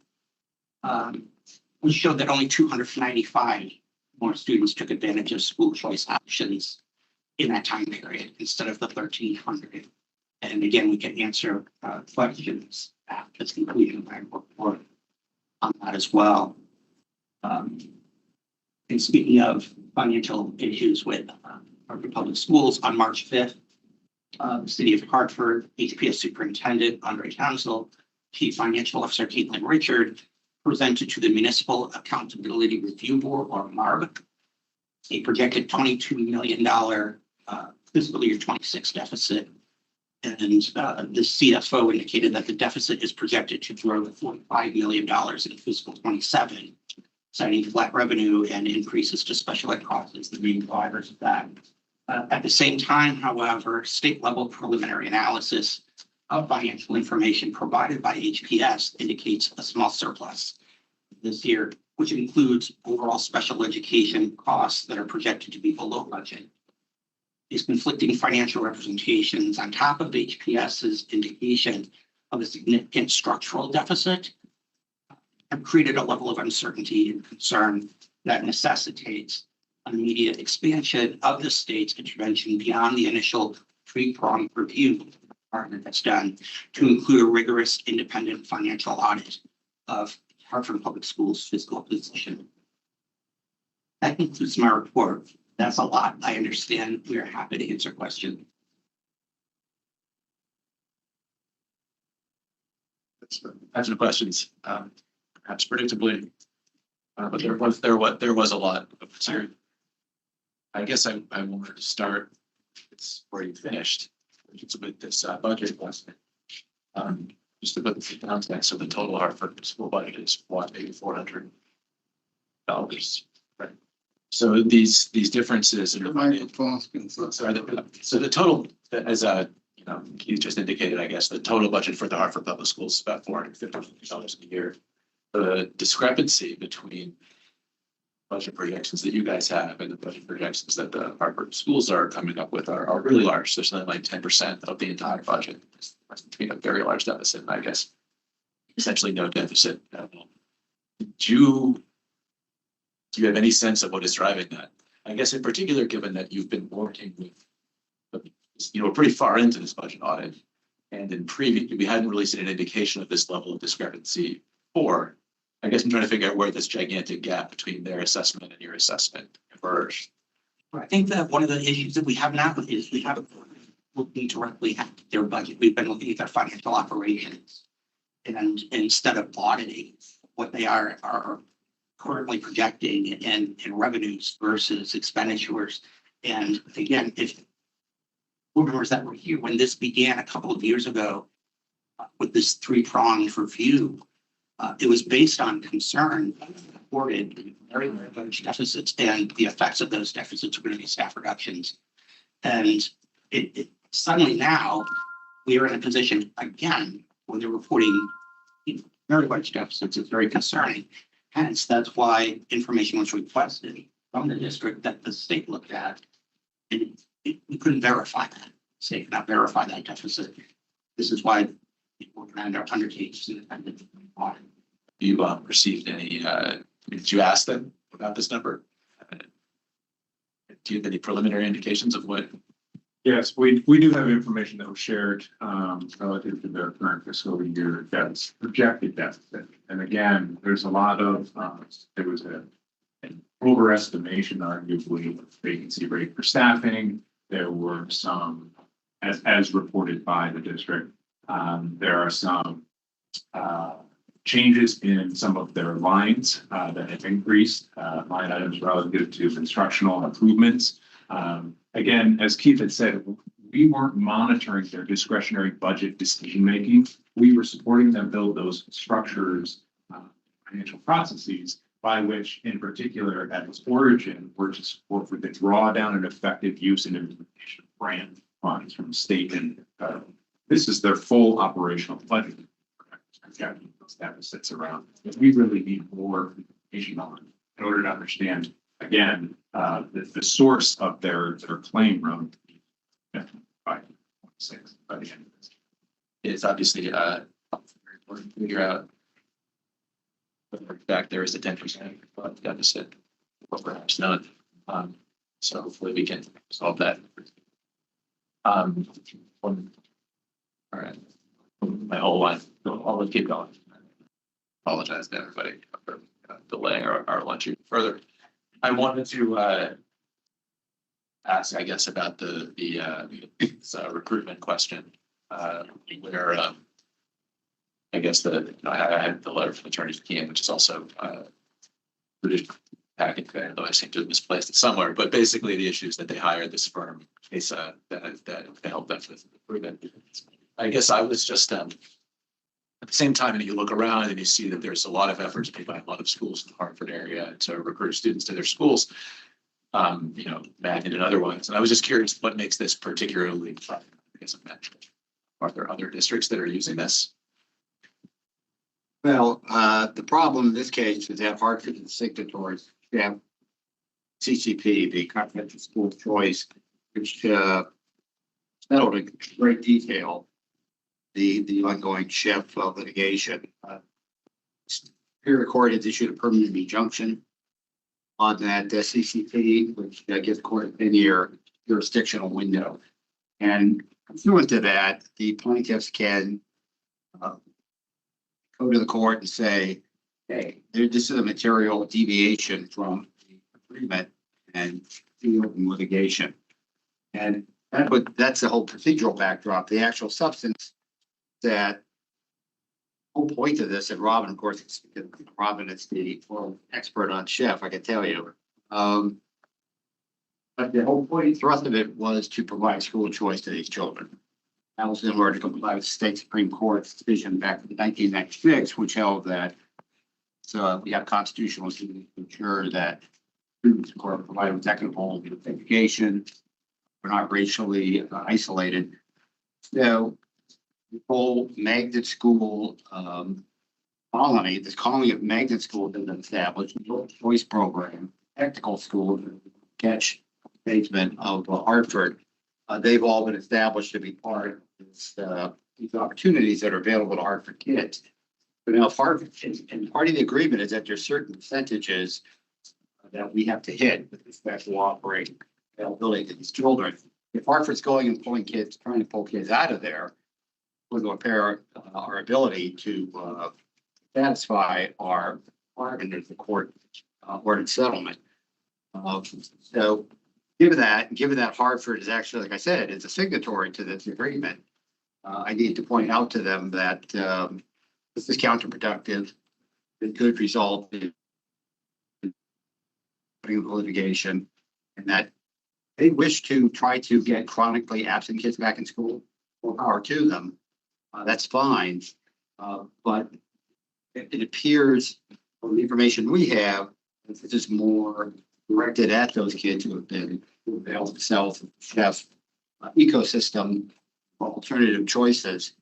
S15: We showed that only 295 more students took advantage of school choice options in that time period instead of the 1,300. And again, we can answer questions at the conclusion of my report on that as well. And speaking of financial issues with Hartford Public Schools, on March 5th, the City of Hartford, HPS Superintendent Andre Townsville, Chief Financial Officer Caitlin Richard, presented to the Municipal Accountability Review Board, or MARB, a projected $22 million fiscal year 26 deficit. And the CFO indicated that the deficit is projected to grow to $45 million in fiscal 27, citing flat revenue and increases to special ed costs as the main drivers of that. At the same time, however, state-level preliminary analysis of financial information provided by HPS indicates a small surplus this year, which includes overall special education costs that are projected to be below budget. These conflicting financial representations on top of HPS's indication of a significant structural deficit have created a level of uncertainty and concern that necessitates an immediate expansion of the state's intervention beyond the initial three-pronged review the department has done to include a rigorous independent financial audit of Hartford Public Schools' fiscal position. That concludes my report. That's a lot. I understand. We are happy to answer questions.
S4: Answer the questions, perhaps predictably, but there was a lot of concern. I guess I wanted to start. It's where you finished, which is with this budget adjustment. Just to put the context, so the total Hartford school budget is what, maybe $400. Right. So these differences in the budget. So the total, as Keith just indicated, I guess the total budget for the Hartford Public Schools is about $450 a year. The discrepancy between budget projections that you guys have and the budget projections that the Hartford schools are coming up with are really large. There's something like 10% of the entire budget. It's a very large deficit, and I guess essentially no deficit at all. Do you have any sense of what is driving that? I guess in particular, given that you've been working with, pretty far into this budget audit, and in previous, we hadn't really seen an indication of this level of discrepancy before. I guess I'm trying to figure out where this gigantic gap between their assessment and your assessment converged.
S15: I think that one of the issues that we have now is we haven't looking directly at their budget. We've been looking at their financial operations, and instead of auditing what they are currently projecting in revenues versus expenditures. And again, if members that were here when this began a couple of years ago with this three-pronged review, it was based on concern reported very large deficits, and the effects of those deficits are going to be staff reductions. And it suddenly now we are in a position again when they're reporting very large deficits. It's very concerning. Hence, that's why information was requested from the district that the state looked at and we couldn't verify that. State cannot verify that deficit. This is why we're going to undertake this independent audit.
S4: You received any, did you ask them about this number? Do you have any preliminary indications of what?
S14: Yes, we do have information that was shared relative to their current fiscal year that's projected deficit. And again, there's a lot of, there was an overestimation arguably of vacancy rate for staffing. There were some, as reported by the district, there are some changes in some of their lines that have increased, line items relative to instructional improvements. Again, as Keith had said, we weren't monitoring their discretionary budget decision-making. We were supporting them build those structures, financial processes by which, in particular, at its origin, were to support for the drawdown and effective use and implementation of grant funds from state and federal. This is their full operational budget. Those deficits around. We really need more information on in order to understand, again, the source of their claim run by 6 by the end of this.
S4: It's obviously very important to figure out whether in fact there is a 10% deficit or perhaps none. So hopefully we can solve that. All right. My whole life, I'll keep going. Apologize to everybody for delaying our lunch even further. I wanted to ask, I guess, about the recruitment question, where I guess I had the letter from Attorney McKeon, which is also British packet, though I seem to have misplaced it somewhere. But basically, the issue is that they hired this firm, CASA, that helped them with recruitment. I guess I was just at the same time, and you look around and you see that there's a lot of efforts made by a lot of schools in the Hartford area to recruit students to their schools, Magnet and other ones. And I was just curious what makes this particularly, I guess, are there other districts that are using this?
S16: Well, the problem in this case is that Hartford and signatories have CCP, the Confidential School Choice, which settled in great detail the ongoing SCHEF litigation. Superior Court has issued a permanent injunction on that CCP, which gives court a 10-year jurisdictional window. And pursuant to that, the plaintiffs can go to the court and say, hey, this is a material deviation from the agreement and the open litigation. And that's the whole procedural backdrop. The actual substance, that whole point of this, and Robin, of course, Robin is the expert on SCHEF, I can tell you. But the whole point, thrust of it was to provide school choice to these children. That was in order to comply with the state Supreme Court's decision back in 1996, which held that we have constitutional duty to ensure that students are provided with equitable education, we're not racially isolated. So the whole magnet school colony, this colony of magnet schools has been established, the choice program, technical school, catch basement of Hartford. They've all been established to be part of this, these opportunities that are available to Hartford kids. But now Hartford, and part of the agreement is that there's certain percentages that we have to hit with respect to offering availability to these children. If Hartford's going and pulling kids, trying to pull kids out of there, we're going to impair our ability to satisfy our requirement of the court ordered settlement. So given that Hartford is actually, like I said, is a signatory to this agreement, I need to point out to them that this is counterproductive. It could result in litigation, and that they wish to try to get chronically absent kids back in school. More power to them. That's fine, but it appears from the information we have, this is more directed at those kids who have been availed themselves of the SCHEF ecosystem alternative choices,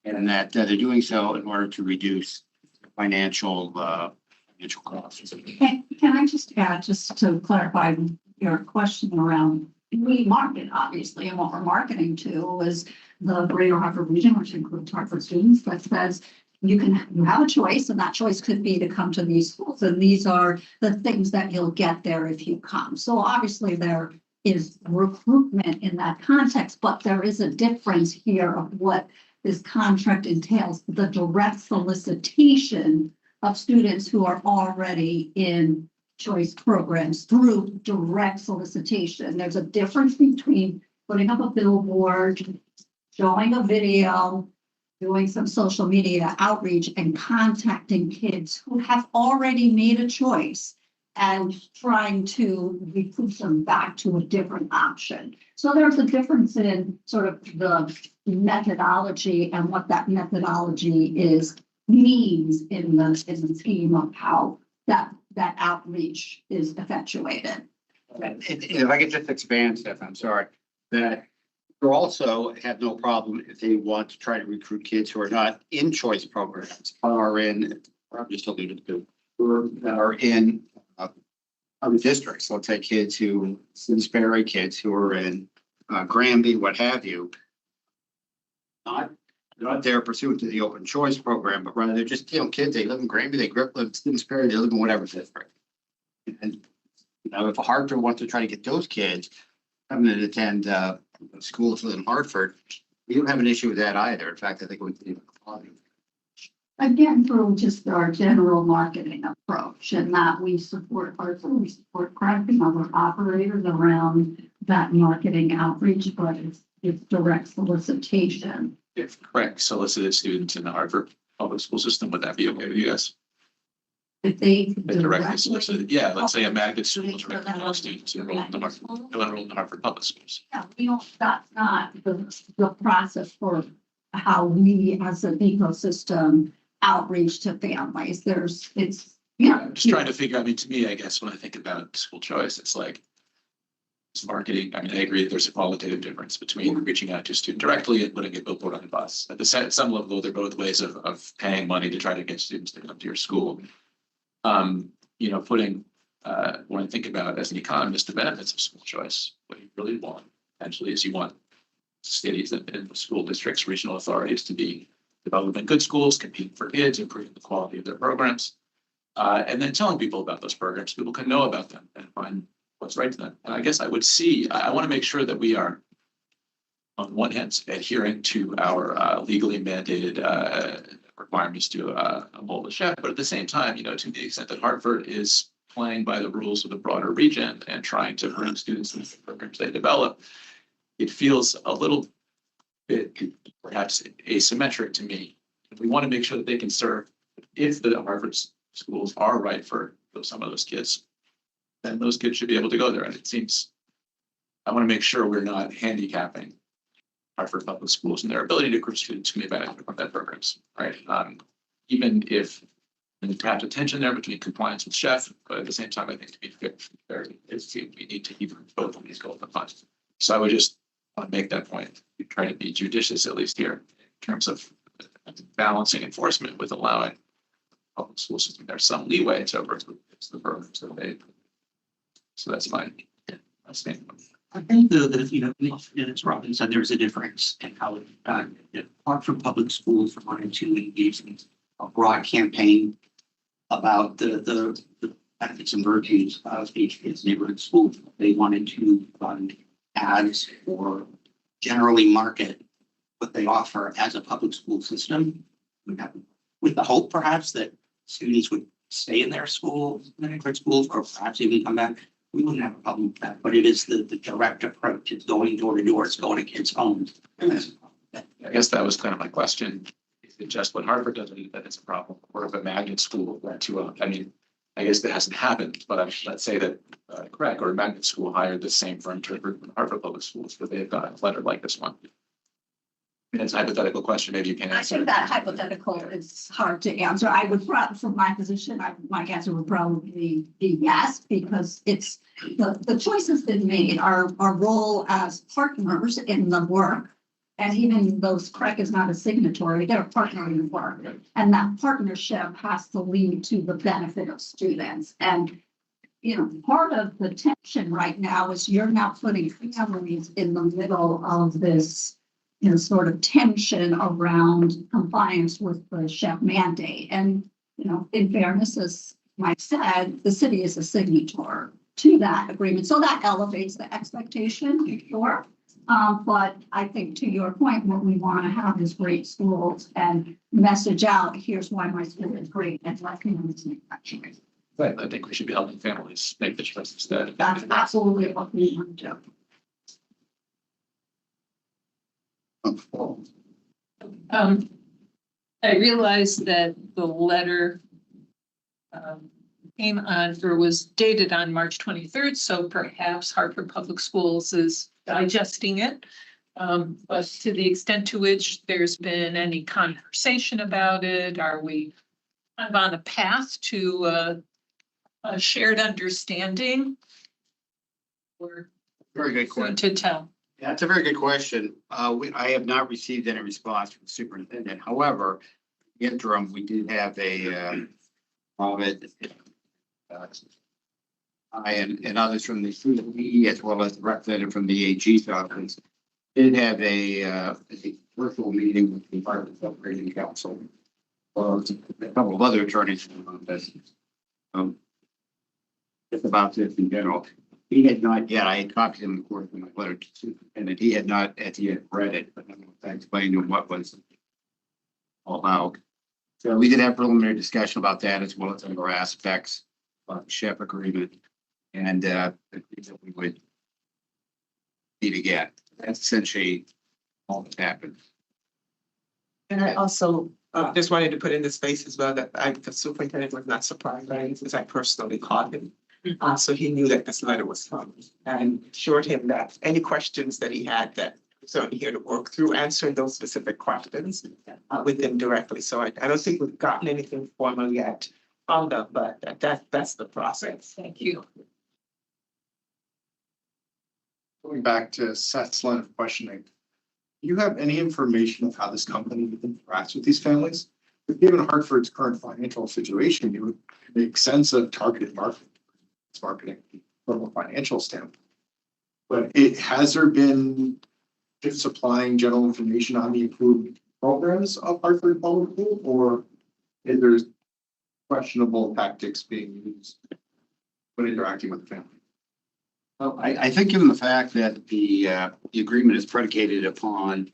S16: and that they're doing so in order to reduce financial costs.
S17: Can I just add, just to clarify your question around
S2: we market, obviously, and what we're marketing to is the Greater Hartford region, which includes Hartford students, that says you have a choice, and that choice could be to come to these schools, and these are the things that you'll get there if you come. So obviously there is recruitment in that context, but there is a difference here of what this contract entails, the direct solicitation of students who are already in choice programs through direct solicitation. There's a difference between putting up a billboard, showing a video, doing some social media outreach, and contacting kids who have already made a choice and trying to recruit them back to a different option. So there's a difference in sort of the methodology and what that methodology means in the scheme of how that outreach is effectuated.
S16: If I could just expand, Steph, I'm sorry, that you also have no problem if they want to try to recruit kids who are not in choice programs, are in, or I'm just alluded to, or that are in other districts. Let's say kids who, Simsbury kids who are in Granby, what have you, not there pursuant to the open choice program, but rather they're just, kids, they live in Granby, they grew up in Simsbury, they live in whatever district. And, if Hartford wants to try to get those kids coming to attend schools within Hartford, we don't have an issue with that either. In fact, I think we can.
S2: Again, through just our general marketing approach, and that we support Hartford, we support crafting other operators around that marketing outreach, but it's direct solicitation.
S4: If Craig solicited students in the Hartford public school system, would that be okay with you guys?
S2: If they
S4: Directly solicited, yeah, let's say a magnet school is directing all students who enroll in the Hartford public schools.
S2: Yeah, we don't, that's not the process for how we as an ecosystem outreach to families.
S4: I'm just trying to figure, to me, I guess, when I think about school choice, it's like it's marketing. I agree that there's a qualitative difference between reaching out to a student directly and putting a billboard on the bus. At some level, they're both ways of paying money to try to get students to come to your school. Putting when I think about as an economist, the benefits of school choice, what you really want potentially is you want cities and school districts, regional authorities to be developing good schools, competing for kids, improving the quality of their programs, and then telling people about those programs. People can know about them and find what's right to them. And I guess I want to make sure that we are, on one hand, adhering to our legally mandated requirements to mold the chef, but at the same time, to the extent that Hartford is playing by the rules of the broader region and trying to bring students into the programs they develop, it feels a little bit perhaps asymmetric to me. We want to make sure that they can serve, if the Hartford schools are right for some of those kids, then those kids should be able to go there. And it seems, I want to make sure we're not handicapping Hartford public schools and their ability to recruit students who may benefit from that programs, right? Even if there's perhaps a tension there between compliance with chef, but at the same time, I think to be fair, we need to keep both of these goals in mind. So I would just want to make that point. We try to be judicious, at least here, in terms of balancing enforcement with allowing public school system there's some leeway to recruit the programs that they. So that's my statement.
S15: I think as Robin said, there's a difference in how Hartford Public Schools wanted to engage in a broad campaign about the benefits and virtues of HPS neighborhood schools. They wanted to run ads or generally market what they offer as a public school system, with the hope perhaps that students would stay in their schools, neighborhood schools, or perhaps even come back. We wouldn't have a problem with that, but it is the direct approach. It's going door to door. It's going to kids' homes.
S4: I guess that was kind of my question. Is it just when Hartford does it that it's a problem, or if a magnet school went to I guess that hasn't happened, but let's say that Craig or a magnet school hired the same firm to recruit from Hartford Public Schools, but they've got a letter like this one. It's a hypothetical question. Maybe you can answer.
S2: I think that hypothetical is hard to answer. I would probably, from my position, my answer would probably be yes, because it's the choice has been made. Our role as partners in the work, and even though Craig is not a signatory, they're a partner in the work, and that partnership has to lead to the benefit of students. And part of the tension right now is you're now putting families in the middle of this, sort of tension around compliance with the chef mandate. And, in fairness, as Mike said, the city is a signator to that agreement. So that elevates the expectation, sure. But I think to your point, what we want to have is great schools and message out, here's why my school is great, and let families make that choice.
S4: Right, I think we should be helping families make the choice instead.
S2: That's absolutely what we want to do.
S11: I realized that the letter came on or was dated on March 23rd, so perhaps Hartford Public Schools is digesting it. But to the extent to which there's been any conversation about it, are we kind of on a path to a shared understanding? Or
S16: Very good
S11: soon
S16: question.
S11: to tell?
S16: Yeah, it's a very good question. I have not received any response from the superintendent. However, interim, we did have a I and others from the CE as well as the representative from the AG's office did have a virtual meeting with the Department of Operating Council. A couple of other attorneys on this. Just about this in general. He had not yet, I had copied him, of course, in my letter to the superintendent. He had not as yet read it, but I explained to him what was all about. So we did have preliminary discussion about that as well as other aspects of the SHEP agreement. And we would meet again. That's essentially all that happened.
S18: And I also just wanted to put in the space as well that the superintendent was not surprised by it, because I personally called him. So he knew that this letter was coming and assured him that any questions that he had, that certainly here to work through answering those specific questions with him directly. So I don't think we've gotten anything formal yet on that, but that's the process.
S11: Thank you.
S8: Going back to Seth's line of questioning, do you have any information of how this company interacts with these families? But given Hartford's current financial situation, it would make sense of targeted marketing from a financial standpoint. But has there been just supplying general information on the improved programs of Hartford Public School, or is there questionable tactics being used when interacting with the family?
S16: Well, I think given the fact that the agreement is predicated upon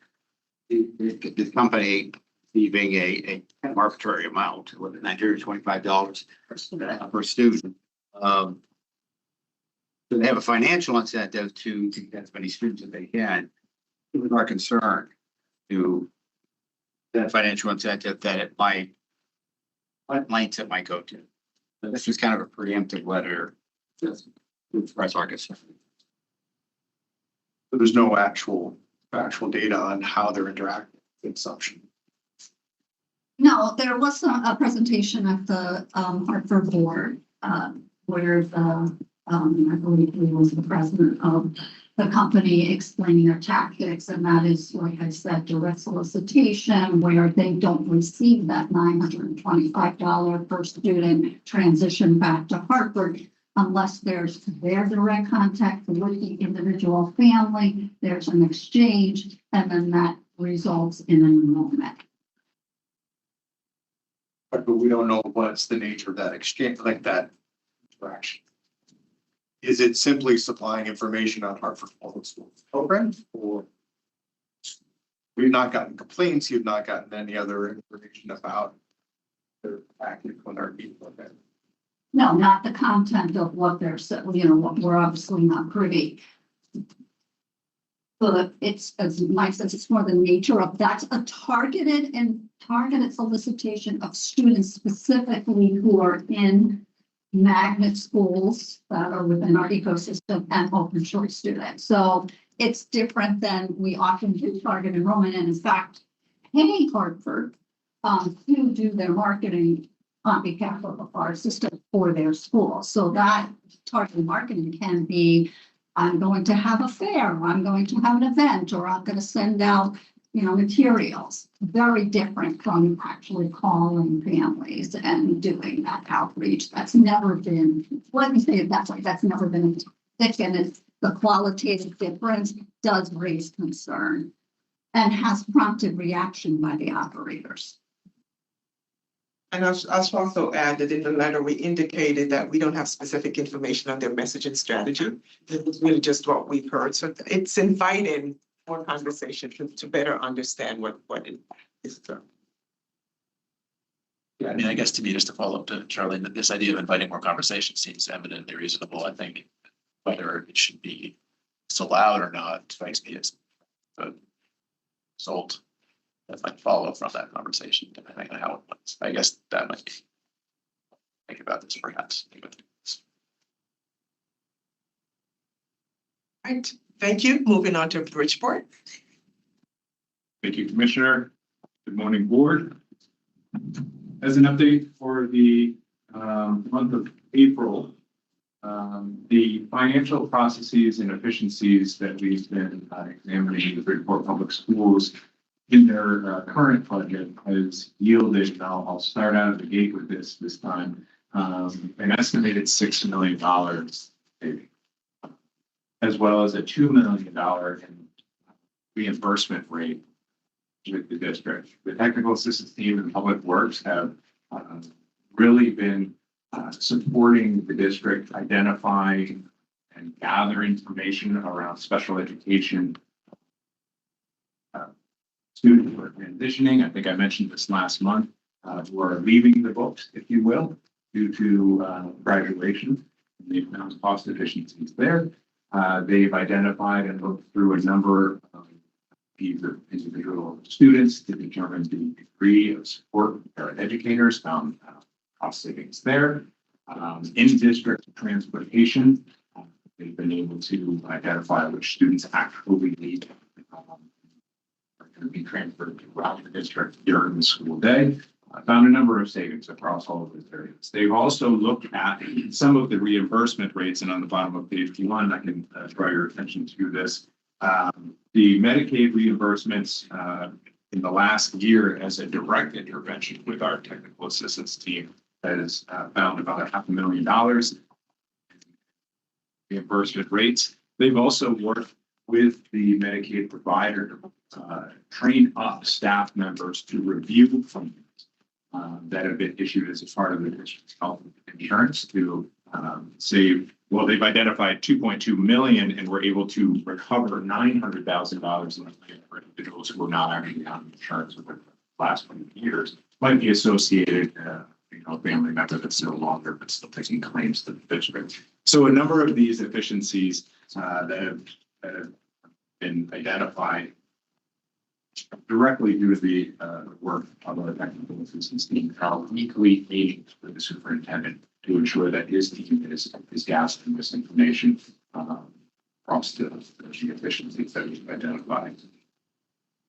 S16: the company receiving a arbitrary amount, with $925 per student, so they have a financial incentive to get as many students as they can. It was our concern to that financial incentive that it might, what lengths it might go to. So this was kind of a preemptive letter to express our concern.
S8: So there's no actual data on how they're interacting with consumption.
S2: No, there was a presentation at the Hartford board where the I believe he was the president of the company explaining their tactics, and that is, like I said, direct solicitation, where they don't receive that $925 per student transition back to Hartford unless there's their direct contact with the individual family, there's an exchange, and then that results in an enrollment.
S8: But we don't know what's the nature of that exchange, like that interaction. Is it simply supplying information on Hartford Public Schools programs, or we've not gotten complaints, you've not gotten any other information about their acting when they're meeting with them?
S2: No, not the content of what they're, what we're obviously not privy. But it's, as Mike says, it's more the nature of, that's a targeted solicitation of students specifically who are in magnet schools that are within our ecosystem and open choice students. So it's different than we often do target enrollment. And in fact, pay Hartford to do their marketing on behalf of our system for their school. So that targeted marketing can be, I'm going to have a fair, or I'm going to have an event, or I'm going to send out, materials, very different from actually calling families and doing that outreach. That's never been, let me say it that way, that's never been thick, and it's the qualitative difference does raise concern and has prompted reaction by the operators.
S18: And I'll also add that in the letter, we indicated that we don't have specific information on their messaging strategy. It's really just what we've heard. So it's inviting more conversation to better understand what it is.
S4: Yeah, I mean, I guess to me, just to follow up to Charlie, that this idea of inviting more conversation seems eminently reasonable. I think whether it should be allowed or not strikes me as a result that might follow from that conversation, depending on how it went. I guess that might be. Think about this perhaps.
S18: Right, thank you. Moving on to Bridgeport.
S14: Thank you, Commissioner. Good morning, Board. As an update for the month of April, the financial processes and efficiencies that we've been examining in the Bridgeport Public Schools in their current budget has yielded, and I'll start out of the gate with this time, an estimated $6 million savings, as well as a $2 million in reimbursement rate with the district. The technical assistance team and public works have really been supporting the district, identifying and gather information around special education students who are transitioning. I think I mentioned this last month, who are leaving the books, if you will, due to graduation. And they've found cost efficiencies there. They've identified and looked through a number of these individual students to determine the degree of support for educators, found cost savings there. In district transportation, they've been able to identify which students actually need are going to be transferred throughout the district during the school day. I found a number of savings across all of those areas. They've also looked at some of the reimbursement rates, and on the bottom of page 1, I can draw your attention to this. The Medicaid reimbursements in the last year as a direct intervention with our technical assistance team has found about $500,000 reimbursement rates. They've also worked with the Medicaid provider to train up staff members to review claims that have been issued as a part of the district's health insurance to save. Well, they've identified 2.2 million and were able to recover $900,000 for individuals who were not actually on insurance within the last 20 years. Might be associated, family member that's no longer but still taking claims to the district. So a number of these efficiencies that have been identified directly due to the work of our technical assistance team are equally aiding for the superintendent to ensure that his team is gathering this information across the efficiencies that we've identified.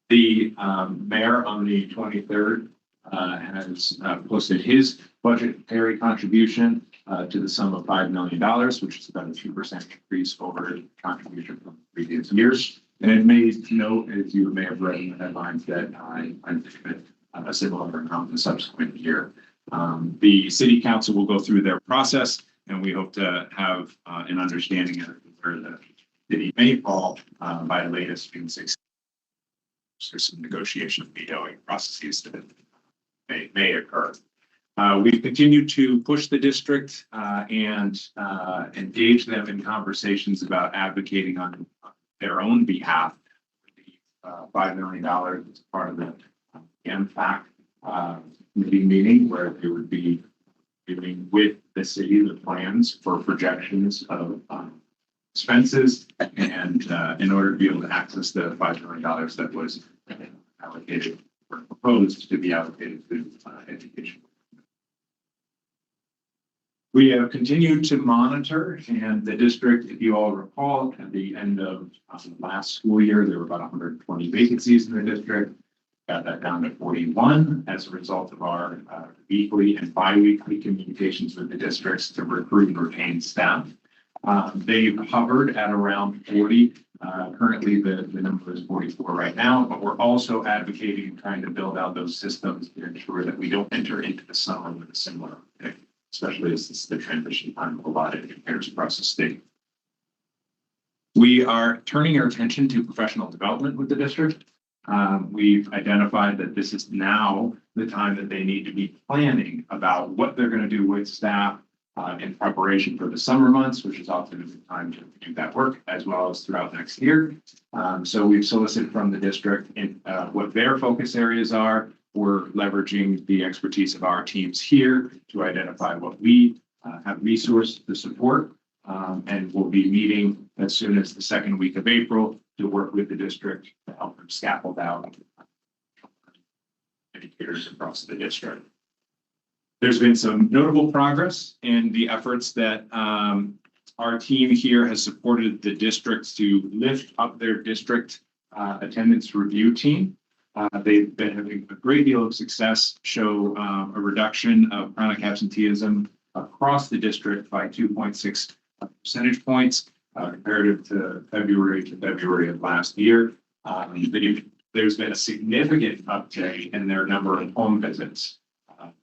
S14: The mayor on the 23rd has posted his budgetary contribution to the sum of $5 million, which is about a 2% increase over the contribution from previous years. And it made note, as you may have read in the headlines, that I anticipate a similar amount in the subsequent year. The city council will go through their process, and we hope to have an understanding of where the city may fall by the latest June 6th. There's some negotiation vetoing processes that may occur. We've continued to push the district and engage them in conversations about advocating on their own behalf. $5 million as part of the MFAC meeting where they would be giving with the city the plans for projections of expenses and in order to be able to access the $5 million that was allocated or proposed to be allocated to education. We have continued to monitor, and the district, if you all recall, at the end of last school year, there were about 120 vacancies in the district. Got that down to 41 as a result of our weekly and bi-weekly communications with the districts to recruit and retain staff. They've hovered at around 40. Currently, the number is 44 right now, but we're also advocating trying to build out those systems to ensure that we don't enter into the summer with a similar uptick, especially as this is the transition time of a lot of educators across the state. We are turning our attention to professional development with the district. We've identified that this is now the time that they need to be planning about what they're going to do with staff in preparation for the summer months, which is often a good time to do that work, as well as throughout next year. So we've solicited from the district in what their focus areas are. We're leveraging the expertise of our teams here to identify what we have resourced to support. And we'll be meeting as soon as the second week of April to work with the district to help them scaffold out educators across the district. There's been some notable progress in the efforts that our team here has supported the districts to lift up their district attendance review team. They've been having a great deal of success, show a reduction of chronic absenteeism across the district by 2.6 percentage points comparative to February of last year. There's been a significant uptick in their number of home visits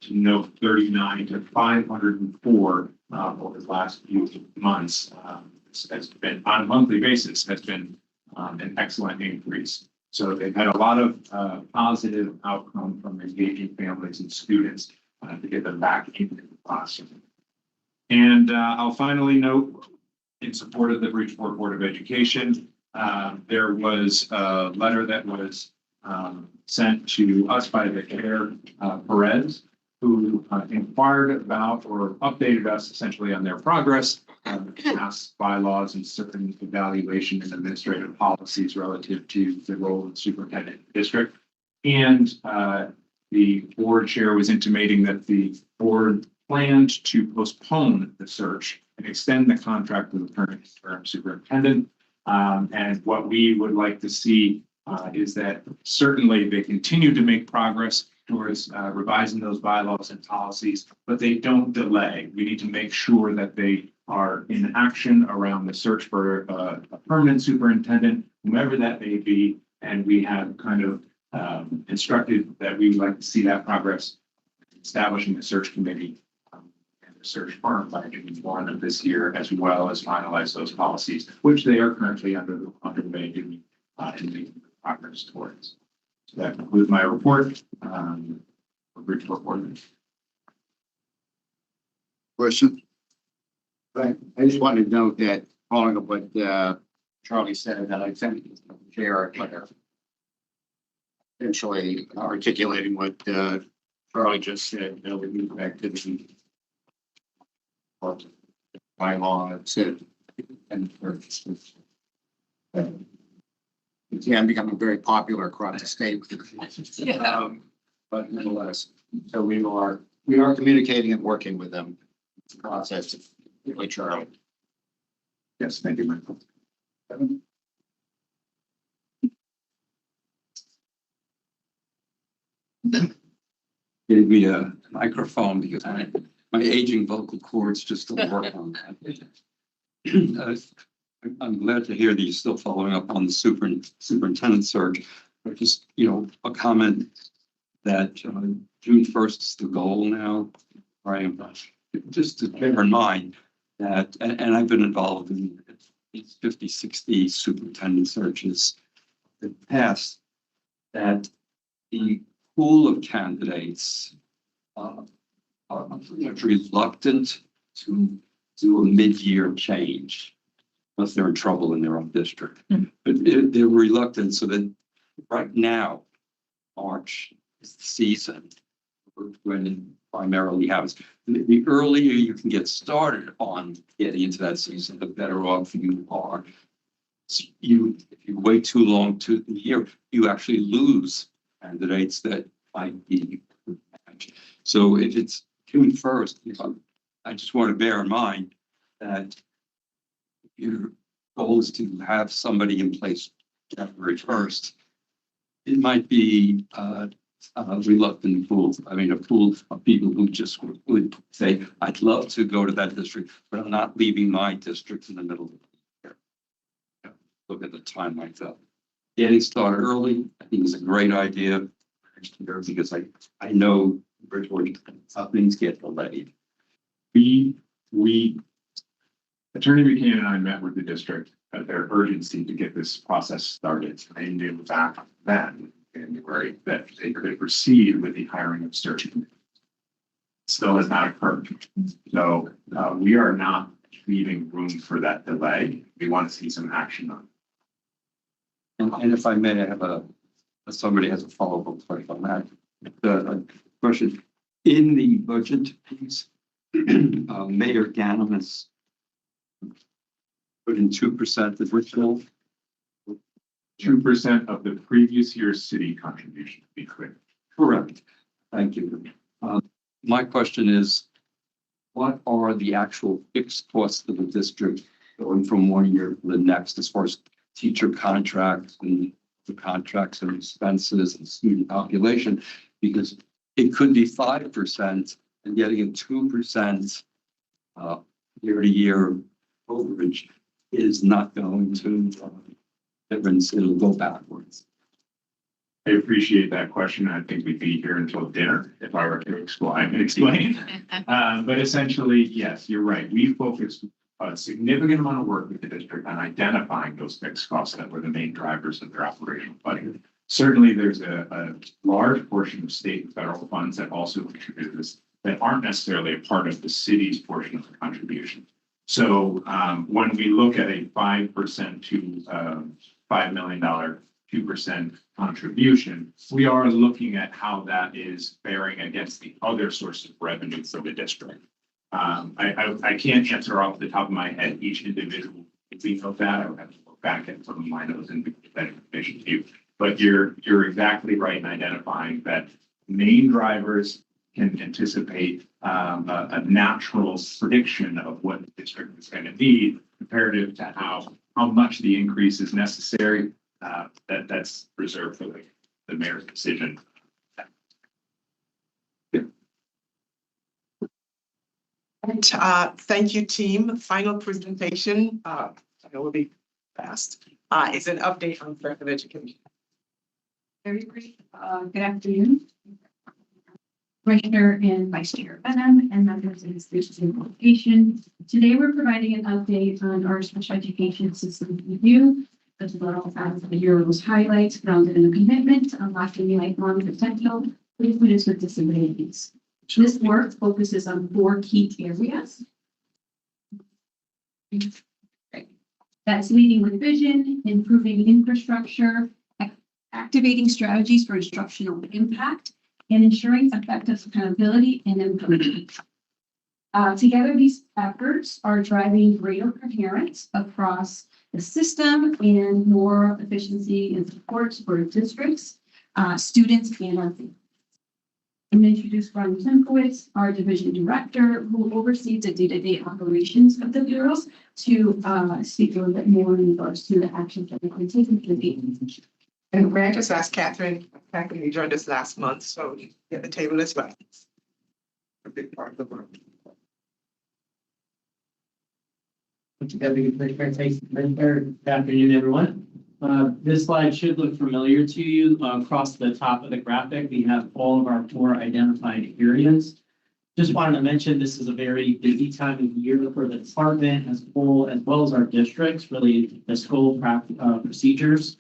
S14: to note 39 to 504 over the last few months. This has been on a monthly basis has been an excellent increase. So they've had a lot of positive outcome from engaging families and students to get them back into the classroom. And I'll finally note, in support of the Bridgeport Board of Education, there was a letter that was sent to us by the Chair Perez, who inquired about or updated us essentially on their progress, past bylaws and certain evaluation and administrative policies relative to the role of the superintendent in the district. And the board chair was intimating that the board planned to postpone the search and extend the contract with the current interim superintendent. And what we would like to see is that certainly they continue to make progress towards revising those bylaws and policies, but they don't delay. We need to make sure that they are in action around the search for a permanent superintendent, whomever that may be. And we have kind of instructed that we would like to see that progress, establishing the search committee and the search firm by June 1 of this year, as well as finalize those policies, which they are currently underway doing and making progress towards. So that concludes my report. Bridgeport Board.
S16: Question? Right. I just wanted to note that following up what Charlie said, that I sent the chair a letter essentially articulating what Charlie just said, with respect to the bylaw. It said, and I'm becoming very popular across the state. But nonetheless, so we are communicating and working with them. It's a process. Really, Charlie.
S14: Yes, thank you, Michael.
S6: Gave me a microphone because my aging vocal cords just don't work on that. I'm glad to hear that you're still following up on the superintendent search. But just, a comment that June 1st is the goal now, right? Just to bear in mind that, and I've been involved in 50, 60 superintendent searches in the past, that the pool of candidates are pretty much reluctant to do a mid-year change unless they're in trouble in their own district. But they're reluctant, so that right now, March is the season when it primarily happens. The earlier you can get started on getting into that season, the better off you are. If you wait too long to the year, you actually lose candidates that might be a good match. So if it's June 1st, I just want to bear in mind that your goal is to have somebody in place January 1st. It might be reluctant pool. I mean, a pool of people who just would say, I'd love to go to that district, but I'm not leaving my district in the middle of the year. Look at the time like that. Getting started early, I think is a great idea. Because I know Bridgewater, things get delayed.
S14: We, Attorney McCann and I met with the district at their urgency to get this process started. They knew back then, in January, that they could proceed with the hiring of search committee. Still has not occurred. So we are not leaving room for that delay. We want to see some action on it.
S6: And if I may, I have somebody has a follow-up question on that. The question, in the budget piece, Mayor Ganimus put in 2% additional.
S14: 2% of the previous year's city contribution, to be clear.
S6: Correct. Thank you. My question is, what are the actual fixed costs of the district going from one year to the next as far as teacher contracts and the contracts and expenses and student population? Because it could be 5% and getting a 2% year-to-year overage is not going to difference. It'll go backwards.
S14: I appreciate that question. I think we'd be here until dinner if I were to explain. But essentially, yes, you're right. We focused a significant amount of work with the district on identifying those fixed costs that were the main drivers of their operational budget. Certainly, there's a large portion of state and federal funds that also contribute to this that aren't necessarily a part of the city's portion of the contribution. So when we look at a 5% to $5 million, 2% contribution, we are looking at how that is bearing against the other sources of revenue for the district. I can't answer off the top of my head each individual piece of that. I would have to look back at some of my notes and get that information to you. But you're exactly right in identifying that main drivers can anticipate a natural prediction of what the district is going to need comparative to how much the increase is necessary. That's reserved for the mayor's decision.
S18: And thank you, team. Final presentation, I know we'll be fast, is an update on further education.
S2: Very brief. Good afternoon. Commissioner and Vice Chair Benham and members of the State Education. Today, we're providing an update on our special education system review, as well as the Bureau's highlights grounded in a commitment to unlocking lifelong potential for students with disabilities. This work focuses on 4 key areas. That's leading with vision, improving infrastructure, activating strategies for instructional impact, and ensuring effective accountability and implementation. Together, these efforts are driving greater coherence across the system and more efficiency and support for districts, students, and our families. I'm going to introduce Ron Simkowitz, our division director, who oversees the day-to-day operations of the bureaus, to speak a little bit more in regards to the actions that we've been taking to the agency.
S18: And may I just ask Catherine, you joined us last month, so get the table as well. A big part of the work.
S22: Good afternoon, everyone. This slide should look familiar to you. Across the top of the graphic, we have all of our 4 identified areas. Just wanted to mention this is a very busy time of year for the department as a whole, as well as our districts related to fiscal procedures.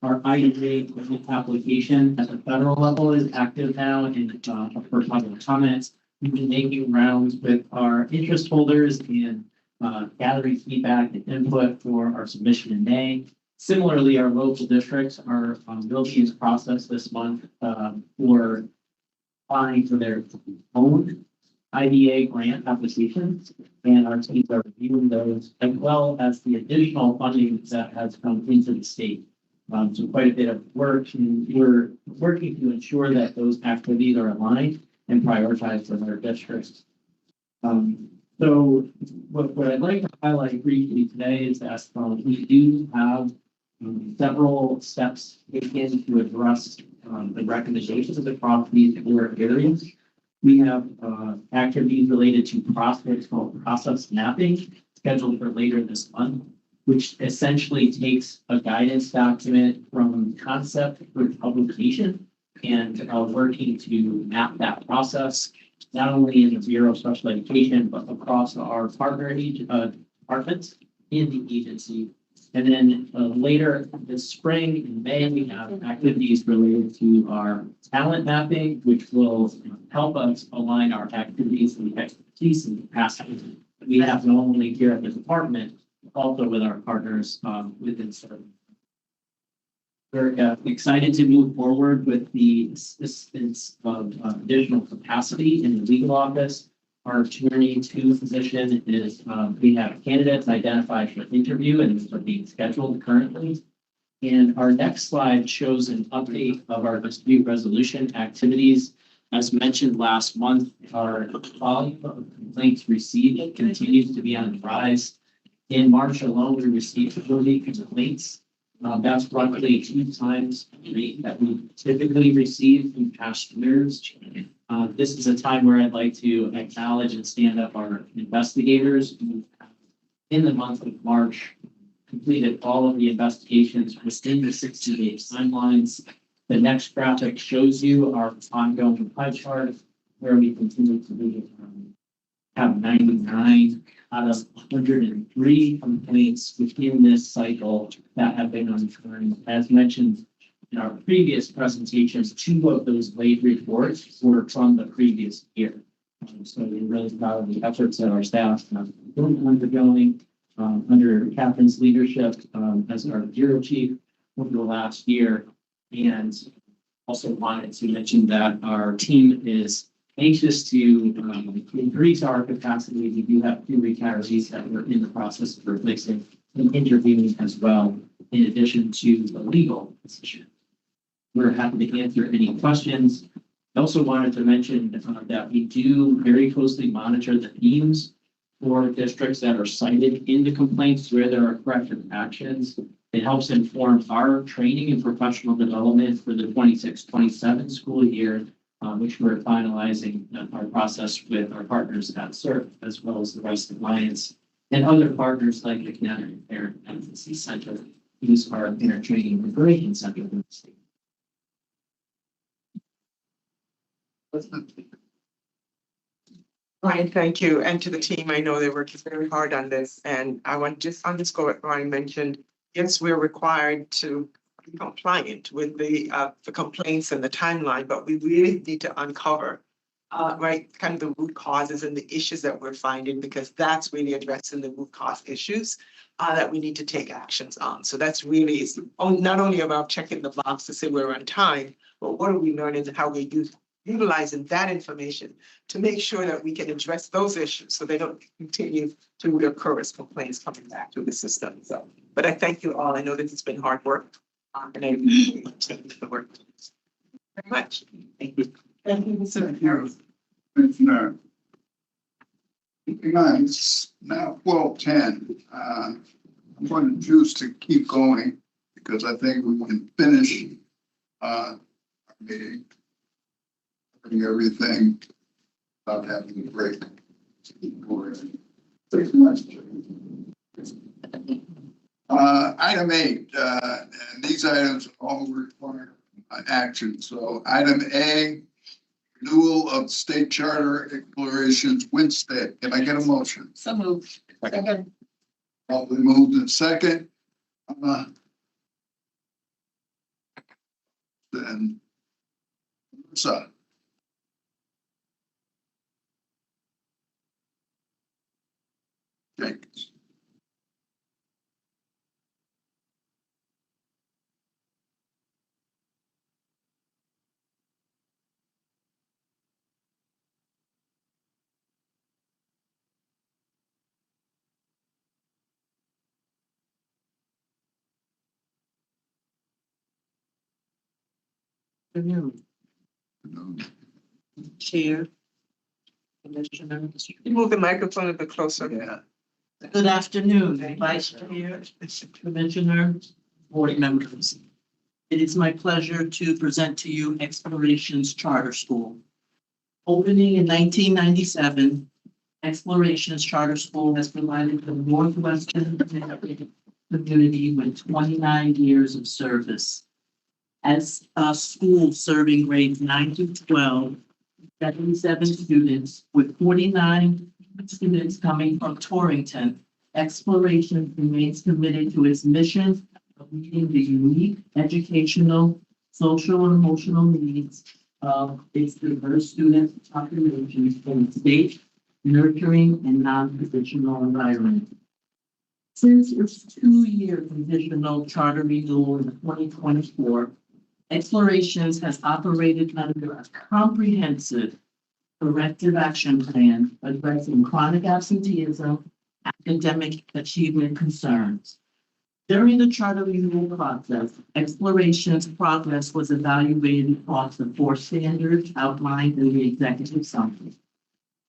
S22: Our IDA application at the federal level is active now and for public comments. We've been making rounds with our interest holders and gathering feedback and input for our submission in May. Similarly, our local districts are will be in process this month for applying for their own IDA grant applications, and our teams are reviewing those as well as the additional funding that has come into the state. So quite a bit of work, and we're working to ensure that those activities are aligned and prioritized with our districts. So what I'd like to highlight briefly today is that we do have several steps taken to address
S23: the recommendations across these four areas. We have activities related to process called process mapping scheduled for later this month, which essentially takes a guidance document from concept for publication and working to map that process, not only in the Bureau of Special Education, but across our partner departments in the agency. And then later this spring in May, we have activities related to our talent mapping, which will help us align our activities and expertise and capacity that we have not only here at the department, but also with our partners within CERN. We're excited to move forward with the assistance of additional capacity in the legal office. Our attorney two position is, we have candidates identified for interview and these are being scheduled currently. And our next slide shows an update of our dispute resolution activities. As mentioned last month, our volume of complaints received continues to be on the rise. In March alone, we received 40 complaints. That's roughly 2 times the rate that we typically receive in past years. This is a time where I'd like to acknowledge and stand up our investigators who, in the month of March, completed all of the investigations within the 60-day timelines. The next graphic shows you our ongoing pie chart where we continue to have 99 out of 103 complaints within this cycle that have been unturned. As mentioned in our previous presentations, 2 of those late reports were from the previous year. So we're really proud of the efforts that our staff have been undergoing under Catherine's leadership as our bureau chief over the last year. And also wanted to mention that our team is anxious to increase our capacity. We do have 2 retirees that we're in the process of replacing and interviewing as well, in addition to the legal position. We're happy to answer any questions. I also wanted to mention that we do very closely monitor the themes for districts that are cited in the complaints where there are corrective actions. It helps inform our training and professional development for the 26-27 school year, which we're finalizing our process with our partners at CERT, as well as the Rice Alliance and other partners like the Connecticut Parent Advocacy Center, who's our parent training and preparation center in the state.
S18: Ryan, thank you. And to the team, I know they worked very hard on this. And I want to just underscore what Ryan mentioned. Yes, we're required to be compliant with the complaints and the timeline, but we really need to uncover kind of the root causes and the issues that we're finding, because that's really addressing the root cause issues that we need to take actions on. So that's really, it's not only about checking the box to say we're on time, but what are we learning and how we utilizing that information to make sure that we can address those issues so they don't continue to reoccur as complaints coming back to the system. So, but I thank you all. I know this has been hard work, and I really appreciate the work. Very much. Thank you. Thank you, Mr. Harris.
S12: No. It's now 12:10. I'm going to choose to keep going because I think we can finish our meeting. Everything without having a break. Item 8, and these items all require action. So item A, renewal of state charter explorations, Winstead. Can I get a motion?
S11: So moved. Second.
S12: Probably moved in second. Then, so. Jenkins.
S18: Chair. Commissioner. You move the microphone a bit closer.
S12: Yeah.
S7: Good afternoon, Vice Chair, Commissioner, board members. It is my pleasure to present to you Explorations Charter School. Opening in 1997, Explorations Charter School has provided the Northwestern community with 29 years of service. As a school serving grades 9 to 12, 77 students with 49 students coming from Torrington, Explorations remains committed to its mission of meeting the unique educational, social, and emotional needs of its diverse student populations in a safe, nurturing, and non-traditional environment. Since its 2-year conditional charter renewal in 2024, Explorations has operated under a comprehensive corrective action plan addressing chronic absenteeism, academic achievement concerns. During the charter renewal process, Explorations progress was evaluated across the 4 standards outlined in the executive summary: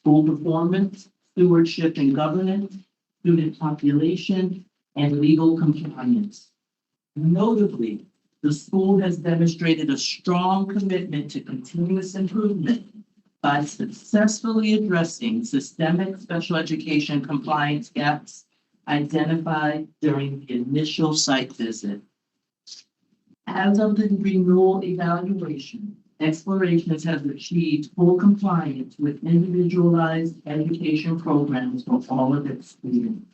S7: school performance, stewardship and governance, student population, and legal compliance. Notably, the school has demonstrated a strong commitment to continuous improvement by successfully addressing systemic special education compliance gaps identified during the initial site visit. As of the renewal evaluation, Explorations has achieved full compliance with individualized education programs for all of its students,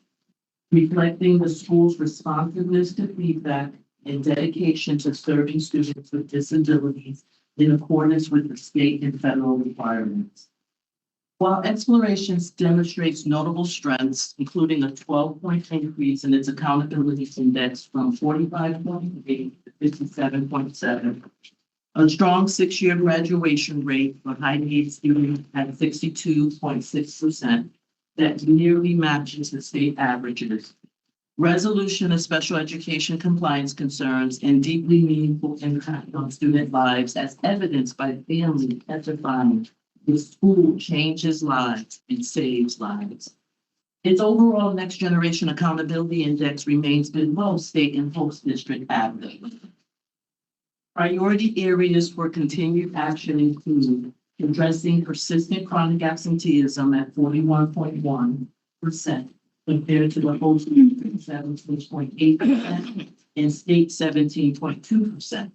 S7: reflecting the school's responsiveness to feedback and dedication to serving students with disabilities in accordance with the state and federal requirements. While Explorations demonstrates notable strengths, including a 12-point increase in its accountability index from 45.8 to 57.7, a strong 6-year graduation rate for high-need students at 62.6% that nearly matches the state averages, resolution of special education compliance concerns, and deeply meaningful impact on student lives as evidenced by families testifying the school changes lives and saves lives. Its overall next generation accountability index remains below state and host district average. Priority areas for continued action include addressing persistent chronic absenteeism at 41.1% compared to the host 17.8% and state 17.2%.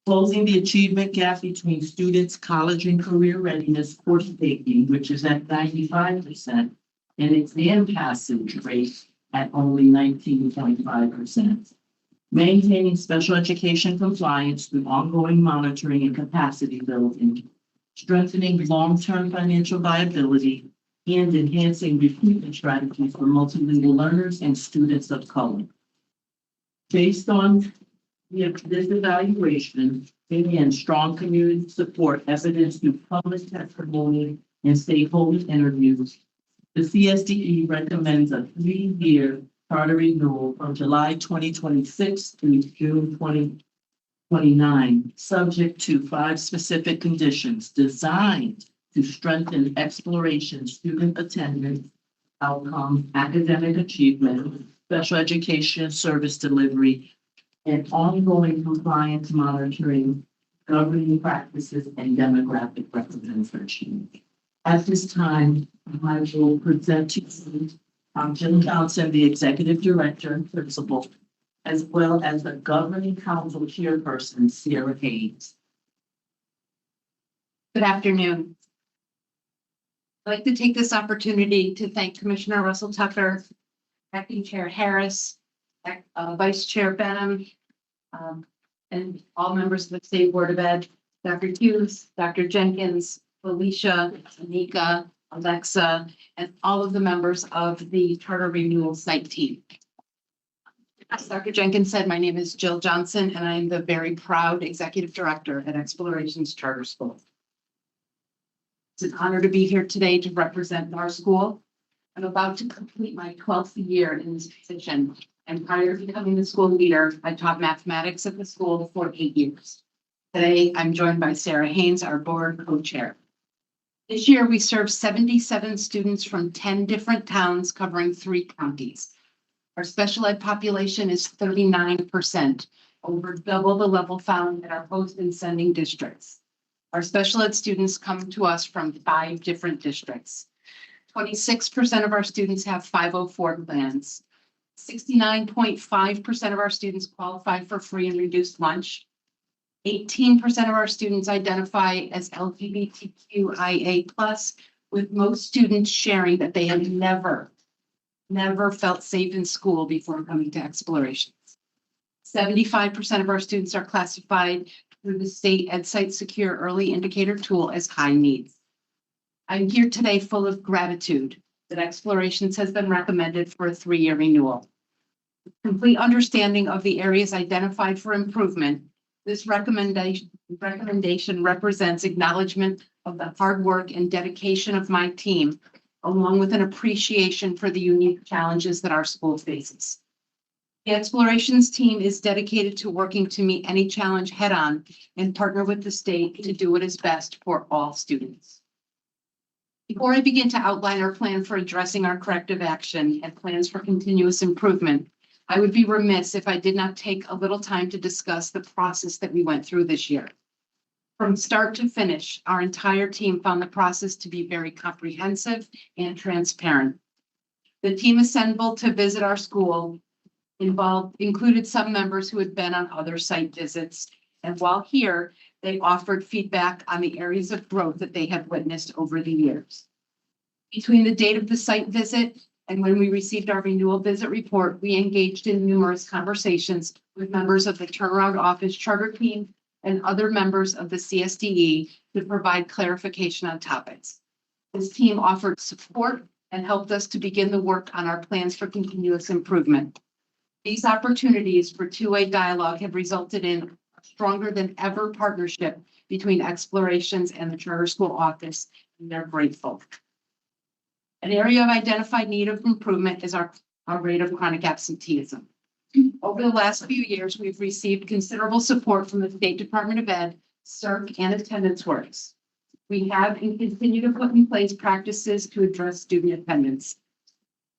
S7: Closing the achievement gap between students' college and career readiness course taking, which is at 95%, and exam passage rate at only 19.5%. Maintaining special education compliance through ongoing monitoring and capacity building, strengthening long-term financial viability, and enhancing recruitment strategies for multilingual learners and students of color. Based on this evaluation and strong community support evidenced through public testimony and stakeholder interviews, the CSDE recommends a 3-year charter renewal from July 2026 through June 2029, subject to 5 specific conditions designed to strengthen Exploration student attendance, outcomes, academic achievement, special education service delivery, and ongoing compliance monitoring, governing practices, and demographic representation. At this time, I will present to you Jim Johnson, the Executive Director and Principal, as well as the Governing Council Chairperson, Sarah Haynes.
S17: Good afternoon. I'd like to take this opportunity to thank Commissioner Russell Tucker, Acting Chair Harris, Vice Chair Benham, and all members of the State Board of Ed, Dr. Hughes, Dr. Jenkins, Felicia, Anika, Alexa, and all of the members of the Charter Renewal Site team. As Dr. Jenkins said, my name is Jill Johnson, and I am the very proud Executive Director at Explorations Charter School. It's an honor to be here today to represent our school. I'm about to complete my 12th year in this position, and prior to becoming the school leader, I taught mathematics at the school for 8 years. Today, I'm joined by Sarah Haynes, our board co-chair. This year, we served 77 students from 10 different towns covering 3 counties. Our special ed population is 39%, over double the level found at our host and sending districts. Our special ed students come to us from 5 different districts. 26% of our students have 504 plans. 69.5% of our students qualify for free and reduced lunch. 18% of our students identify as LGBTQIA+, with most students sharing that they have never felt safe in school before coming to Explorations. 75% of our students are classified through the state EdSite Secure Early Indicator tool as high needs. I'm here today full of gratitude that Explorations has been recommended for a 3-year renewal. Complete understanding of the areas identified for improvement, this recommendation represents acknowledgement of the hard work and dedication of my team, along with an appreciation for the unique challenges that our school faces. The Explorations team is dedicated to working to meet any challenge head-on and partner with the state to do what is best for all students. Before I begin to outline our plan for addressing our corrective action and plans for continuous improvement, I would be remiss if I did not take a little time to discuss the process that we went through this year. From start to finish, our entire team found the process to be very comprehensive and transparent. The team assembled to visit our school included some members who had been on other site visits, and while here, they offered feedback on the areas of growth that they have witnessed over the years. Between the date of the site visit and when we received our renewal visit report, we engaged in numerous conversations with members of the turnaround office charter team and other members of the CSDE to provide clarification on topics. This team offered support and helped us to begin the work on our plans for continuous improvement. These opportunities for two-way dialogue have resulted in a stronger than ever partnership between Explorations and the charter school office, and they're grateful. An area of identified need of improvement is our rate of chronic absenteeism. Over the last few years, we've received considerable support from the State Department of Ed, CERC, and Attendance Works. We have and continue to put in place practices to address student attendance.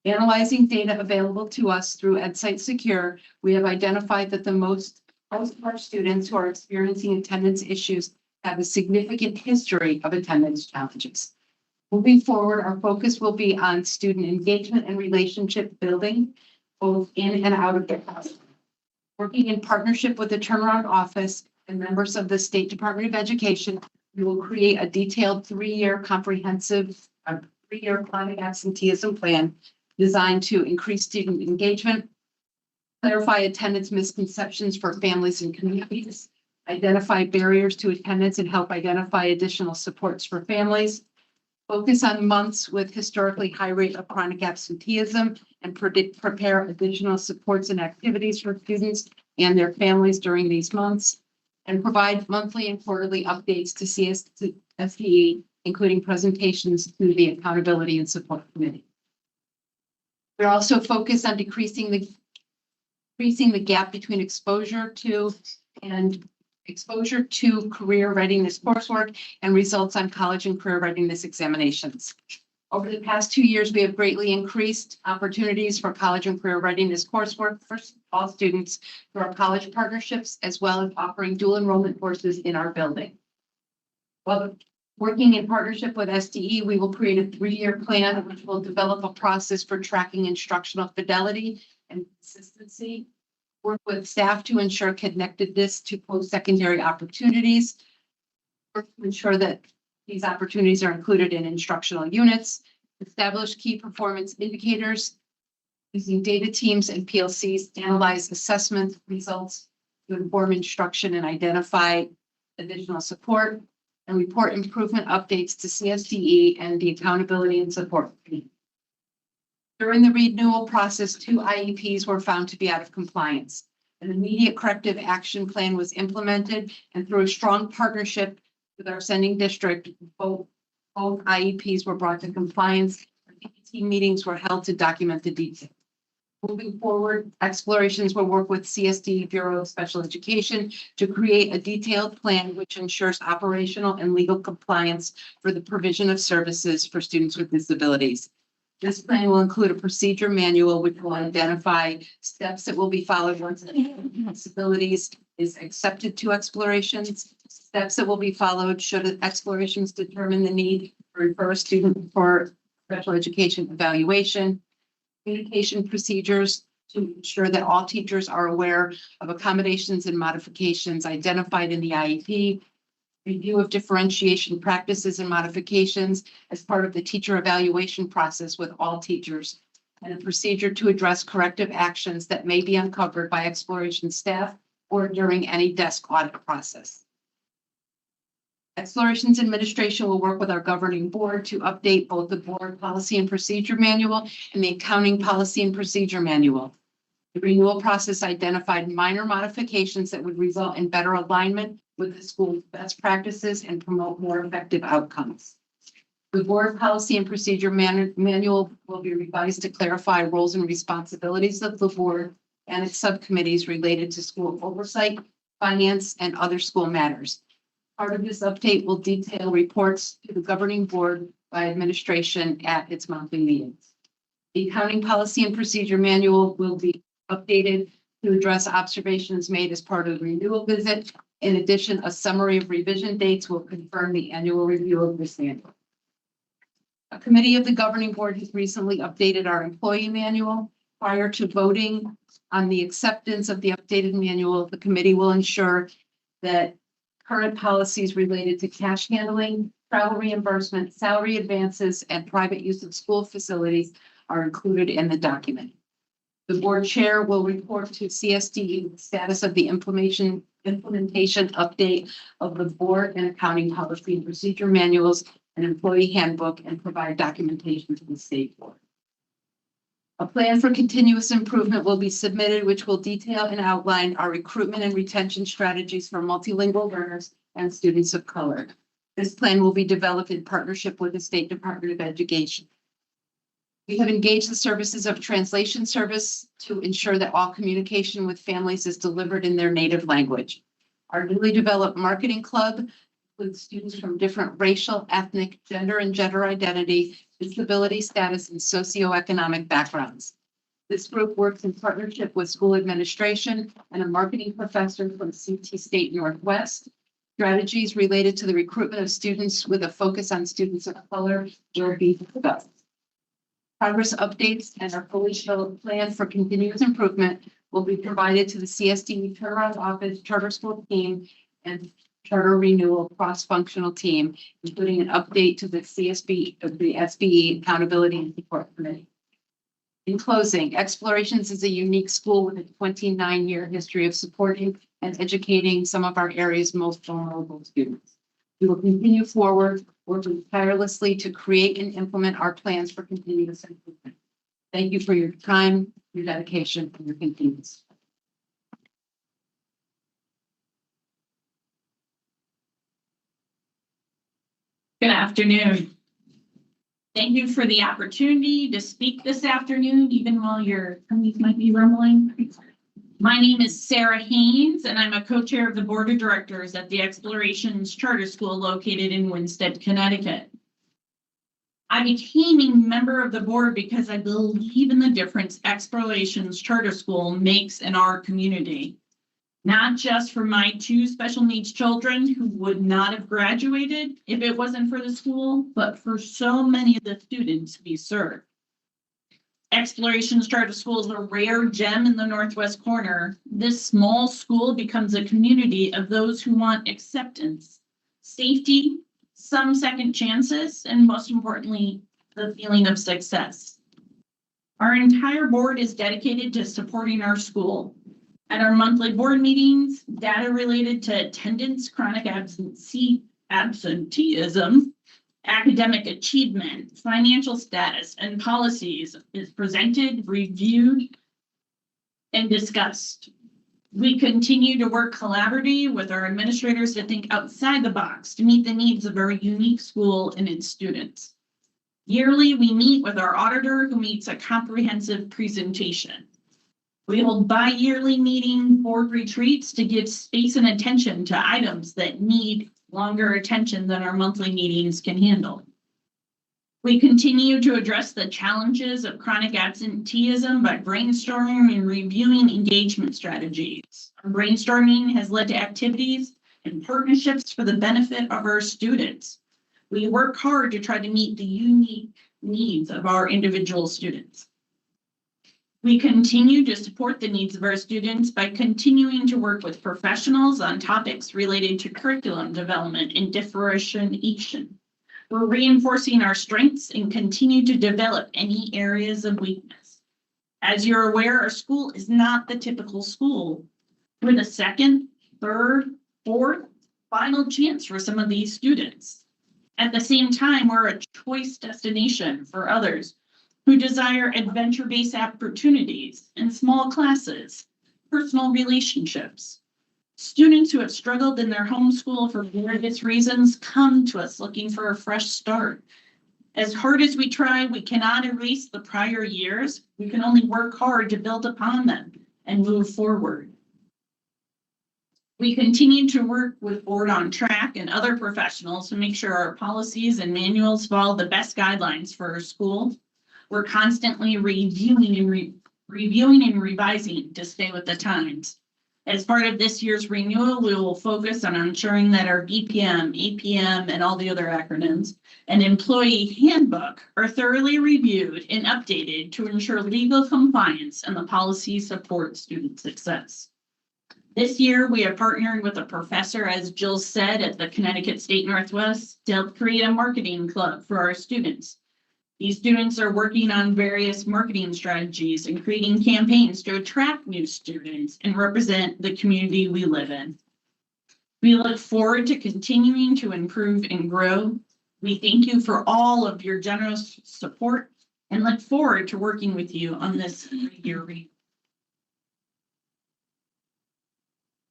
S17: Analyzing data available to us through EdSite Secure, we have identified that most of our students who are experiencing attendance issues have a significant history of attendance challenges. Moving forward, our focus will be on student engagement and relationship building, both in and out of the classroom. Working in partnership with the turnaround office and members of the State Department of Education, we will create a detailed 3-year comprehensive 3-year chronic absenteeism plan designed to increase student engagement, clarify attendance misconceptions for families and communities, identify barriers to attendance and help identify additional supports for families, focus on months with historically high rate of chronic absenteeism and prepare additional supports and activities for students and their families during these months, and provide monthly and quarterly updates to CSDE, including presentations to the Accountability and Support Committee. We're also focused on decreasing the gap between exposure to career readiness coursework and results on college and career readiness examinations. Over the past 2 years, we have greatly increased opportunities for college and career readiness coursework for all students through our college partnerships, as well as offering dual enrollment courses in our building. While working in partnership with SDE, we will create a 3-year plan which will develop a process for tracking instructional fidelity and consistency, work with staff to ensure connectedness to post-secondary opportunities, work to ensure that these opportunities are included in instructional units, establish key performance indicators, using data teams and PLCs, analyze assessment results to inform instruction and identify additional support, and report improvement updates to CSDE and the Accountability and Support Committee. During the renewal process, 2 IEPs were found to be out of compliance. An immediate corrective action plan was implemented, and through a strong partnership with our sending district, both IEPs were brought to compliance. PPT meetings were held to document the details. Moving forward, Explorations will work with CSD Bureau of Special Education to create a detailed plan which ensures operational and legal compliance for the provision of services for students with disabilities. This plan will include a procedure manual which will identify steps that will be followed once disabilities is accepted to explorations, steps that will be followed should explorations determine the need to refer a student for special education evaluation, communication procedures to ensure that all teachers are aware of accommodations and modifications identified in the IEP, review of differentiation practices and modifications as part of the teacher evaluation process with all teachers, and a procedure to address corrective actions that may be uncovered by exploration staff or during any desk audit process. Explorations Administration will work with our governing board to update both the board policy and procedure manual and the accounting policy and procedure manual. The renewal process identified minor modifications that would result in better alignment with the school's best practices and promote more effective outcomes. The board policy and procedure manual will be revised to clarify roles and responsibilities of the board and its subcommittees related to school oversight, finance, and other school matters. Part of this update will detail reports to the governing board by administration at its monthly meetings. The accounting policy and procedure manual will be updated to address observations made as part of the renewal visit. In addition, a summary of revision dates will confirm the annual review of this manual. A committee of the governing board has recently updated our employee manual. Prior to voting on the acceptance of the updated manual, the committee will ensure that current policies related to cash handling, travel reimbursement, salary advances, and private use of school facilities are included in the document. The board chair will report to CSD the status of the implementation update of the board and accounting policy and procedure manuals and employee handbook and provide documentation to the state board. A plan for continuous improvement will be submitted, which will detail and outline our recruitment and retention strategies for multilingual learners and students of color. This plan will be developed in partnership with the State Department of Education. We have engaged the services of translation service to ensure that all communication with families is delivered in their native language. Our newly developed marketing club includes students from different racial, ethnic, gender, and gender identity, disability status, and socioeconomic backgrounds. This group works in partnership with school administration and a marketing professor from CT State Northwest. Strategies related to the recruitment of students with a focus on students of color will be discussed. Progress updates and our fully developed plan for continuous improvement will be provided to the CSD Turnaround Office, Charter School team, and Charter Renewal Cross-Functional Team, including an update to the SBE Accountability and Support Committee. In closing, Explorations is a unique school with a 29-year history of supporting and educating some of our area's most vulnerable students. We will continue forward, working tirelessly to create and implement our plans for continuous improvement. Thank you for your time, your dedication, and your continuance.
S13: Good afternoon. Thank you for the opportunity to speak this afternoon, even while your tummies might be rumbling. My name is Sarah Haynes, and I'm a co-chair of the board of directors at the Explorations Charter School located in Winsted, Connecticut. I became a member of the board because I believe in the difference Explorations Charter School makes in our community. Not just for my two special needs children who would not have graduated if it wasn't for the school, but for so many of the students we serve. Explorations Charter School is a rare gem in the Northwest corner. This small school becomes a community of those who want acceptance, safety, some second chances, and most importantly, the feeling of success. Our entire board is dedicated to supporting our school. At our monthly board meetings, data related to attendance, chronic absenteeism, academic achievement, financial status, and policies is presented, reviewed, and discussed. We continue to work collaboratively with our administrators to think outside the box to meet the needs of our unique school and its students. Yearly, we meet with our auditor who meets a comprehensive presentation. We hold bi-yearly meeting board retreats to give space and attention to items that need longer attention than our monthly meetings can handle.
S1: We continue to address the challenges of chronic absenteeism by brainstorming and reviewing engagement strategies. Our brainstorming has led to activities and partnerships for the benefit of our students. We work hard to try to meet the unique needs of our individual students. We continue to support the needs of our students by continuing to work with professionals on topics related to curriculum development and differentiation. We're reinforcing our strengths and continue to develop any areas of weakness. As you're aware, our school is not the typical school. We're the second, third, fourth, final chance for some of these students. At the same time, we're a choice destination for others who desire adventure-based opportunities and small classes, personal relationships. Students who have struggled in their home school for various reasons come to us looking for a fresh start. As hard as we try, we cannot erase the prior years. We can only work hard to build upon them and move forward. We continue to work with Board on Track and other professionals to make sure our policies and manuals follow the best guidelines for our school. We're constantly reviewing and revising to stay with the times. As part of this year's renewal, we will focus on ensuring that our BPM, APM, and all the other acronyms and employee handbook are thoroughly reviewed and updated to ensure legal compliance and the policy support student success. This year, we are partnering with a professor, as Jill said, at the Connecticut State Northwest to help create a marketing club for our students. These students are working on various marketing strategies and creating campaigns to attract new students and represent the community we live in. We look forward to continuing to improve and grow. We thank you for all of your generous support and look forward to working with you on this year.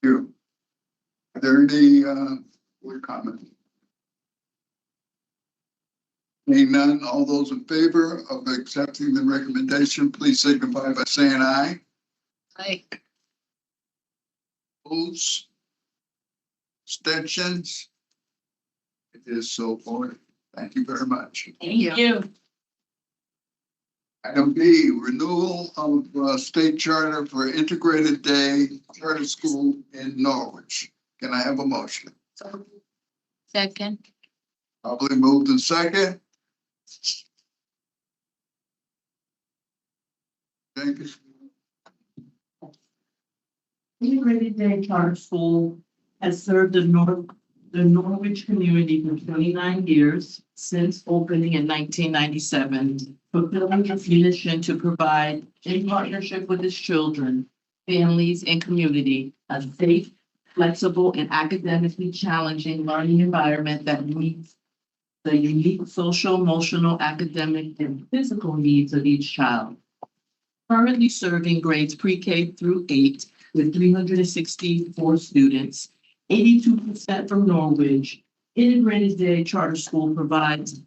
S19: Are there any board comments? Seeing none, all those in favor of accepting the recommendation, please signify by saying aye.
S17: Aye.
S19: Opposed? Abstentions? It is so forth. Thank you very much.
S1: Thank you.
S19: Item B, renewal of state charter for integrated day charter school in Norwich. Can I have a motion?
S17: Second.
S19: Probably moved in second. Thank you.
S7: Integrated Day Charter School has served the Norwich community for 29 years since opening in 1997, fulfilling its mission to provide, in partnership with its children, families, and community, a safe, flexible, and academically challenging learning environment that meets the unique social, emotional, academic, and physical needs of each child. Currently serving grades pre-K through 8 with 364 students, 82% from Norwich, Integrated Day Charter School provides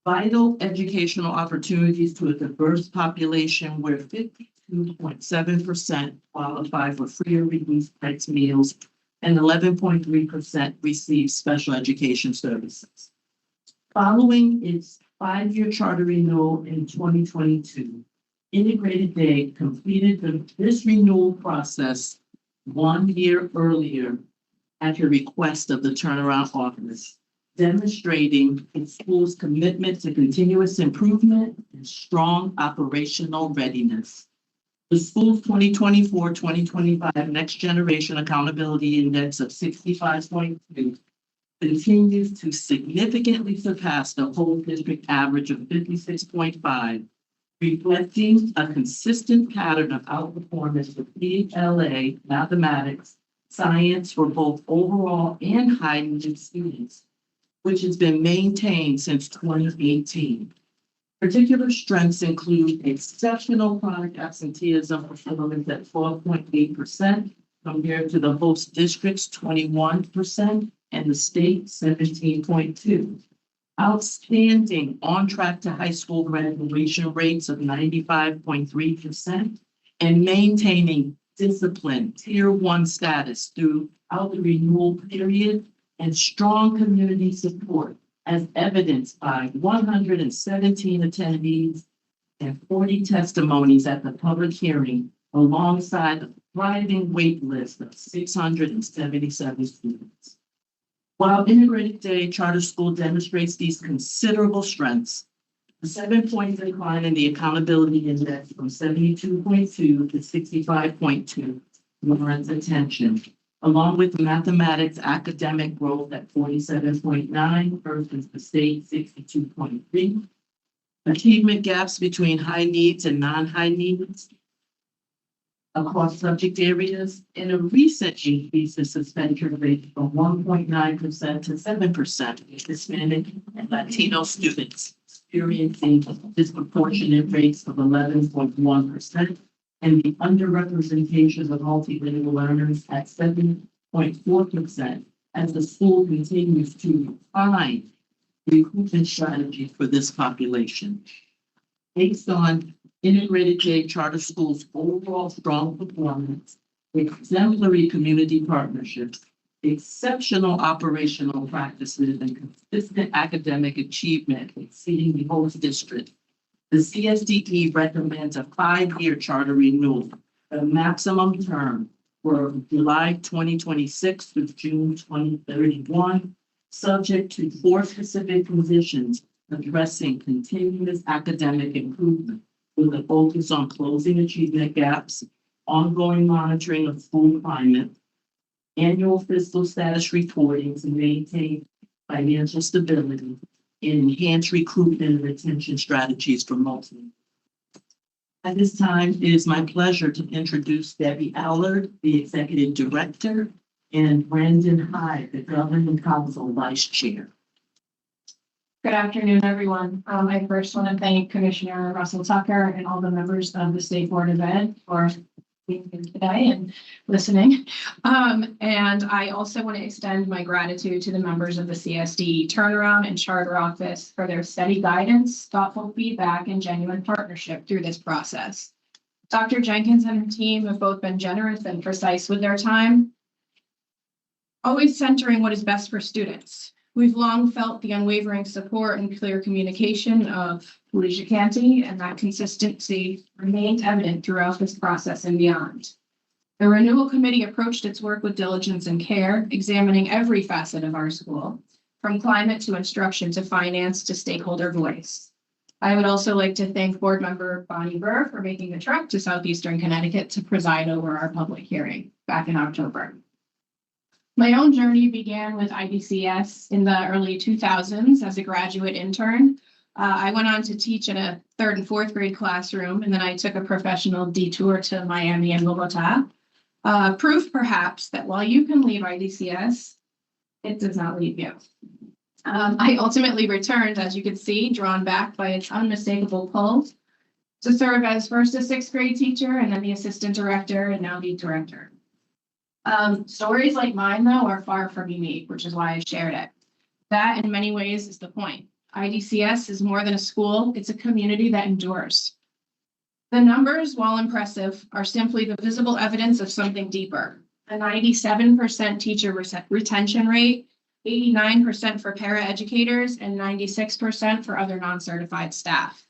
S7: vital educational opportunities to a diverse population where 52.7% qualify for free or reduced price meals and 11.3% receive special education services. Following its 5-year charter renewal in 2022, Integrated Day completed this renewal process 1 year earlier at the request of the turnaround office, demonstrating its school's commitment to continuous improvement and strong operational readiness. The school's 2024-2025 Next Generation Accountability Index of 65.2 continues to significantly surpass the whole district average of 56.5, reflecting a consistent pattern of outperformance for PLA, mathematics, science for both overall and high-need students, which has been maintained since 2018. Particular strengths include exceptional chronic absenteeism performance at 12.8% compared to the host district's 21% and the state 17.2%. Outstanding on-track to high school graduation rates of 95.3% and maintaining discipline Tier 1 status throughout the renewal period and strong community support as evidenced by 117 attendees and 40 testimonies at the public hearing, alongside a thriving wait list of 677 students. While Integrated Day Charter School demonstrates these considerable strengths, the 7-point decline in the accountability index from 72.2 to 65.2 warrants attention, along with mathematics academic growth at 47.9 versus the state 62.3. Achievement gaps between high needs and non-high needs across subject areas, and a recent increase in suspension rate from 1.9% to 7% with Hispanic and Latino students experiencing disproportionate rates of 11.1%, and the underrepresentation of multilingual learners at 7.4% as the school continues to refine recruitment strategies for this population. Based on Integrated Day Charter School's overall strong performance, exemplary community partnerships, exceptional operational practices, and consistent academic achievement exceeding the host district, the CSDE recommends a 5-year charter renewal, a maximum term for July 2026 through June 2031, subject to 4 specific conditions addressing continuous academic improvement with a focus on closing achievement gaps, ongoing monitoring of school climate, annual fiscal status reporting to maintain financial stability, and enhance recruitment and retention strategies for multi. At this time, it is my pleasure to introduce Debbie Allard, the Executive Director, and Brandon Hyde, the Governing Council Vice Chair.
S20: Good afternoon, everyone. I first want to thank Commissioner Russell Tucker and all the members of the State Board of Ed for being here today and listening. And I also want to extend my gratitude to the members of the CSD Turnaround and Charter Office for their steady guidance, thoughtful feedback, and genuine partnership through this process. Dr. Jenkins and her team have both been generous and precise with their time, always centering what is best for students. We've long felt the unwavering support and clear communication of Felicia Canty, and that consistency remained evident throughout this process and beyond. The Renewal Committee approached its work with diligence and care, examining every facet of our school, from climate to instruction to finance to stakeholder voice. I would also like to thank Board Member Bonnie Burr for making the trek to Southeastern Connecticut to preside over our public hearing back in October. My own journey began with IDCS in the early 2000s as a graduate intern. I went on to teach in a 3rd and 4th grade classroom, and then I took a professional detour to Miami and Bogota. Proof, perhaps, that while you can leave IDCS, it does not leave you. I ultimately returned, as you can see, drawn back by its unmistakable pull, to serve as first a 6th grade teacher and then the assistant director and now lead director. Stories like mine, though, are far from unique, which is why I shared it. That, in many ways, is the point. IDCS is more than a school, it's a community that endures. The numbers, while impressive, are simply the visible evidence of something deeper. A 97% teacher retention rate, 89% for paraeducators, and 96% for other non-certified staff.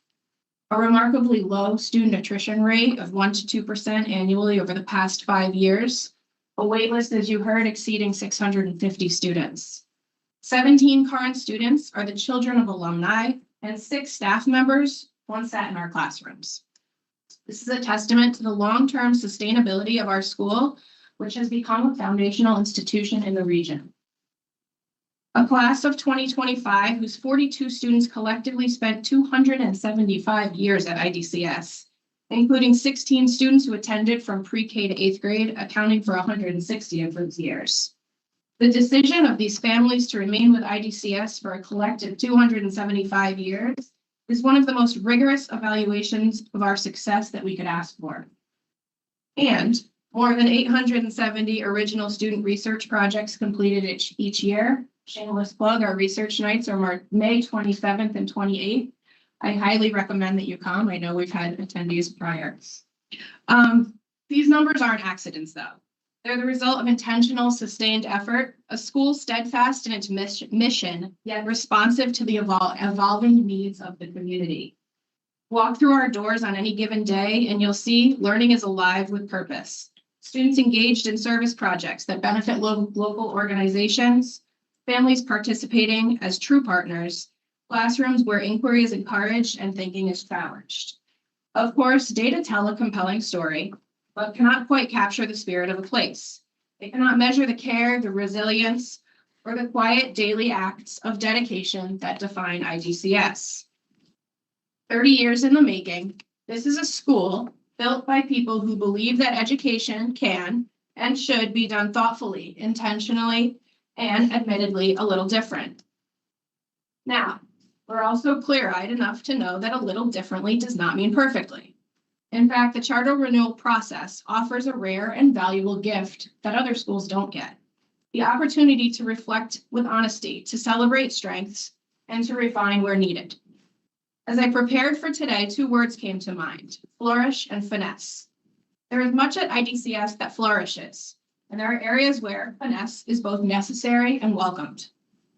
S20: A remarkably low student attrition rate of 1 to 2% annually over the past 5 years. A waitlist, as you heard, exceeding 650 students. 17 current students are the children of alumni, and 6 staff members once sat in our classrooms. This is a testament to the long-term sustainability of our school, which has become a foundational institution in the region. A class of 2025 whose 42 students collectively spent 275 years at IDCS, including 16 students who attended from pre-K to 8th grade, accounting for 160 of those years. The decision of these families to remain with IDCS for a collective 275 years is one of the most rigorous evaluations of our success that we could ask for. And more than 870 original student research projects completed each year. Shameless plug, our research nights are May 27th and 28th. I highly recommend that you come. I know we've had attendees prior. These numbers aren't accidents, though.
S5: They're the result of intentional, sustained effort, a school steadfast in its mission, yet responsive to the evolving needs of the community. Walk through our doors on any given day, and you'll see learning is alive with purpose. Students engaged in service projects that benefit local organizations, families participating as true partners, classrooms where inquiry is encouraged and thinking is challenged. Of course, data tell a compelling story, but cannot quite capture the spirit of a place. It cannot measure the care, the resilience, or the quiet daily acts of dedication that define IDCS. 30 years in the making, this is a school built by people who believe that education can and should be done thoughtfully, intentionally, and admittedly a little different. Now, we're also clear-eyed enough to know that a little differently does not mean perfectly. In fact, the charter renewal process offers a rare and valuable gift that other schools don't get: the opportunity to reflect with honesty, to celebrate strengths, and to refine where needed. As I prepared for today, 2 words came to mind: flourish and finesse. There is much at IDCS that flourishes, and there are areas where finesse is both necessary and welcomed.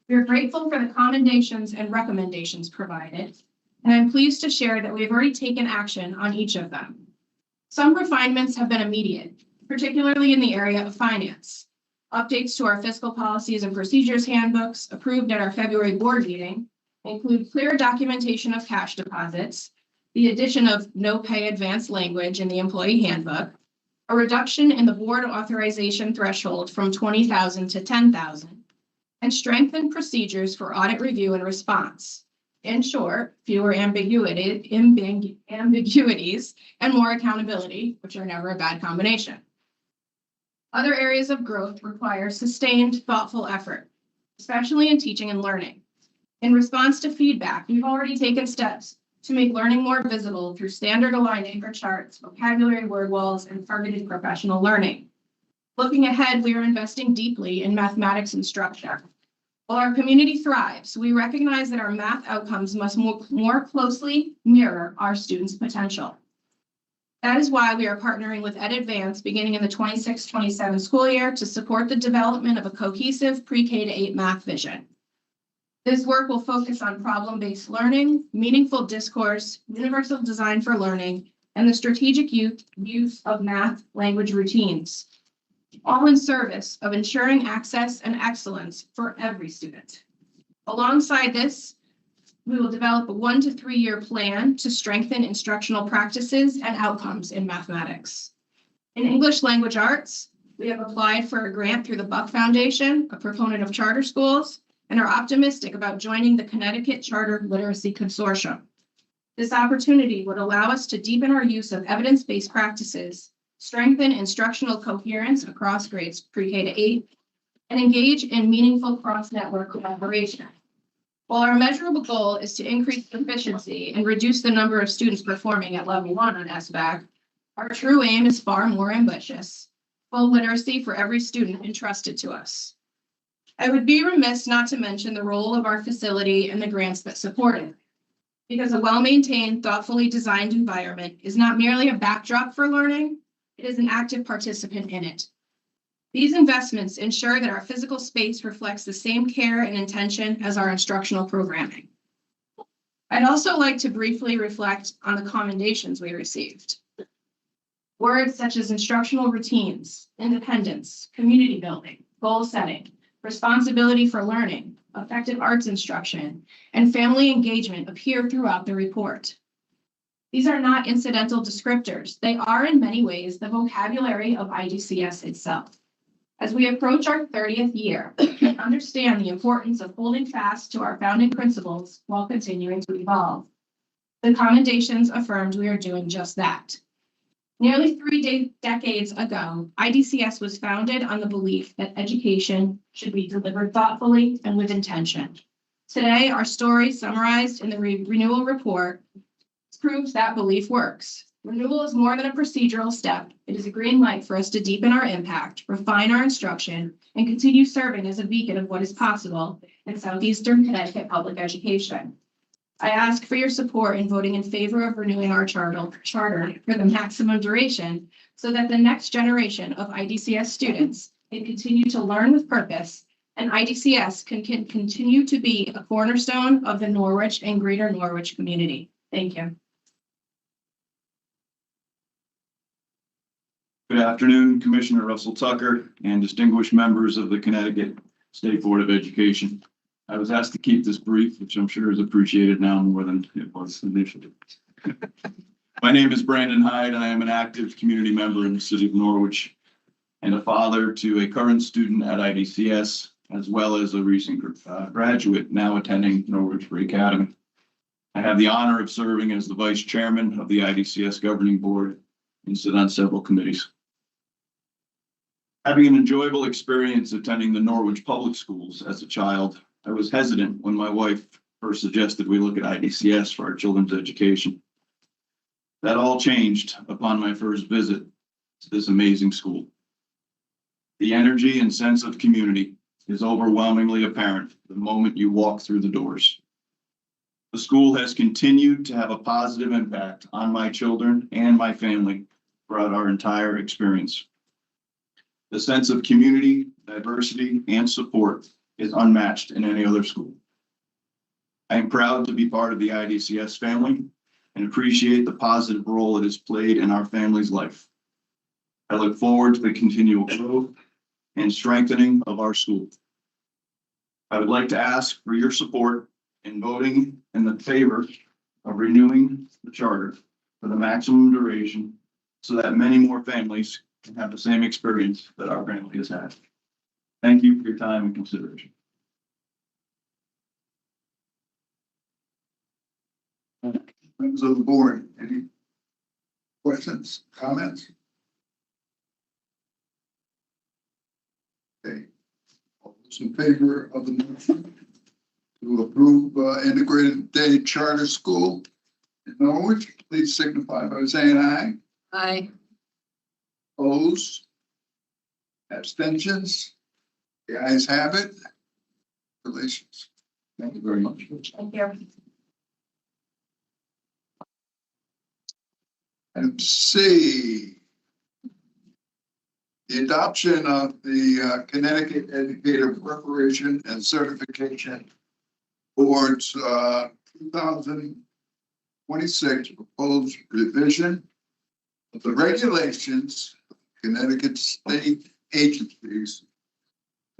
S5: We are grateful for the commendations and recommendations provided, and I'm pleased to share that we have already taken action on each of them. Some refinements have been immediate, particularly in the area of finance. Updates to our fiscal policies and procedures handbooks approved at our February board meeting include clear documentation of cash deposits, the addition of no pay advance language in the employee handbook, a reduction in the board authorization threshold from 20,000 to 10,000, and strengthened procedures for audit review and response. In short, fewer ambiguities and more accountability, which are never a bad combination. Other areas of growth require sustained, thoughtful effort, especially in teaching and learning. In response to feedback, we've already taken steps to make learning more visible through standard aligned anchor charts, vocabulary word walls, and targeted professional learning. Looking ahead, we are investing deeply in mathematics instruction. While our community thrives, we recognize that our math outcomes must more closely mirror our students' potential. That is why we are partnering with EdAdvance beginning in the 26-27 school year to support the development of a cohesive pre-K to 8 math vision. This work will focus on problem-based learning, meaningful discourse, universal design for learning, and the strategic use of math language routines, all in service of ensuring access and excellence for every student. Alongside this, we will develop a 1 to 3 year plan to strengthen instructional practices and outcomes in mathematics. In English language arts, we have applied for a grant through the Buck Foundation, a proponent of charter schools, and are optimistic about joining the Connecticut Charter Literacy Consortium. This opportunity would allow us to deepen our use of evidence-based practices, strengthen instructional coherence across grades pre-K to 8, and engage in meaningful cross-network collaboration. While our measurable goal is to increase proficiency and reduce the number of students performing at level 1 on SBAC, our true aim is far more ambitious: full literacy for every student entrusted to us. I would be remiss not to mention the role of our facility and the grants that support it, because a well-maintained, thoughtfully designed environment is not merely a backdrop for learning, it is an active participant in it. These investments ensure that our physical space reflects the same care and intention as our instructional programming. I'd also like to briefly reflect on the commendations we received. Words such as instructional routines, independence, community building, goal setting, responsibility for learning, effective arts instruction, and family engagement appear throughout the report. These are not incidental descriptors. They are in many ways the vocabulary of IDCS itself. As we approach our 30th year, we understand the importance of holding fast to our founding principles while continuing to evolve. The commendations affirmed we are doing just that. Nearly 3 decades ago, IDCS was founded on the belief that education should be delivered thoughtfully and with intention. Today, our story, summarized in the renewal report, proves that belief works. Renewal is more than a procedural step. It is a green light for us to deepen our impact, refine our instruction, and continue serving as a beacon of what is possible in Southeastern Connecticut public education. I ask for your support in voting in favor of renewing our charter for the maximum duration so that the next generation of IDCS students can continue to learn with purpose and IDCS can continue to be a cornerstone of the Norwich and greater Norwich community. Thank you.
S9: Good afternoon, Commissioner Russell Tucker and distinguished members of the Connecticut State Board of Education. I was asked to keep this brief, which I'm sure is appreciated now more than it was initially. My name is Brandon Hyde, and I am an active community member in the city of Norwich and a father to a current student at IDCS, as well as a recent graduate now attending Norwich Free Academy. I have the honor of serving as the vice chairman of the IDCS governing board and sit on several committees. Having an enjoyable experience attending the Norwich public schools as a child, I was hesitant when my wife first suggested we look at IDCS for our children's education. That all changed upon my first visit to this amazing school. The energy and sense of community is overwhelmingly apparent the moment you walk through the doors. The school has continued to have a positive impact on my children and my family throughout our entire experience. The sense of community, diversity, and support is unmatched in any other school. I am proud to be part of the IDCS family and appreciate the positive role it has played in our family's life. I look forward to the continual growth and strengthening of our school. I would like to ask for your support in voting in the favor of renewing the charter for the maximum duration so that many more families can have the same experience that our family has had. Thank you for your time and consideration.
S19: Members of the board, any questions, comments? Okay. All those in favor of the motion to approve integrated day charter school in Norwich, please signify by saying aye.
S17: Aye.
S19: Opposed? Abstentions? The ayes have it. Congratulations.
S9: Thank you very much.
S5: Thank you.
S19: Item C. The adoption of the Connecticut Educator Preparation and Certification Board's 2026 proposed revision of the regulations of Connecticut State Agencies,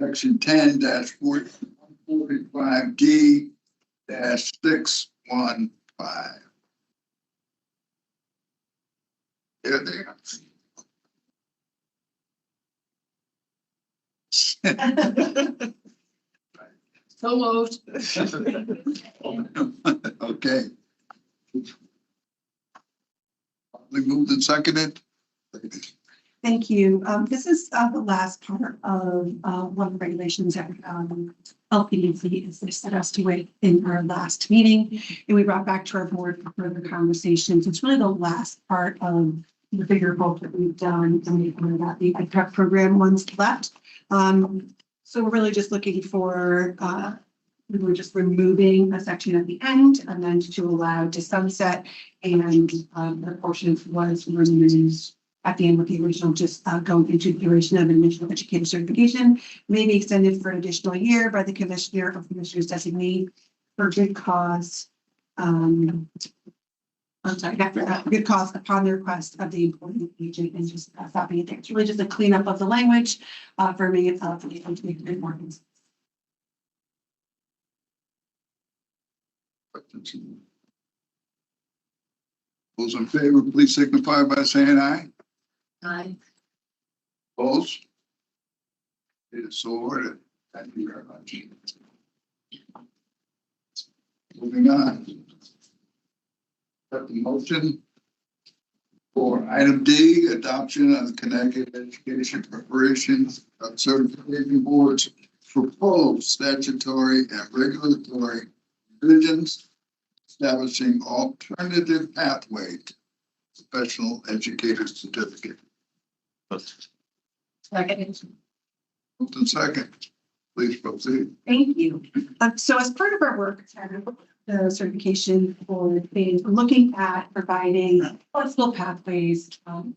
S19: Section 10-45D-615. There they are.
S5: So moved.
S19: Okay. We moved and seconded.
S10: Thank you. This is the last part of one of the regulations that LPDC is set us to wait in our last meeting, and we brought back to our board for further conversations. It's really the last part of the bigger bulk that we've done, and we've got the prep program ones left. So we're really just looking for we were just removing a section at the end and then to allow to sunset, and the portion was removed at the end with the original, just going into the duration of initial educator certification, may be extended for an additional year by the commissioner of commissioners designee for good cause. I'm sorry, after good cause upon the request of the employee agent, and just stopping it there. It's really just a cleanup of the language for me for the importance.
S19: Those in favor, please signify by saying aye.
S17: Aye.
S19: Opposed? It is so ordered. Thank you very much. Moving on. Got the motion for item D, adoption of the Connecticut Education Preparations and Certification Board's proposed statutory and regulatory provisions establishing alternative pathway to professional educator certificate.
S10: Second.
S19: Moved and second. Please proceed.
S10: Thank you. So as part of our work the certification for is looking at providing flexible pathways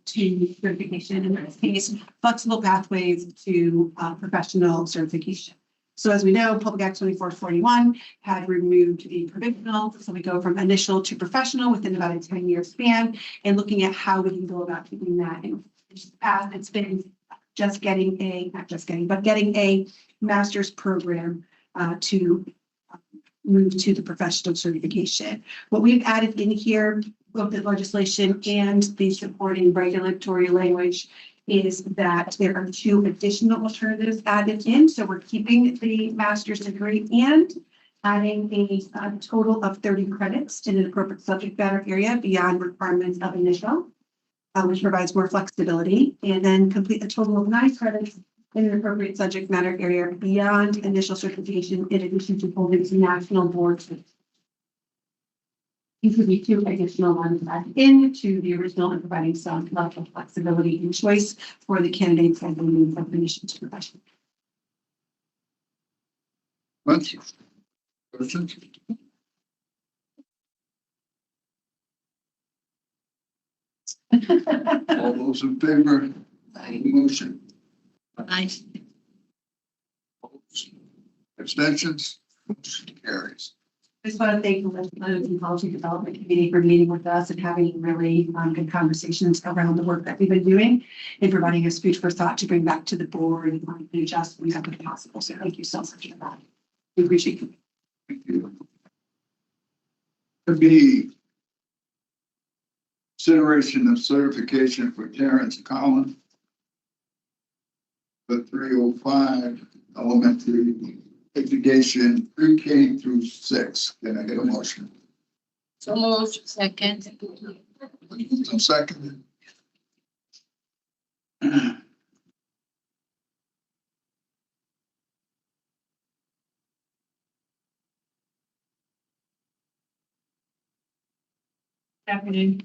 S10: to certification. In this case, flexible pathways to professional certification. So as we know, Public Act 2441 had removed the provisional. So we go from initial to professional within about a 10-year span, and looking at how we can go about keeping that in path. It's been getting a master's program to move to the professional certification. What we've added in here, both the legislation and the supporting regulatory language, is that there are 2 additional alternatives added in. So we're keeping the master's degree and adding a total of 30 credits in an appropriate subject matter area beyond requirements of initial, which provides more flexibility, and then complete a total of 9 credits in an appropriate subject matter area beyond initial certification, in addition to holding some national boards. These would be 2 additional ones added into the original and providing some level of flexibility and choice for the candidates as they move from initial to professional.
S19: Questions? Questions? All those in favor of the motion?
S17: Aye.
S19: Abstentions? Motion carries.
S10: I just want to thank the Legislative and Policy Development Committee for meeting with us and having really good conversations around the work that we've been doing and providing us food for thought to bring back to the board and adjust whenever possible. So thank you so much for that. We appreciate you.
S19: Thank you. To be consideration of certification for Terrence Collins, the 305 elementary education pre-K through 6. Can I get a motion?
S17: So moved. Second.
S19: Second.
S5: Good afternoon.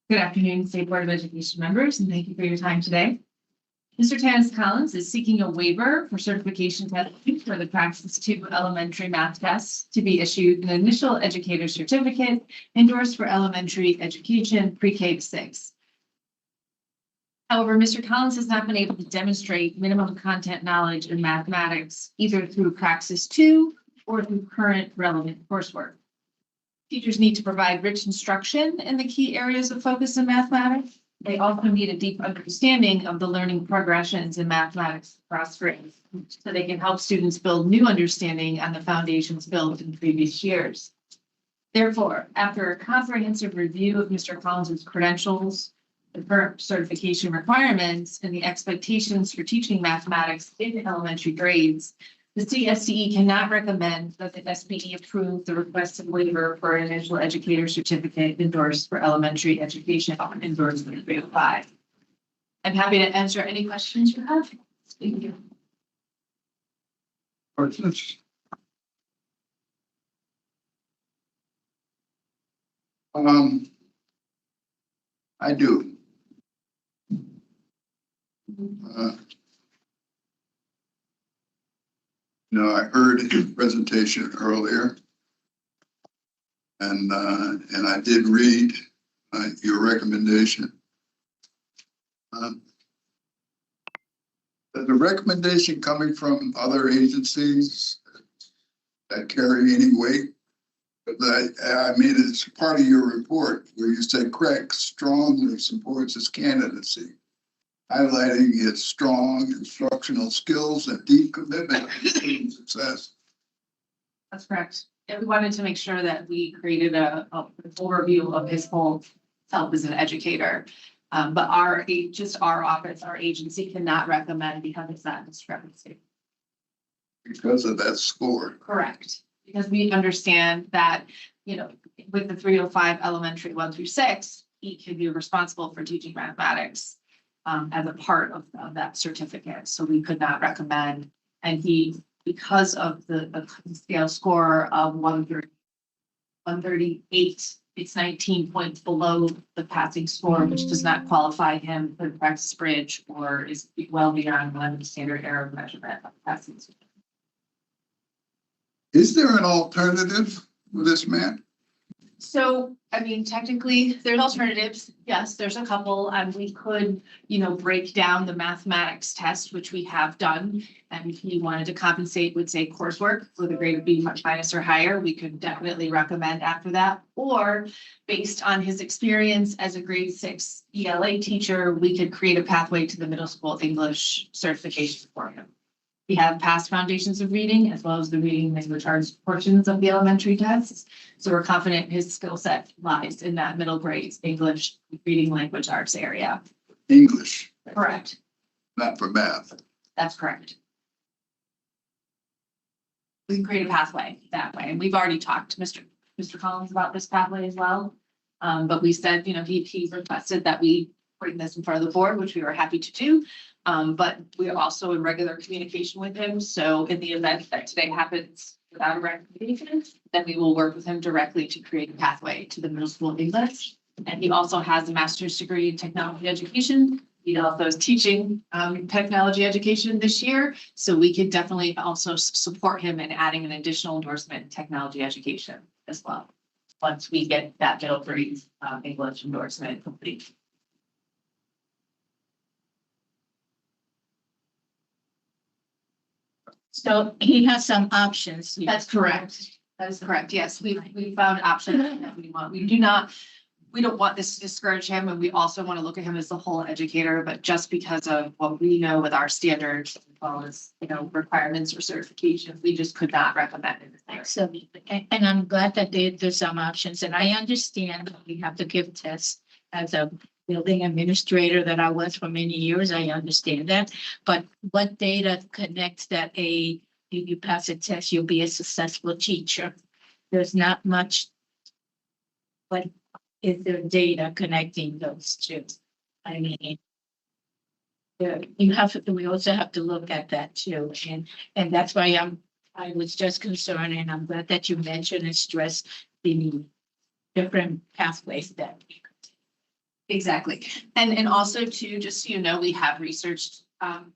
S5: Good afternoon, State Board of Education members, and thank you for your time today. Mr. Terrence Collins is seeking a waiver for certification testing for the Praxis 2 elementary math tests to be issued an initial educator certificate endorsed for elementary education pre-K to 6. However, Mr. Collins has not been able to demonstrate minimum content knowledge in mathematics, either through Praxis 2 or through current relevant coursework. Teachers need to provide rich instruction in the key areas of focus in mathematics. They also need a deep understanding of the learning progressions in mathematics across grades, so they can help students build new understanding on the foundations built in previous years. Therefore, after a comprehensive review of Mr. Collins's credentials, the current certification requirements, and the expectations for teaching mathematics in elementary grades, the CSCE cannot recommend that the SBE approve the requested waiver for an initial educator certificate endorsed for elementary education endorsement 305. I'm happy to answer any questions you have. Thank you.
S19: Questions? I do. I heard his presentation earlier, and I did read your recommendation. The recommendation coming from other agencies that carry any weight, but I mean, it's part of your report where you said Craig strongly supports his candidacy, highlighting its strong instructional skills and deep commitment to student success.
S5: That's correct. And we wanted to make sure that we created an overview of his whole self as an educator. But our office, our agency cannot recommend because it's not discrepancy.
S19: Because of that score.
S5: Correct. Because we understand that, with the 305 elementary 1 through 6, he can be responsible for teaching mathematics as a part of that certificate. So we could not recommend, and because of the scale score of 138
S3: it's 19 points below the passing score, which does not qualify him for the practice bridge or is well beyond the standard error measurement of passing score.
S19: Is there an alternative for this man?
S3: So, I mean, technically, there's alternatives. Yes, there's a couple. We could, break down the mathematics test, which we have done. And if you wanted to compensate with, say, coursework with a grade of B minus or higher, we could definitely recommend after that. Or based on his experience as a grade 6 ELA teacher, we could create a pathway to the middle school English certification for him. We have past foundations of reading as well as the reading language arts portions of the elementary tests. So we're confident his skill set lies in that middle grade English reading language arts area.
S19: English.
S3: Correct.
S19: Not for math.
S3: That's correct. We can create a pathway that way. And we've already talked to Mr. Collins about this pathway as well. But we said, he requested that we bring this in front of the board, which we were happy to do. But we are also in regular communication with him. So in the event that today happens without a recommendation, then we will work with him directly to create a pathway to the middle school English. And he also has a master's degree in technology education. He also is teaching technology education this year. So we could definitely also support him in adding an additional endorsement in technology education as well, once we get that middle grade English endorsement complete.
S13: So he has some options.
S3: That's correct. That is correct. Yes, we found options that we want. We don't want this to discourage him, and we also want to look at him as the whole educator, but just because of what we know with our standards, as well as, requirements for certification, we just could not recommend it.
S13: So, and I'm glad that there's some options, and I understand that we have to give tests as a building administrator that I was for many years. I understand that, but what data connects that if you pass a test, you'll be a successful teacher? There's not much, but is there data connecting those two? I mean, we also have to look at that too. And that's why I was just concerned, and I'm glad that you mentioned and stressed the different pathways that we could take.
S3: Exactly. And also too, just so you know, we have researched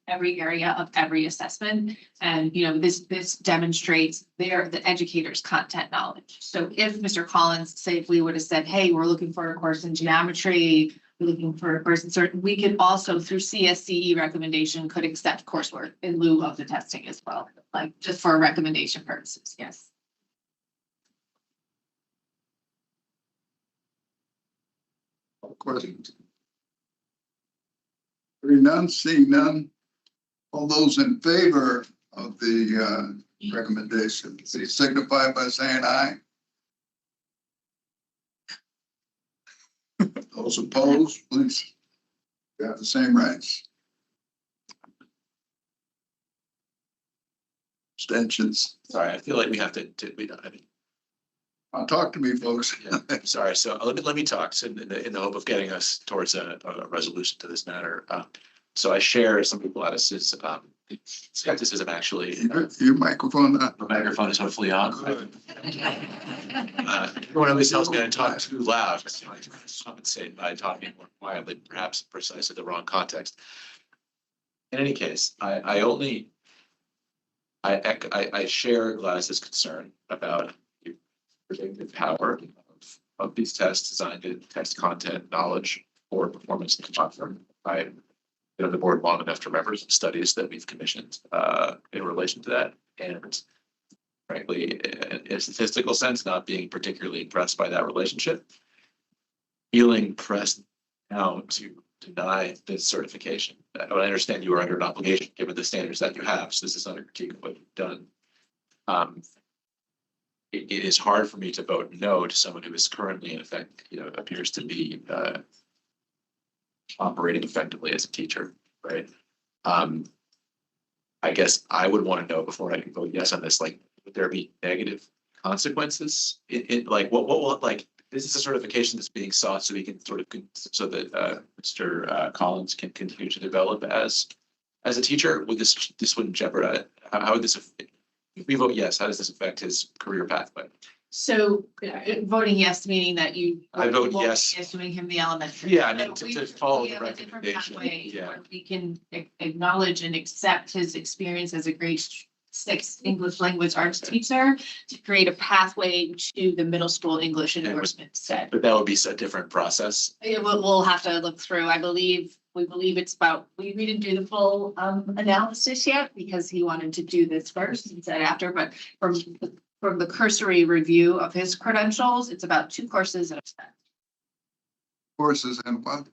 S3: every area of every assessment. And, this demonstrates the educator's content knowledge. So if Mr. Collins, say, if we would have said, hey, we're looking for a course in geometry, we're looking for a course in certain, we could also through CSCE recommendation could accept coursework in lieu of the testing as well, like just for recommendation purposes. Yes.
S19: Questions? Hearing none, seeing none. All those in favor of the recommendation, please signify by saying aye. Those opposed, please. You have the same rights. Abstentions.
S4: Sorry, I feel like we have to
S19: Talk to me, folks.
S4: Yeah, sorry. So let me talk in the hope of getting us towards a resolution to this matter. So I share some people Gladys's skepticism. Actually,
S19: your microphone.
S4: The microphone is hopefully on. Everyone always tells me I talk too loud. So I try to compensate by talking more quietly, perhaps precisely the wrong context. In any case, I share Gladys's concern about the predictive power of these tests designed to test content, knowledge, or performance in the platform. I the board long enough to remember some studies that we've commissioned in relation to that. And frankly, in a statistical sense, not being particularly impressed by that relationship, feeling pressed now to deny this certification. I understand you are under an obligation given the standards that you have. So this is not a critique of what you've done. It is hard for me to vote no to someone who is currently, in effect, appears to be operating effectively as a teacher, right? I guess I would want to know before I can vote yes on this, like, would there be negative consequences? Like, what will, like, this is a certification that's being sought so we can sort of, so that Mr. Collins can continue to develop as a teacher. Would this wouldn't jeopardize, how would this, if we vote yes, how does this affect his career pathway?
S3: So voting yes, meaning that you.
S4: I vote
S3: won't be
S4: yes.
S3: Issuing him the elementary.
S4: Yeah, I mean,
S3: So
S4: to
S3: we-
S4: follow
S3: we
S4: the
S3: have a different
S4: recommendation,
S3: pathway
S4: yeah.
S3: where we can acknowledge and accept his experience as a grade 6 English language arts teacher to create a pathway to the middle school English endorsement set.
S4: But that would be a different process.
S3: We'll have to look through. We believe it's about, we didn't do the full analysis yet because he wanted to do this first and said after, but from the cursory review of his credentials, it's about 2 courses at a time.
S19: Courses and what?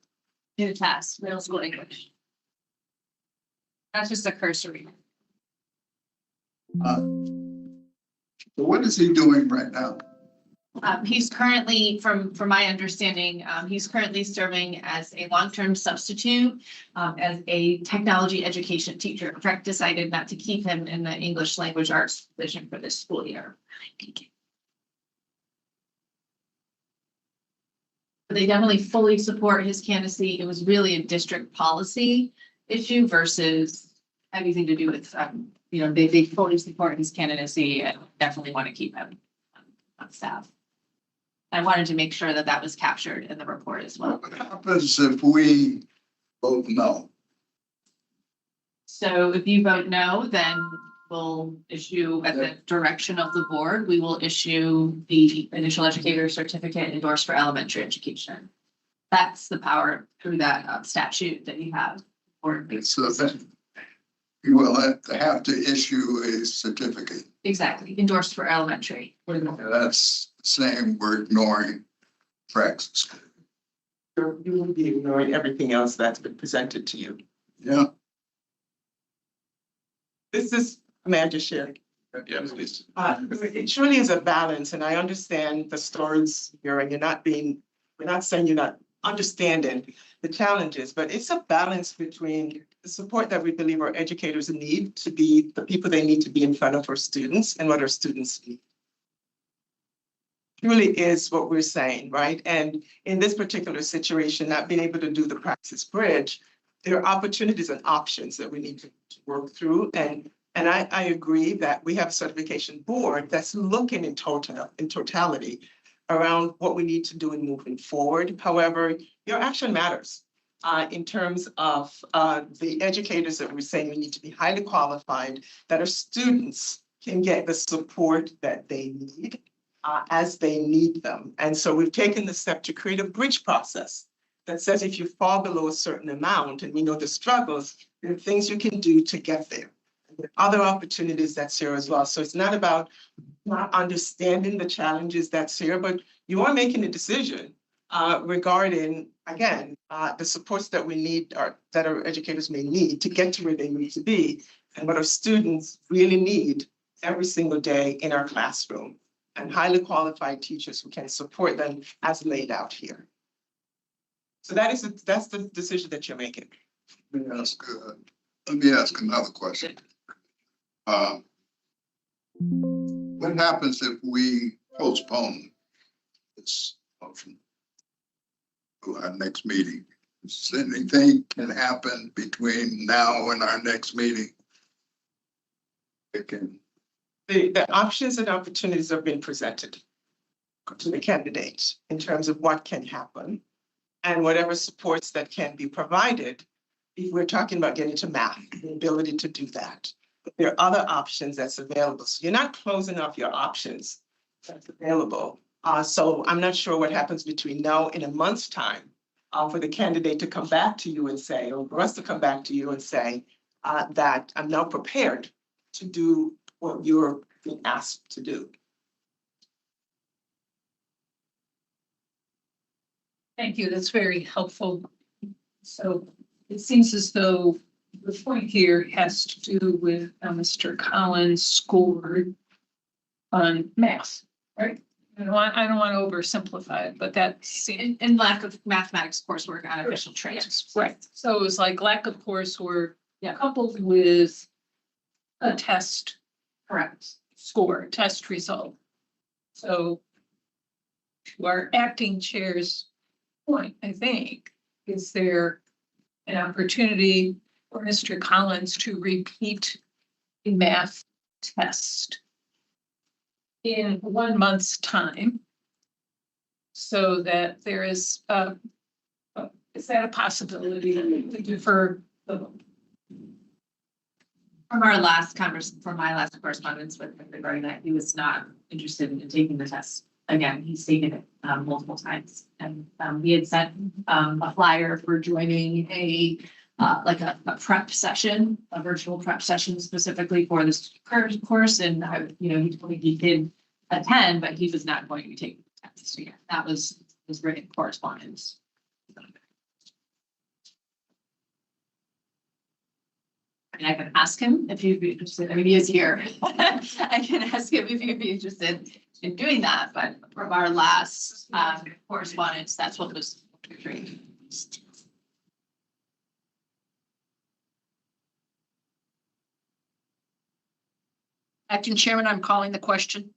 S3: In a class, middle school English. That's just a cursory.
S19: So what is he doing right now?
S3: He's currently, from my understanding, he's currently serving as a long-term substitute as a technology education teacher. Trek decided not to keep him in the English language arts position for this school year. They definitely fully support his candidacy. It was really a district policy issue versus anything to do with, they fully support his candidacy and definitely want to keep him on staff. I wanted to make sure that that was captured in the report as well.
S19: What happens if we vote no?
S3: So if you vote no, then we'll issue, at the direction of the board, we will issue the initial educator certificate endorsed for elementary education. That's the power through that statute that you have.
S19: So then you will have to issue a certificate.
S3: Exactly, endorsed for elementary.
S19: That's saying we're ignoring practice.
S18: You will be ignoring everything else that's been presented to you.
S19: Yeah.
S18: This is, may I just share?
S4: Yeah, please.
S18: It truly is a balance, and I understand the stories here, and we're not saying you're not understanding the challenges, but it's a balance between the support that we believe our educators need to be the people they need to be in front of our students and what our students need. Really is what we're saying, right? And in this particular situation, not being able to do the praxis bridge, there are opportunities and options that we need to work through. And I agree that we have a certification board that's looking in totality around what we need to do in moving forward. However, your action matters in terms of the educators that we're saying we need to be highly qualified, that our students can get the support that they need as they need them. And so we've taken the step to create a bridge process that says if you fall below a certain amount, and we know the struggles, there are things you can do to get there. There are other opportunities that's here as well. So it's not about not understanding the challenges that's here, but you are making a decision regarding, again, the supports that we need, or that our educators may need to get to where they need to be, and what our students really need every single day in our classroom, and highly qualified teachers who can support them as laid out here. So that's the decision that you're making.
S19: Let me ask another question. What happens if we postpone this motion to our next meeting? Anything can happen between now and our next meeting. It can.
S18: The options and opportunities have been presented to the candidates in terms of what can happen and whatever supports that can be provided. If we're talking about getting to math, the ability to do that. But there are other options that's available. So you're not closing off your options that's available. So I'm not sure what happens between now and a month's time for the candidate to come back to you and say, or for us to come back to you and say that I'm now prepared to do what you're being asked to do.
S11: Thank you. That's very helpful. So it seems as though the point here has to do with Mr. Collins' score on math, right? I don't want to oversimplify it, but that's
S3: in lack of mathematics coursework on official transcripts.
S11: Right. So it was like lack of coursework, coupled with a test.
S3: Correct.
S11: Score, test result. So to our acting chair's point, I think, is there an opportunity for Mr. Collins to repeat a math test in 1 month's time. So that there is that a possibility to defer the vote?
S3: From my last correspondence with him regarding that, he was not interested in taking the test. Again, he's taken it multiple times, and we had sent a flyer for joining a prep session, a virtual prep session specifically for this course, and he told me he did attend, but he was not going to be taking the test. So yeah, that was written correspondence. I mean, I can ask him if he'd be interested. I mean, he is here. I can ask him if he'd be interested in doing that, but from our last correspondence, that's what was agreed.
S11: Acting Chairman, I'm calling the question.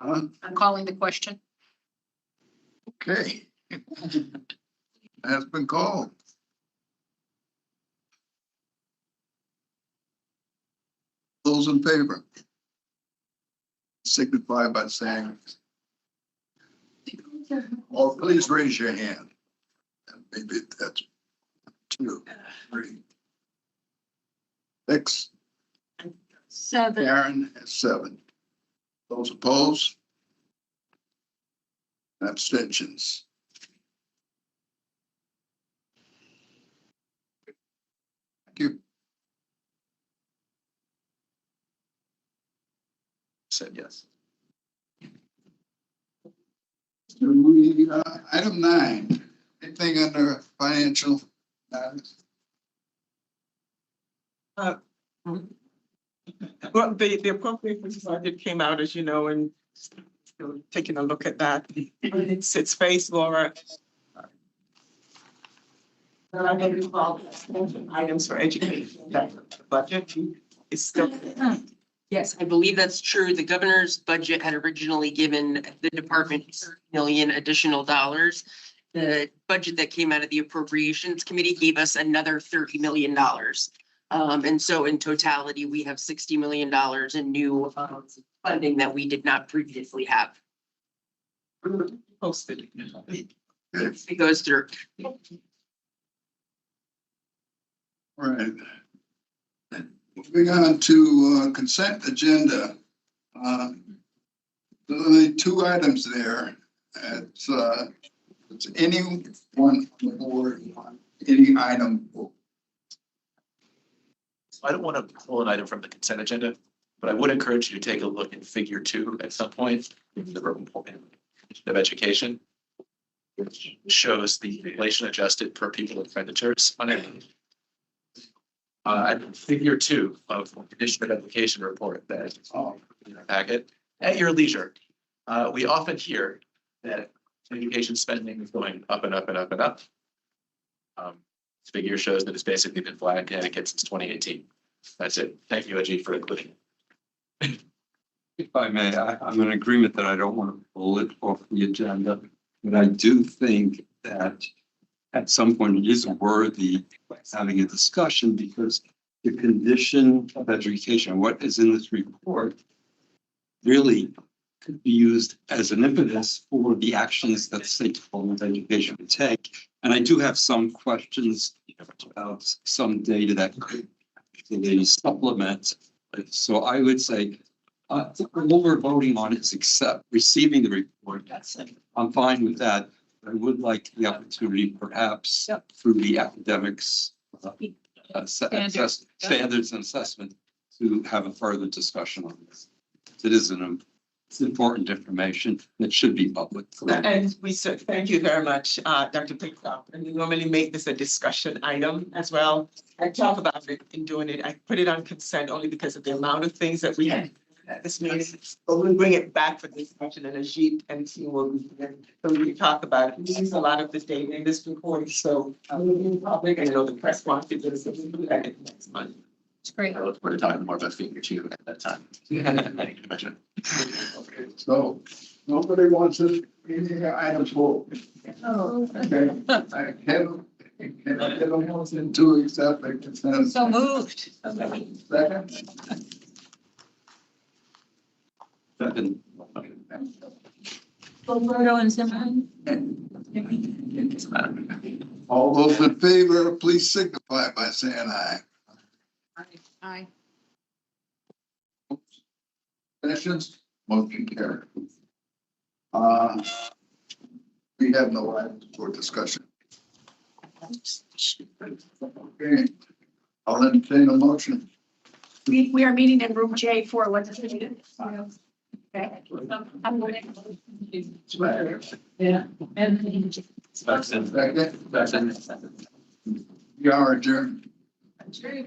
S11: I'm calling the question.
S19: Okay. Has been called. Those in favor signify by saying, or please raise your hand. And maybe that's 2, 3, 6.
S17: 7.
S19: Aaron has 7. Those opposed? Abstentions. Thank you.
S4: Said yes.
S19: Item 9, anything under financial matters?
S18: Well, the appropriations budget came out, as you know, and still taking a look at that. It's phase, Laura. And I'm going to call items for education. That budget is still.
S8: Yes, I believe that's true. The governor's budget had originally given the department 30 million additional dollars. The budget that came out of the appropriations committee gave us another $30 million. And so in totality, we have $60 million in new funding that we did not previously have.
S18: Posted.
S8: It goes through.
S19: All right. Moving on to consent agenda. The 2 items there. It's any one or any item.
S4: I don't want to pull an item from the consent agenda, but I would encourage you to take a look at figure 2 at some point in the report of education, which shows the inflation adjusted per pupil expenditures on it. Figure 2 of the condition of application report that in our packet at your leisure. We often hear that education spending is going up and up and up and up. This figure shows that it's basically been flat in Connecticut since 2018. That's it. Thank you, Ajit, for including it.
S6: If I may, I'm in agreement that I don't want to pull it off the agenda, but I do think that at some point it is worthy of having a discussion because the condition of education, what is in this report, really could be used as an impetus for the actions that the State Department of Education would take. And I do have some questions about some data that could actually supplement. So I would say, what we're voting on is receiving the report. I'm fine with that. I would like the opportunity, perhaps, through the academics standards and assessment, to have a further discussion on this. It is it's important information that should be public.
S18: And we said, thank you very much, Dr. Pickup. And we normally make this a discussion item as well. I talk about it in doing it. I put it on consent only because of the amount of things that we had at this meeting. But we'll bring it back for discussion in a sheet and see what we can, so we can talk about it. We use a lot of the data in this report, so in public, and I know the press wants to do this, so we'll do that next month.
S11: It's great.
S4: I look forward to talking more about figure 2 at that time. Thank you, Commissioner.
S19: Okay, so nobody wants this item for.
S11: Oh.
S19: Okay. I can't get a motion to accept the consent.
S11: So moved.
S19: Second.
S6: Second.
S1: Gilberto and Simon.
S19: All those in favor, please signify by saying aye.
S17: Aye.
S19: Abstentions? Motion carried. We have no items for discussion. Okay. I'll entertain a motion.
S5: We are meeting in room J for what is it? Okay.
S11: Yeah.
S19: Second. We are adjourned.
S11: That's true.